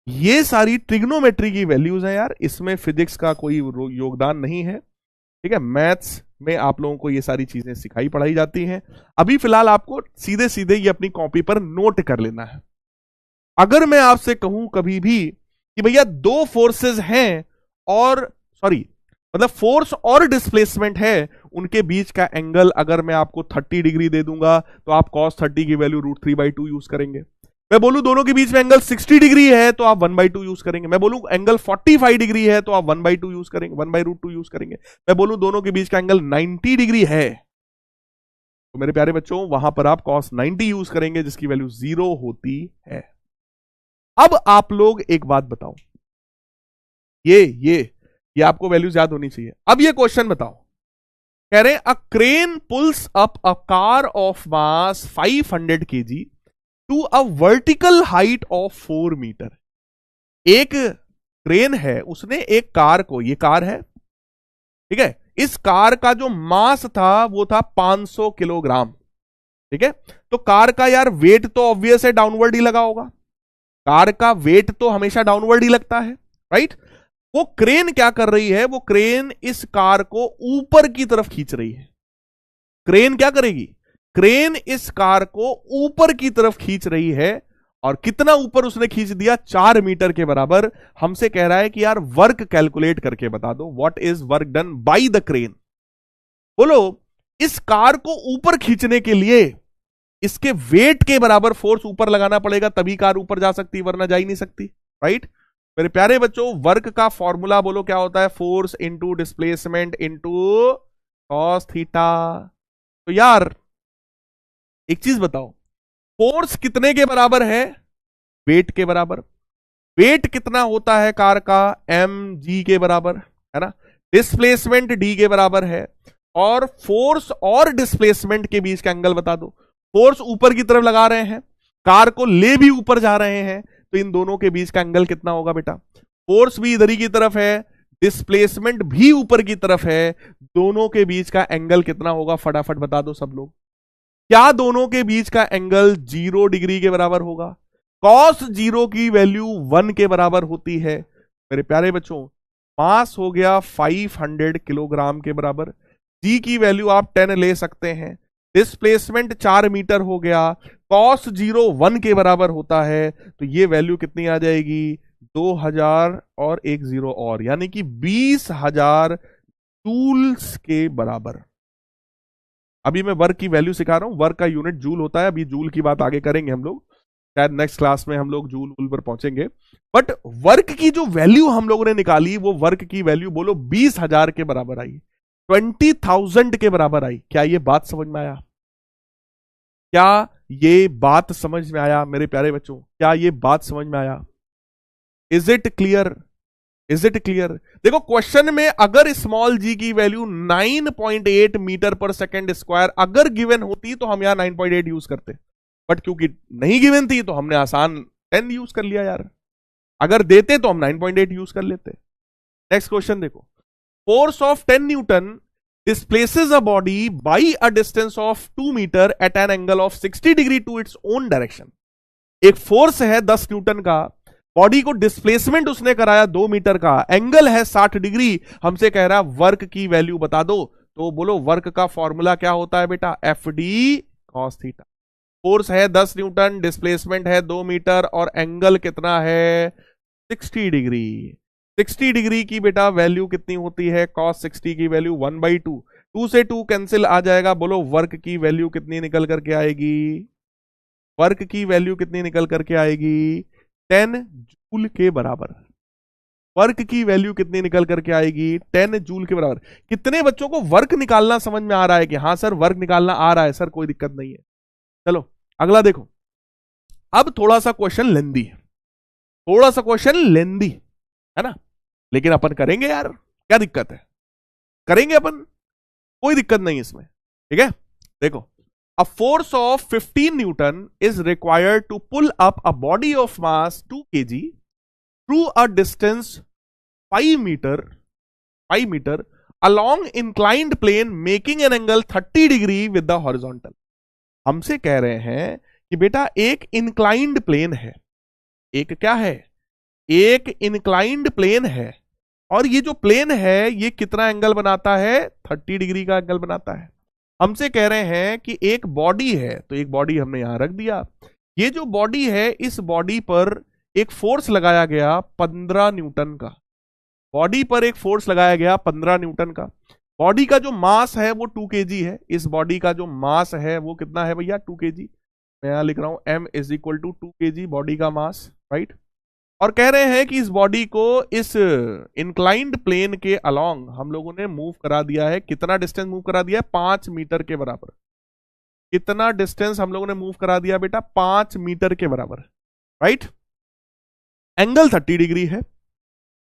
ये सारी ट्रिग्नोमेट्री की वैल्यूज हैं यार, इसमें फिजिक्स का कोई योगदान नहीं है। ठीक है, मैथ्स में आप लोगों को ये सारी चीजें सिखाई पढ़ाई जाती हैं। अभी फिलहाल आपको सीधे सीधे ये अपनी कॉपी पर नोट कर लेना है। अगर मैं आपसे कहूं कभी भी कि भैया दो फोर्सेस हैं और मतलब फोर्स और डिस्प्लेसमेंट है, उनके बीच का एंगल अगर मैं आपको 30 डिग्री दे दूंगा, तो आप cos 30 की वैल्यू √3/2 यूज करेंगे। मैं बोलूं दोनों के बीच में एंगल 60 डिग्री है, तो आप 1/2 यूज करेंगे। मैं बोलूं एंगल 45 डिग्री है, तो आप 1/2 यूज करेंगे, 1/√2 यूज करेंगे। मैं बोलूं दोनों के बीच का एंगल 90 डिग्री है, तो मेरे प्यारे बच्चों वहां पर आप cos 90 यूज करेंगे, जिसकी वैल्यू 0 होती है। अब आप लोग एक बात बताओ, ये आपको वैल्यूज याद होनी चाहिए। अब ये क्वेश्चन बताओ, कह रहे हैं a crane pulls up a car of mass 500 kg to a vertical height of 4 metre. एक क्रेन है, उसने एक कार को, ये कार है, ठीक है, इस कार का जो मास था वो था 500 किलोग्राम। ठीक है, तो कार का यार वेट तो ऑब्वियस है डाउनवर्ड ही लगा होगा। कार का वेट तो हमेशा डाउनवर्ड ही लगता है, राइट? वो क्रेन क्या कर रही है? वो क्रेन इस कार को ऊपर की तरफ खींच रही है। क्रेन क्या करेगी? क्रेन इस कार को ऊपर की तरफ खींच रही है, और कितना ऊपर उसने खींच दिया? 4 मीटर के बराबर। हमसे कह रहा है कि यार वर्क कैलकुलेट करके बता दो, what is work done by the crane. बोलो, इस कार को ऊपर खींचने के लिए इसके वेट के बराबर फोर्स ऊपर लगाना पड़ेगा, तभी कार ऊपर जा सकती, वरना जा ही नहीं सकती, राइट? मेरे प्यारे बच्चों, वर्क का फॉर्मूला बोलो क्या होता है? Force into displacement into cos theta. तो यार एक चीज बताओ, फोर्स कितने के बराबर है? वेट के बराबर। वेट कितना होता है कार का? mg के बराबर, है ना? डिस्प्लेसमेंट d के बराबर है, और फोर्स और डिस्प्लेसमेंट के बीच का एंगल बता दो। फोर्स ऊपर की तरफ लगा रहे हैं, कार को ले भी ऊपर जा रहे हैं, तो इन दोनों के बीच का एंगल कितना होगा बेटा? फोर्स भी इधर ही की तरफ है, डिस्प्लेसमेंट भी ऊपर की तरफ है, दोनों के बीच का एंगल कितना होगा? फटाफट बता दो सब लोग। क्या दोनों के बीच का एंगल 0 डिग्री के बराबर होगा? cos 0 की वैल्यू 1 के बराबर होती है। मेरे प्यारे बच्चों, मास हो गया 500 किलोग्राम के बराबर, जी की वैल्यू आप 10 ले सकते हैं, डिस्प्लेसमेंट 4 मीटर हो गया, cos 0 1 के बराबर होता है, तो ये वैल्यू कितनी आ जाएगी? 2000 और एक जीरो और, यानी कि 20,000 जूल्स के बराबर। अभी मैं वर्क की वैल्यू सिखा रहा हूं, वर्क का यूनिट जूल होता है, अभी जूल की बात आगे करेंगे हम लोग, शायद नेक्स्ट क्लास में हम लोग जूल पर पहुंचेंगे। बट वर्क की जो वैल्यू हम लोगों ने निकाली, वो वर्क की वैल्यू बोलो 20,000 के बराबर आई, 20,000 के बराबर आई। क्या ये बात समझ में आया? क्या ये बात समझ में आया मेरे प्यारे बच्चों? क्या ये बात समझ में आया? Is it clear? Is it clear? देखो क्वेश्चन में अगर स्मॉल जी की वैल्यू 9.8 मीटर पर सेकेंड स्क्वायर अगर गिवन होती तो हम यहां 9.8 यूज करते, बट क्योंकि नहीं गिवन थी तो हमने आसान 10 यूज कर लिया यार। अगर देते तो हम 9.8 यूज कर लेते। नेक्स्ट क्वेश्चन देखो, force of 10 newton displaces a body by a distance of 2 metre at an angle of 60 degree to its own direction। एक फोर्स है 10 न्यूटन का, बॉडी को डिस्प्लेसमेंट उसने कराया 2 मीटर का, एंगल है 60 डिग्री, हमसे कह रहा वर्क की वैल्यू बता दो। तो बोलो वर्क का फॉर्मूला क्या होता है बेटा? F D cos theta. Force है 10 न्यूटन, डिस्प्लेसमेंट है 2 मीटर और एंगल कितना है? 60 डिग्री। 60 डिग्री की बेटा वैल्यू कितनी होती है? cos 60 की वैल्यू 1/2, 2 से 2 कैंसिल आ जाएगा। बोलो वर्क की वैल्यू कितनी निकल करके आएगी? वर्क की वैल्यू कितनी निकल करके आएगी? 10 जूल के बराबर। वर्क की वैल्यू कितनी निकल करके आएगी? 10 जूल के बराबर। कितने बच्चों को वर्क निकालना समझ में आ रहा है कि हाँ सर वर्क निकालना आ रहा है सर, कोई दिक्कत नहीं है। चलो अगला देखो, अब थोड़ा सा क्वेश्चन लेंदी है, थोड़ा सा क्वेश्चन लेंदी है ना, लेकिन अपन करेंगे यार, क्या दिक्कत है? करेंगे अपन, कोई दिक्कत नहीं इसमें, ठीक है। देखो, a force of 15 Newton is required to pull up a body of mass 2 kg through a distance 5 meter along inclined plane making an angle 30 degree with the horizontal। हमसे कह रहे हैं कि बेटा एक इंक्लाइंड प्लेन है, एक क्या है? एक इंक्लाइंड प्लेन है, और ये जो प्लेन है ये कितना एंगल बनाता है? 30 डिग्री का एंगल बनाता है। हमसे कह रहे हैं कि एक बॉडी है, तो एक बॉडी हमने यहां रख दिया, ये जो बॉडी है इस बॉडी पर एक फोर्स लगाया गया 15 न्यूटन का, बॉडी पर एक फोर्स लगाया गया 15 न्यूटन का। बॉडी का जो मास है वो 2 kg है, इस बॉडी का जो मास है वो कितना है भैया? 2 kg। मैं यहां लिख रहा हूं m is equal to 2 kg body का मास, राइट। और कह रहे हैं कि इस बॉडी को इस इंक्लाइंड प्लेन के अलोंग हम लोगों ने मूव करा दिया है। कितना डिस्टेंस मूव करा दिया है? 5 मीटर के बराबर। कितना डिस्टेंस हम लोगों ने मूव करा दिया बेटा? 5 मीटर के बराबर, राइट। एंगल 30 डिग्री है।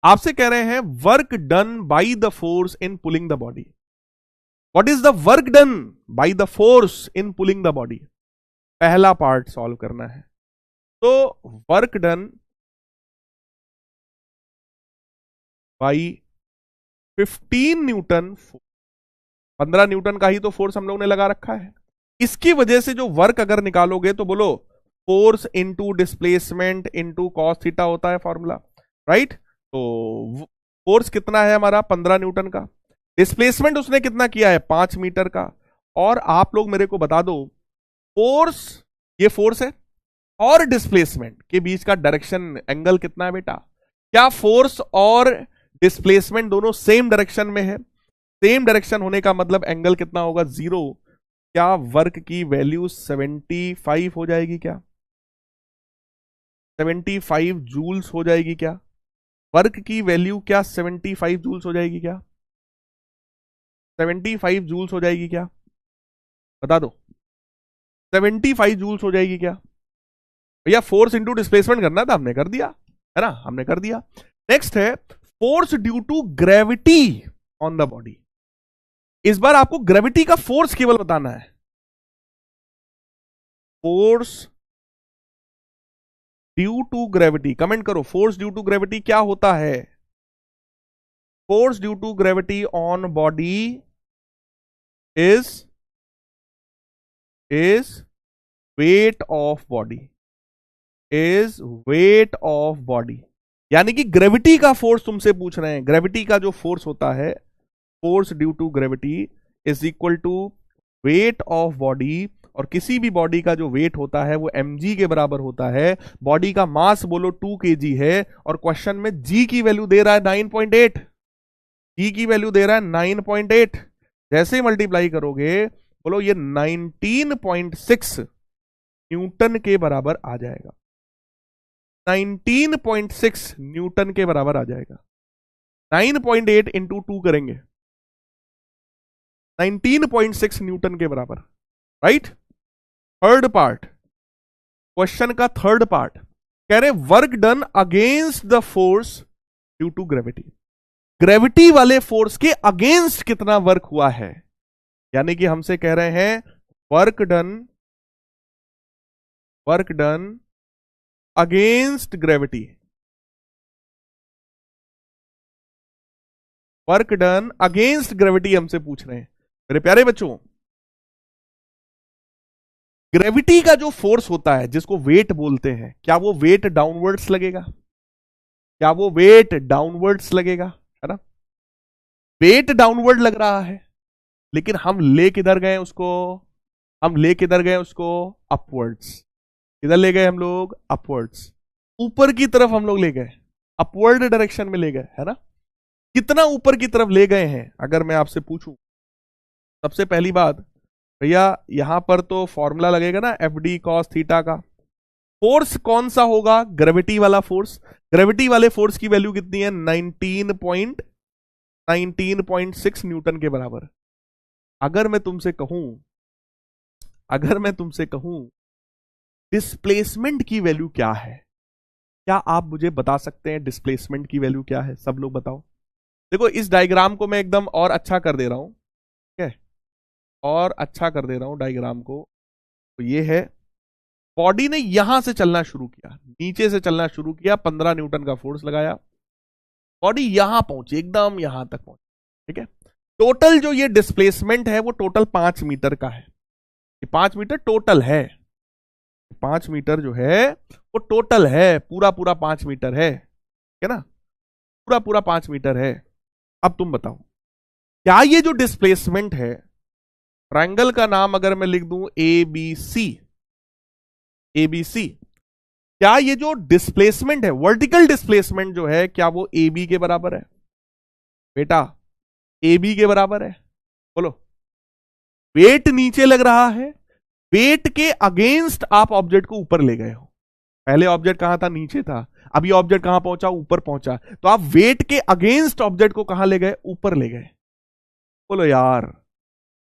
आपसे कह रहे हैं work done by the force in pulling the body. What is the work done by the force in pulling the body? पहला पार्ट सॉल्व करना है। तो work done by 15 Newton, 15 Newton का ही तो फोर्स हम लोगों ने लगा रखा है। इसकी वजह से जो वर्क अगर निकालोगे तो बोलो force into displacement into cos theta होता है फॉर्मूला, राइट। तो फोर्स कितना है हमारा? 15 न्यूटन का। डिस्प्लेसमेंट उसने कितना किया है? 5 मीटर का। और आप लोग मेरे को बता दो, फोर्स, ये फोर्स है और डिस्प्लेसमेंट के बीच का डायरेक्शन एंगल कितना है बेटा? क्या फोर्स और डिस्प्लेसमेंट दोनों सेम डायरेक्शन में है? सेम डायरेक्शन होने का मतलब एंगल कितना होगा? 0। क्या वर्क की वैल्यू 75 हो जाएगी? क्या 75 जूल्स हो जाएगी? क्या वर्क की वैल्यू क्या 75 जूल्स हो जाएगी? क्या 75 जूल्स हो जाएगी? क्या बता दो, 75 जूल्स हो जाएगी क्या? भैया फोर्स इंटू डिस्प्लेसमेंट करना था, हमने कर दिया है ना, हमने कर दिया। नेक्स्ट है force due to gravity on the body. इस बार आपको ग्रेविटी का फोर्स केवल बताना है। Force due to gravity, comment करो, फोर्स ड्यू टू ग्रेविटी क्या होता है? Force due to gravity on body is weight of body, is weight of body. यानी कि ग्रेविटी का फोर्स तुमसे पूछ रहे हैं, ग्रेविटी का जो फोर्स होता है, force due to gravity is equal to weight of body, और किसी भी बॉडी का जो वेट होता है वो mg के बराबर होता है। बॉडी का मास बोलो 2 kg है, और क्वेश्चन में g की वैल्यू दे रहा है 9.8, g की वैल्यू दे रहा है 9.8। जैसे ही मल्टीप्लाई करोगे बोलो ये 19.6 न्यूटन के बराबर आ जाएगा, 19.6 न्यूटन के बराबर आ जाएगा। 9.8 इंटू 2 करेंगे, 19.6 न्यूटन के बराबर, राइट। थर्ड पार्ट, क्वेश्चन का थर्ड पार्ट कह रहे work done against the force due to gravity. Gravity वाले फोर्स के अगेंस्ट कितना वर्क हुआ है, यानी कि हमसे कह रहे हैं work done against gravity, work done against gravity हमसे पूछ रहे हैं। मेरे प्यारे बच्चों, ग्रेविटी का जो फोर्स होता है जिसको वेट बोलते हैं, क्या वो वेट डाउनवर्ड्स लगेगा? क्या वो वेट डाउनवर्ड्स लगेगा? है ना, वेट डाउनवर्ड लग रहा है, लेकिन हम ले किधर गए उसको? हम ले किधर गए उसको? अपवर्ड्स। किधर ले गए हम लोग? अपवर्ड्स, ऊपर की तरफ हम लोग ले गए, अपवर्ड डायरेक्शन में ले गए, है ना। कितना ऊपर की तरफ ले गए हैं अगर मैं आपसे पूछूं? सबसे पहली बात भैया, यहां पर तो फॉर्मूला लगेगा ना एफ डी कॉस थीटा का। फोर्स कौन सा होगा? ग्रेविटी वाला फोर्स। ग्रेविटी वाले फोर्स की वैल्यू कितनी है? 19.6 न्यूटन के बराबर। अगर मैं तुमसे कहूं डिस्प्लेसमेंट की वैल्यू क्या है, क्या आप मुझे बता सकते हैं डिस्प्लेसमेंट की वैल्यू क्या है? सब लोग बताओ। देखो इस डायग्राम को मैं एकदम और अच्छा कर दे रहा हूं, ठीक है, और अच्छा कर दे रहा हूं डायग्राम को। तो ये है, बॉडी ने यहां से चलना शुरू किया, नीचे से चलना शुरू किया, 15 न्यूटन का फोर्स लगाया, बॉडी यहां पहुंची, एकदम यहां तक पहुंची, ठीक है। टोटल जो ये डिस्प्लेसमेंट है वो टोटल 5 मीटर का है। ये 5 मीटर टोटल है, 5 मीटर जो है वो टोटल है, पूरा 5 मीटर है, ठीक है ना, पूरा 5 मीटर है। अब तुम बताओ, क्या ये जो डिस्प्लेसमेंट है, ट्रायंगल का नाम अगर मैं लिख दूं ABC, क्या ये जो डिस्प्लेसमेंट है, वर्टिकल डिस्प्लेसमेंट जो है, क्या वो AB के बराबर है? बेटा AB के बराबर है? बोलो। वेट नीचे लग रहा है, वेट के अगेंस्ट आप ऑब्जेक्ट को ऊपर ले गए हो। पहले ऑब्जेक्ट कहां था? नीचे था। अब ये ऑब्जेक्ट कहां पहुंचा? ऊपर पहुंचा। तो आप वेट के अगेंस्ट ऑब्जेक्ट को कहां ले गए? ऊपर ले गए। बोलो यार,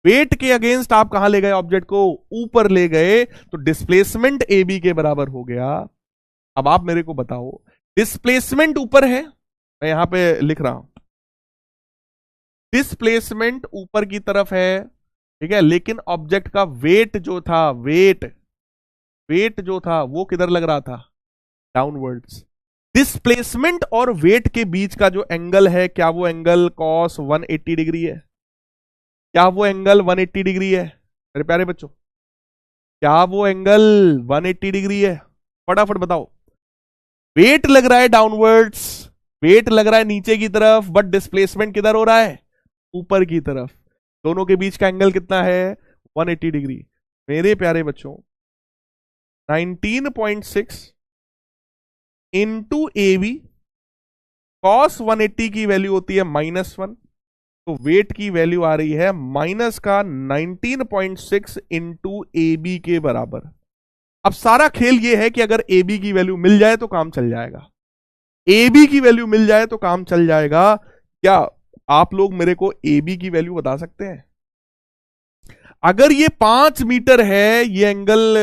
वेट के अगेंस्ट आप कहां ले गए ऑब्जेक्ट को? ऊपर ले गए, तो डिस्प्लेसमेंट AB के बराबर हो गया। अब आप मेरे को बताओ, डिस्प्लेसमेंट ऊपर है, मैं यहां पे लिख रहा हूं, डिस्प्लेसमेंट ऊपर की तरफ है, ठीक है, लेकिन ऑब्जेक्ट का वेट जो था, वेट जो था वो किधर लग रहा था? डाउनवर्ड्स। डिस्प्लेसमेंट और वेट के बीच का जो एंगल है, क्या वो एंगल cos 180 डिग्री है? क्या वो एंगल 180 डिग्री है? मेरे प्यारे बच्चों, क्या वो एंगल 180 डिग्री है? फटाफट बताओ। वेट लग रहा है डाउनवर्ड्स, वेट लग रहा है नीचे की तरफ, बट डिस्प्लेसमेंट किधर हो रहा है? ऊपर की तरफ। दोनों के बीच का एंगल कितना है? 180 डिग्री। मेरे प्यारे बच्चों, 19.6 इंटू AB, cos 180 की वैल्यू होती है -1, तो वेट की वैल्यू आ रही है माइनस का 19.6 इंटू AB के बराबर। अब सारा खेल यह है कि अगर AB की वैल्यू मिल जाए तो काम चल जाएगा, AB की वैल्यू मिल जाए तो काम चल जाएगा। क्या आप लोग मेरे को AB की वैल्यू बता सकते हैं? अगर ये 5 मीटर है, ये एंगल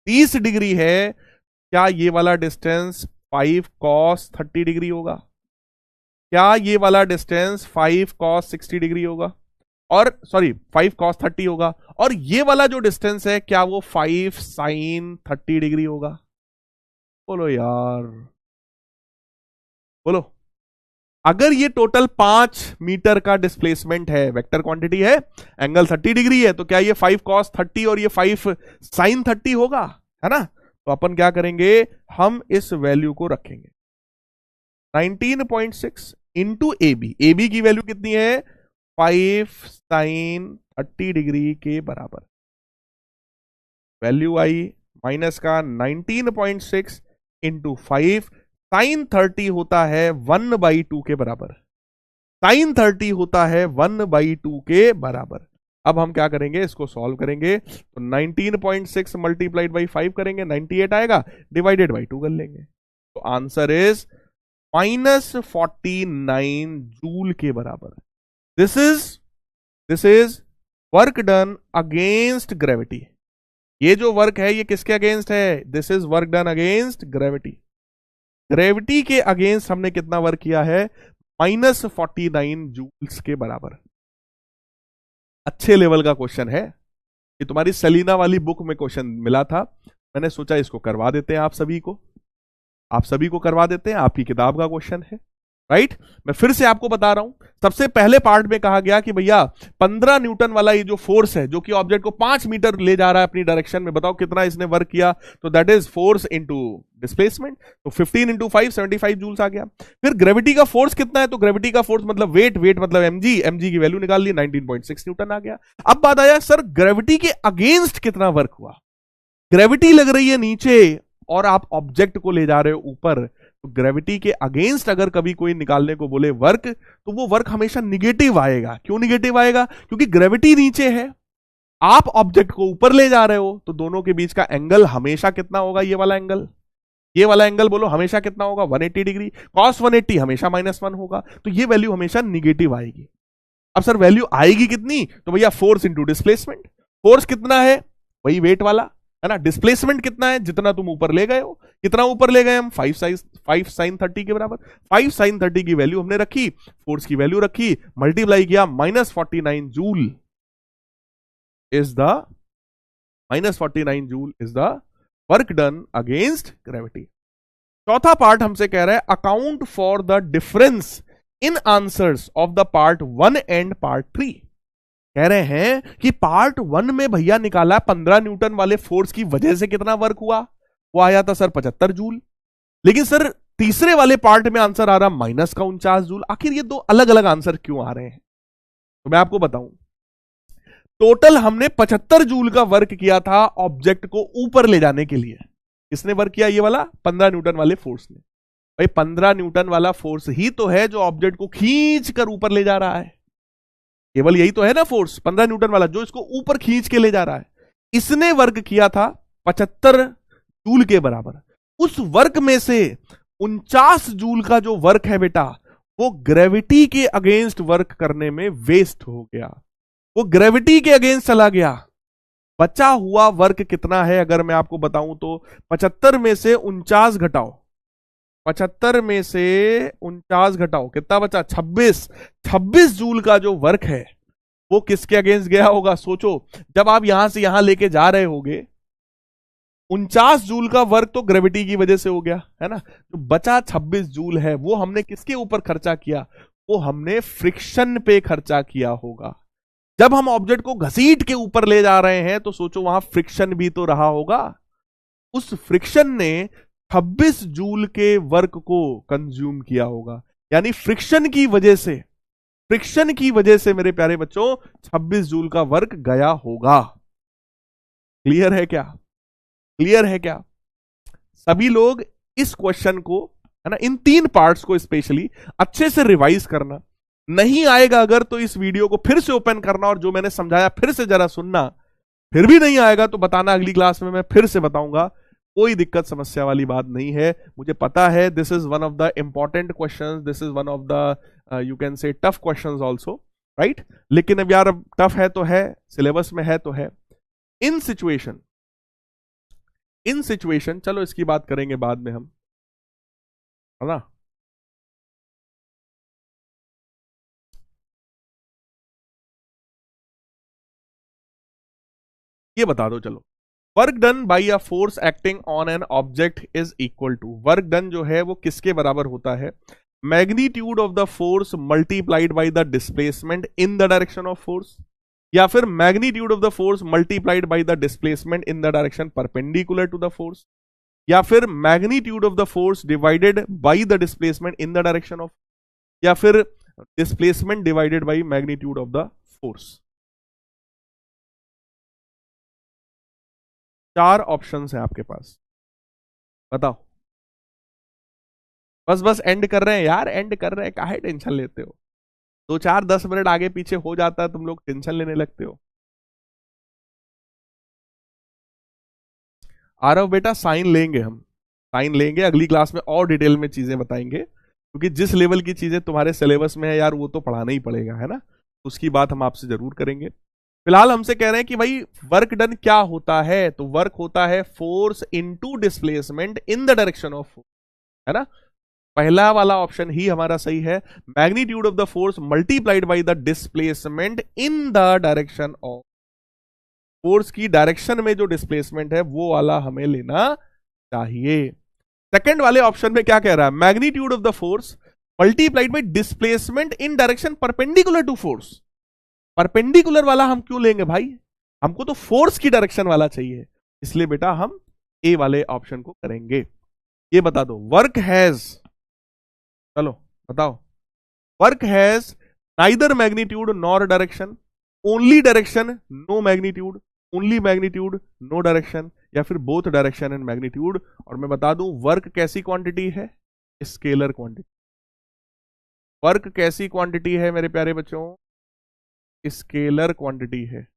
30 डिग्री है, क्या ये वाला डिस्टेंस 5 cos 30 डिग्री होगा? क्या ये वाला डिस्टेंस 5 cos 60 डिग्री होगा? और सॉरी 5 cos 30 होगा। और ये वाला जो डिस्टेंस है, क्या वो 5 sin 30 डिग्री होगा? बोलो यार, बोलो। अगर ये टोटल 5 मीटर का डिस्प्लेसमेंट है, वेक्टर क्वांटिटी है, एंगल 30 डिग्री है, तो क्या ये 5 cos 30 और ये 5 sin 30 होगा, है ना? तो अपन क्या करेंगे, हम इस वैल्यू को रखेंगे 19.6 इंटू ए बी की वैल्यू कितनी है, 5 sin 30 डिग्री के बराबर। वैल्यू आई माइनस का 19.6 इंटू 5 sin 30 होता है 1/2 के बराबर। sin 30 होता है 1/2 के बराबर। अब हम क्या करेंगे, इसको सॉल्व करेंगे, तो 19.6 मल्टीप्लाइड बाई 5 करेंगे, 98 आएगा, डिवाइडेड बाई 2 कर लेंगे, तो आंसर इज -49 जूल के बराबर। This is work done against gravity. ये जो वर्क है ये किसके अगेंस्ट है, this is work done against gravity. Gravity के अगेंस्ट हमने कितना वर्क किया है, -49 जूल्स के बराबर। अच्छे लेवल का क्वेश्चन है, ये तुम्हारी सेलिना वाली बुक में क्वेश्चन मिला था, मैंने सोचा इसको करवा देते हैं, आप सभी को करवा देते हैं, आपकी किताब का क्वेश्चन है, राइट। मैं फिर से आपको बता रहा हूं, सबसे पहले पार्ट में कहा गया कि भैया 15 न्यूटन वाला ये जो फोर्स है, जो कि ऑब्जेक्ट को 5 मीटर ले जा रहा है अपनी डायरेक्शन में, बताओ कितना इसने वर्क किया, तो that is force into displacement, तो 15 इंटू 5 75 जूल्स आ गया। फिर ग्रेविटी का फोर्स कितना है, तो ग्रेविटी का फोर्स मतलब वेट मतलब mg की वैल्यू निकाल ली, 19.6 न्यूटन आ गया। अब बात आया सर ग्रेविटी के अगेंस्ट कितना वर्क हुआ। ग्रेविटी लग रही है नीचे और आप ऑब्जेक्ट को ले जा रहे हो ऊपर, तो ग्रेविटी के अगेंस्ट अगर कभी कोई निकालने को बोले वर्क, तो वो वर्क हमेशा निगेटिव आएगा। क्यों निगेटिव आएगा, क्योंकि ग्रेविटी नीचे है, आप ऑब्जेक्ट को ऊपर ले जा रहे हो, तो दोनों के बीच का एंगल हमेशा कितना होगा, ये वाला एंगल बोलो हमेशा कितना होगा, 180 डिग्री। cos 180 हमेशा -1 होगा, तो ये वैल्यू हमेशा निगेटिव आएगी। अब सर वैल्यू आएगी कितनी, तो भैया फोर्स इंटू डिस्प्लेसमेंट। फोर्स कितना है, वही वेट वाला, है ना। डिस्प्लेसमेंट कितना है, जितना तुम ऊपर ले गए हो। कितना ऊपर ले गए हम, 5 sin 30 के बराबर। 5 sin 30 की वैल्यू हमने रखी, फोर्स की वैल्यू रखी, मल्टीप्लाई किया, -49 joule is the work done against gravity. चौथा पार्ट हमसे कह रहा है account for the difference in answers of the part 1 and part 3। कह रहे हैं कि पार्ट 1 में भैया निकाला 15 न्यूटन वाले फोर्स की वजह से कितना वर्क हुआ, वो आया था सर 75 जूल। लेकिन सर तीसरे वाले पार्ट में आंसर आ रहा -49 जूल। आखिर ये दो अलग अलग आंसर क्यों आ रहे हैं, तो मैं आपको बताऊं। टोटल हमने 75 जूल का वर्क किया था ऑब्जेक्ट को ऊपर ले जाने के लिए। किसने वर्क किया, ये वाला 15 न्यूटन वाले फोर्स ने। भाई 15 न्यूटन वाला फोर्स ही तो है जो ऑब्जेक्ट को खींच कर ऊपर ले जा रहा है। केवल यही तो है ना फोर्स, 15 न्यूटन वाला जो इसको ऊपर खींच के ले जा रहा है। इसने वर्क किया था 75 जूल के बराबर। उस वर्क में से 49 जूल का जो वर्क है बेटा, वो ग्रेविटी के अगेंस्ट वर्क करने में वेस्ट हो गया, वो ग्रेविटी के अगेंस्ट चला गया। बचा हुआ वर्क कितना है अगर मैं आपको बताऊं तो 75 में से 49 घटाओ, 75 में से 49 घटाओ, कितना बचा, 26 जूल का जो वर्क है वो किसके अगेंस्ट गया होगा। सोचो, जब आप यहां से यहां लेके जा रहे होगे, 49 जूल का वर्क तो ग्रेविटी की वजह से हो गया, है ना। जो बचा 26 जूल है वो हमने किसके ऊपर खर्चा किया, वो हमने फ्रिक्शन पे खर्चा किया होगा। जब हम ऑब्जेक्ट को घसीट के ऊपर ले जा रहे हैं तो सोचो वहां फ्रिक्शन भी तो रहा होगा। उस फ्रिक्शन ने 26 जूल के वर्क को कंज्यूम किया होगा, यानी फ्रिक्शन की वजह से मेरे प्यारे बच्चों 26 जूल का वर्क गया होगा। क्लियर है क्या, सभी लोग इस क्वेश्चन को, है ना, इन 3 पार्ट्स को स्पेशली अच्छे से रिवाइज करना। नहीं आएगा अगर तो इस वीडियो को फिर से ओपन करना और जो मैंने समझाया फिर से जरा सुनना। फिर भी नहीं आएगा तो बताना, अगली क्लास में मैं फिर से बताऊंगा, कोई दिक्कत समस्या वाली बात नहीं है। मुझे पता है this is one of the important questions, this is one of the you can say tough questions also, right. लेकिन अब यार टफ है तो है, सिलेबस में है तो है। इन सिचुएशन चलो इसकी बात करेंगे बाद में हम, है ना। ये बता दो चलो, work done by a force acting on an object is equal to, work done जो है वो किसके बराबर होता है, magnitude of the force multiplied by the displacement in the direction of force, या फिर magnitude of the force multiplied by the displacement in the direction perpendicular to the force, या फिर magnitude of the force divided by the displacement in the direction of, या फिर displacement divided by magnitude of the force. 4 options हैं आपके पास, बताओ। बस बस and कर रहे हैं यार, एंड कर रहे हैं, काहे टेंशन लेते हो, 2-4-10 मिनट आगे पीछे हो जाता है, तुम लोग टेंशन लेने लगते हो। आरव बेटा साइन लेंगे, हम साइन लेंगे, अगली क्लास में और डिटेल में चीजें बताएंगे, क्योंकि जिस लेवल की चीजें तुम्हारे सिलेबस में है यार वो तो पढ़ाना ही पड़ेगा, है ना, उसकी बात हम आपसे जरूर करेंगे। फिलहाल हमसे कह रहे हैं कि भाई वर्क डन क्या होता है, तो वर्क होता है force into displacement in the direction of force, है ना, पहला वाला ऑप्शन ही हमारा सही है, magnitude of the force multiplied by the displacement in the direction of, force की डायरेक्शन में जो डिस्प्लेसमेंट है वो वाला हमें लेना चाहिए। सेकंड वाले ऑप्शन में क्या कह रहा है, magnitude of the force multiplied by displacement in direction perpendicular to force, perpendicular वाला हम क्यों लेंगे भाई, हमको तो फोर्स की डायरेक्शन वाला चाहिए, इसलिए बेटा हम ए वाले ऑप्शन को करेंगे। ये बता दो, वर्क हैज, चलो बताओ, work has neither magnitude nor direction, only direction no magnitude, only magnitude no direction, या फिर बोथ डायरेक्शन एंड मैग्नीट्यूड। और मैं बता दूं वर्क कैसी क्वांटिटी है, स्केलर क्वांटिटी। वर्क कैसी क्वांटिटी है मेरे प्यारे बच्चों, स्केलर क्वांटिटी है।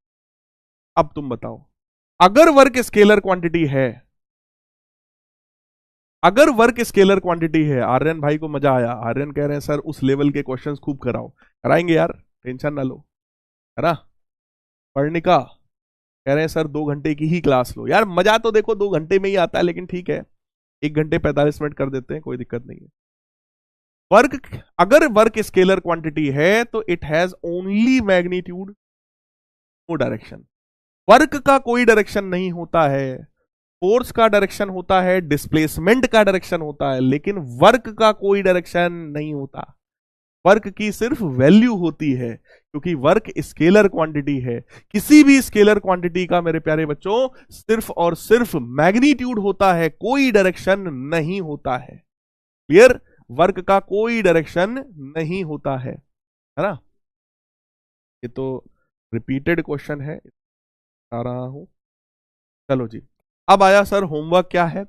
अब तुम बताओ, अगर वर्क स्केलर क्वांटिटी है, अगर वर्क स्केलर क्वांटिटी है, आर्यन भाई को मजा आया, आर्यन कह रहे हैं सर उस लेवल के क्वेश्चंस खूब कराओ, कराएंगे यार, टेंशन ना लो, है ना। पर्णिका कह रहे हैं सर 2 घंटे की ही क्लास लो, यार मजा तो देखो 2 घंटे में ही आता है, लेकिन ठीक है 1 घंटे 45 मिनट कर देते हैं, कोई दिक्कत नहीं है। वर्क, अगर वर्क स्केलर क्वांटिटी है तो it has only magnitude no direction, work का कोई डायरेक्शन नहीं होता है, फोर्स का डायरेक्शन होता है, डिस्प्लेसमेंट का डायरेक्शन होता है, लेकिन वर्क का कोई डायरेक्शन नहीं होता, वर्क की सिर्फ वैल्यू होती है, क्योंकि वर्क स्केलर क्वांटिटी है। किसी भी स्केलर क्वांटिटी का मेरे प्यारे बच्चों सिर्फ और सिर्फ मैग्नीट्यूड होता है, कोई डायरेक्शन नहीं होता है, क्लियर, वर्क का कोई डायरेक्शन नहीं होता है ना। ये तो रिपीटेड क्वेश्चन है, आ रहा हूं, चलो जी। अब आया सर होमवर्क, क्या है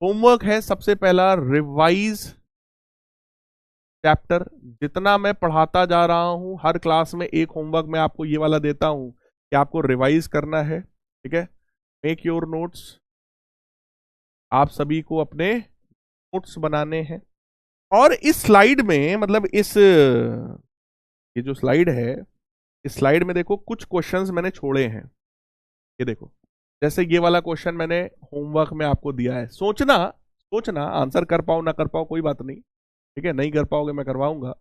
होमवर्क, है सबसे पहला रिवाइज चैप्टर। जितना मैं पढ़ाता जा रहा हूं हर क्लास में एक होमवर्क मैं आपको ये वाला देता हूं कि आपको रिवाइज करना है, ठीक है, मेक योर नोट्स, आप सभी को अपने नोट्स बनाने हैं। और इस स्लाइड में, मतलब इस ये जो स्लाइड है, इस स्लाइड में देखो कुछ क्वेश्चंस मैंने छोड़े हैं, ये देखो, जैसे ये वाला क्वेश्चन मैंने होमवर्क में आपको दिया है, सोचना सोचना, आंसर कर पाओ ना कर पाओ कोई बात नहीं, ठीक है, नहीं कर पाओगे मैं करवाऊंगा,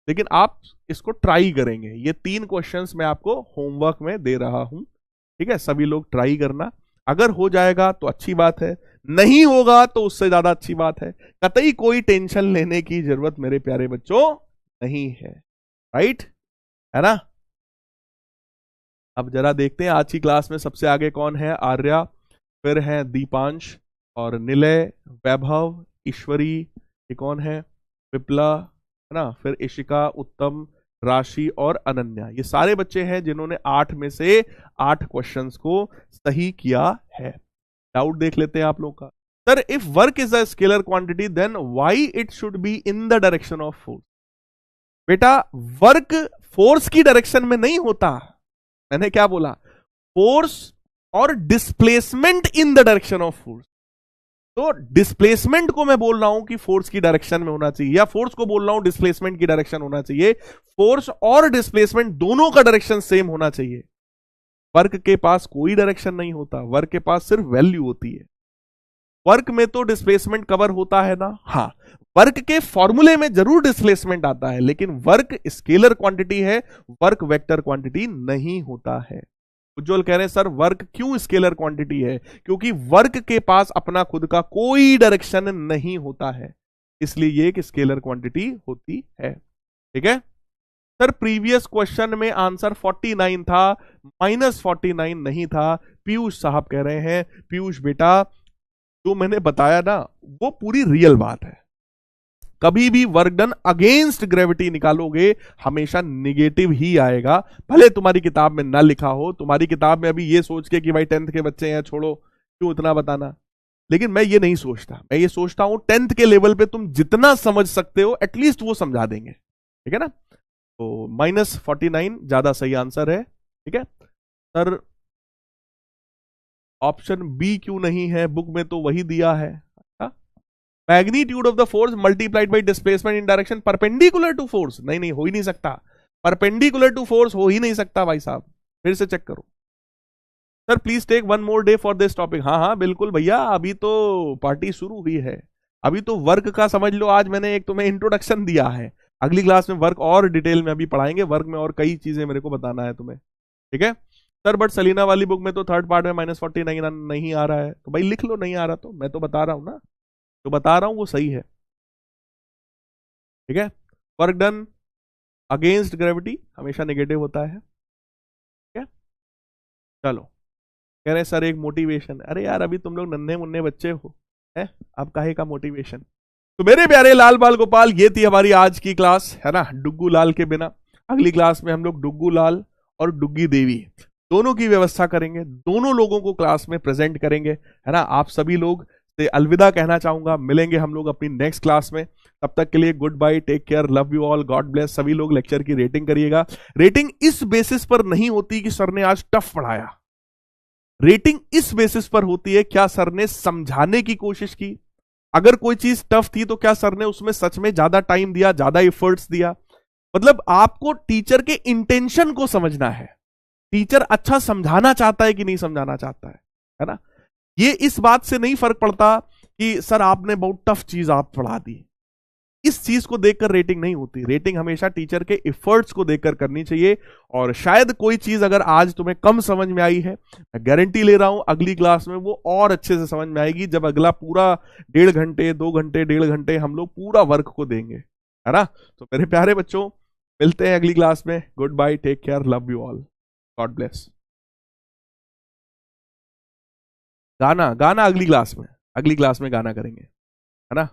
लेकिन आप इसको ट्राई करेंगे। ये 3 क्वेश्चंस मैं आपको होमवर्क में दे रहा हूं, ठीक है, सभी लोग ट्राई करना, अगर हो जाएगा तो अच्छी बात है, नहीं होगा तो उससे ज्यादा अच्छी बात है, कतई कोई टेंशन लेने की जरूरत मेरे प्यारे बच्चों नहीं है, राइट, है ना। अब जरा देखते हैं आज की क्लास में सबसे आगे कौन है, आर्या, फिर है दीपांश और निलय, वैभव, ईश्वरी, ये कौन है, विप्ला, है ना, फिर इशिका, उत्तम, राशि और अनन्या, ये सारे बच्चे हैं जिन्होंने 8 में से 8 क्वेश्चंस को सही किया है। डाउट देख लेते हैं आप लोग का, sir if work is a scalar quantity then why it should be in the direction of force. बेटा वर्क फोर्स की डायरेक्शन में नहीं होता, मैंने क्या बोला, फोर्स और displacement in the direction of force, तो डिस्प्लेसमेंट को मैं बोल रहा हूं कि फोर्स की डायरेक्शन में होना चाहिए, या फोर्स को बोल रहा हूं डिस्प्लेसमेंट की डायरेक्शन होना चाहिए, फोर्स और डिस्प्लेसमेंट दोनों का डायरेक्शन सेम होना चाहिए। वर्क के पास कोई डायरेक्शन नहीं होता, वर्क के पास सिर्फ वैल्यू होती है। वर्क में तो डिस्प्लेसमेंट कवर होता है ना, हाँ, वर्क के फॉर्मूले में जरूर डिस्प्लेसमेंट आता है, लेकिन वर्क स्केलर क्वांटिटी है, वर्क वेक्टर क्वांटिटी नहीं होता है। उज्जवल कह रहे हैं सर वर्क क्यों स्केलर क्वांटिटी है? क्योंकि वर्क के पास अपना खुद का कोई डायरेक्शन नहीं होता है, इसलिए ये एक स्केलर क्वांटिटी होती है। ठीक है सर, प्रीवियस क्वेश्चन में आंसर 49 था, -49 नहीं था। पीयूष साहब कह रहे हैं, पीयूष बेटा जो मैंने बताया ना वो पूरी रियल बात है। कभी भी वर्क डन अगेंस्ट ग्रेविटी निकालोगे हमेशा निगेटिव ही आएगा, भले तुम्हारी किताब में ना लिखा हो। तुम्हारी किताब में अभी ये सोच के कि भाई 10th के बच्चे हैं छोड़ो क्यों इतना बताना, लेकिन मैं ये नहीं सोचता। मैं ये सोचता हूं 10th के लेवल पे तुम जितना समझ सकते हो एटलीस्ट वो समझा देंगे। ठीक है ना, तो -49 ज्यादा सही आंसर है। ठीक है सर, ऑप्शन बी क्यों नहीं है? बुक में तो वही दिया है। Magnitude of the force multiplied by displacement in direction perpendicular to force. नहीं नहीं, हो ही नहीं सकता, परपेंडिकुलर टू फोर्स हो ही नहीं सकता भाई साहब, फिर से चेक करो। Sir please take 1 more day for this topic. हाँ हाँ बिल्कुल भैया, अभी तो पार्टी शुरू हुई है, अभी तो वर्क का समझ लो। आज मैंने एक तुम्हें इंट्रोडक्शन दिया है, अगली क्लास में वर्क और डिटेल में अभी पढ़ाएंगे। वर्क में और कई चीजें मेरे को बताना है तुम्हें। ठीक है सर, बट सलीना वाली बुक में तो थर्ड पार्ट में -49 नहीं आ रहा है, तो भाई लिख लो नहीं आ रहा, तो मैं तो बता रहा हूं ना, जो बता रहा हूं वो सही है। ठीक है, वर्क डन अगेंस्ट ग्रेविटी हमेशा नेगेटिव होता है। ठीक है चलो, कह रहे हैं सर एक मोटिवेशन। अरे यार अभी तुम लोग नन्हे मुन्ने बच्चे हो, है अब काहे का मोटिवेशन? तो मेरे प्यारे लाल बाल गोपाल, ये थी हमारी आज की क्लास, है ना, डुग्गू लाल के बिना। अगली क्लास में हम लोग डुग्गू लाल और डुग्गी देवी दोनों की व्यवस्था करेंगे, दोनों लोगों को क्लास में प्रेजेंट करेंगे, है ना। आप सभी लोग से अलविदा कहना चाहूंगा, मिलेंगे हम लोग अपनी नेक्स्ट क्लास में। तब तक के लिए goodbye, take care, love you all, God bless. सभी लोग लेक्चर की रेटिंग करिएगा। रेटिंग इस बेसिस पर नहीं होती कि सर ने आज टफ पढ़ाया, रेटिंग इस बेसिस पर होती है क्या सर ने समझाने की कोशिश की। अगर कोई चीज टफ थी तो क्या सर ने उसमें सच में ज्यादा टाइम दिया, ज्यादा एफर्ट्स दिया। मतलब आपको टीचर के इंटेंशन को समझना है, टीचर अच्छा समझाना चाहता है कि नहीं समझाना चाहता है ना। ये इस बात से नहीं फर्क पड़ता कि सर आपने बहुत टफ चीज आप पढ़ा दी, इस चीज को देखकर रेटिंग नहीं होती। रेटिंग हमेशा टीचर के एफर्ट्स को देखकर करनी चाहिए। और शायद कोई चीज अगर आज तुम्हें कम समझ में आई है, मैं गारंटी ले रहा हूं अगली क्लास में वो और अच्छे से समझ में आएगी, जब अगला पूरा 1.5 घंटे 2 घंटे 1.5 घंटे हम लोग पूरा वर्क को देंगे, है ना। तो मेरे प्यारे बच्चों, मिलते हैं अगली क्लास में। Goodbye, take care, love you all, God bless. गाना गाना अगली क्लास में, अगली क्लास में गाना करेंगे, है ना।